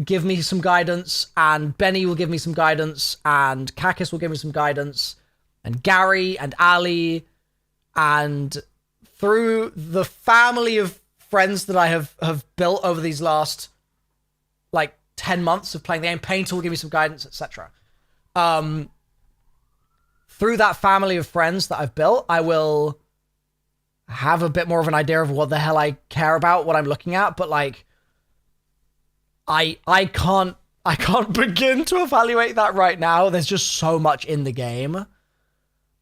give me some guidance, and Benny will give me some guidance, and Kakis will give me some guidance, and Gary and Ali, and through the family of friends that I have built over these last, like, 10 months of playing the game, Painter will give me some guidance, etc. Through that family of friends that I've built, I will have a bit more of an idea of what the hell I care about, what I'm looking at, but like, I can't begin to evaluate that right now. There's just so much in the game.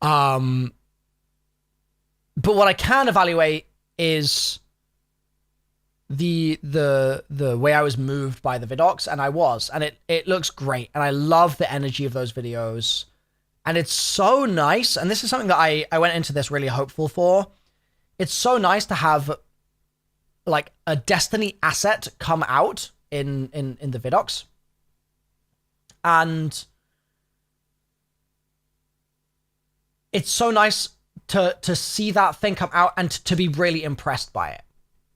But what I can evaluate is the way I was moved by the Vidocs, and it looks great, and I love the energy of those videos, and it's so nice, and this is something that I went into this really hopeful for. It's so nice to have like a Destiny asset come out in the Vidocs, and it's so nice to see that thing come out and to be really impressed by it.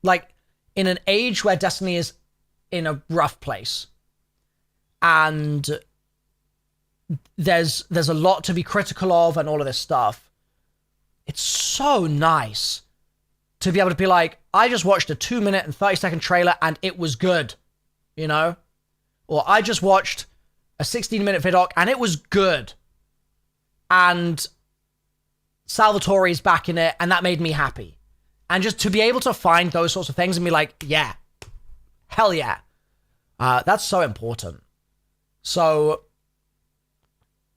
Like, in an age where Destiny is in a rough place, and there's a lot to be critical of and all of this stuff, it's so nice to be able to be like, I just watched a 2-minute and 30-second trailer and it was good, you know? Or I just watched a 16-minute Vidoc and it was good. And Salvatore's back in it and that made me happy. And just to be able to find those sorts of things and be like, yeah, hell yeah. That's so important. So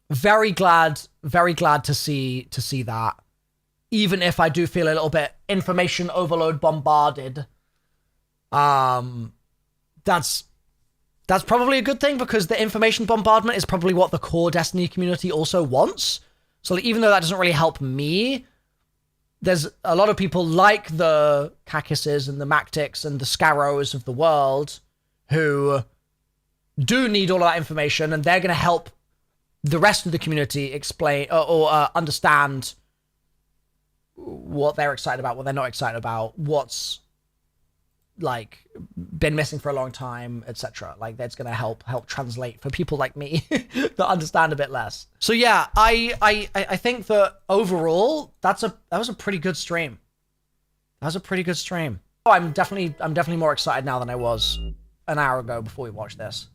very glad to see that. Even if I do feel a little bit information overload bombarded. That's probably a good thing because the information bombardment is probably what the core Destiny community also wants. So even though that doesn't really help me, there's a lot of people like the Kakises and the Mactics and the Scarrows of the world who do need all of that information, and they're going to help the rest of the community explain or understand what they're excited about, what they're not excited about, what's like been missing for a long time, etc. Like that's going to help translate for people like me that understand a bit less. So yeah, I think that overall that was a pretty good stream. That was a pretty good stream. I'm definitely more excited now than I was an hour ago before we watched this.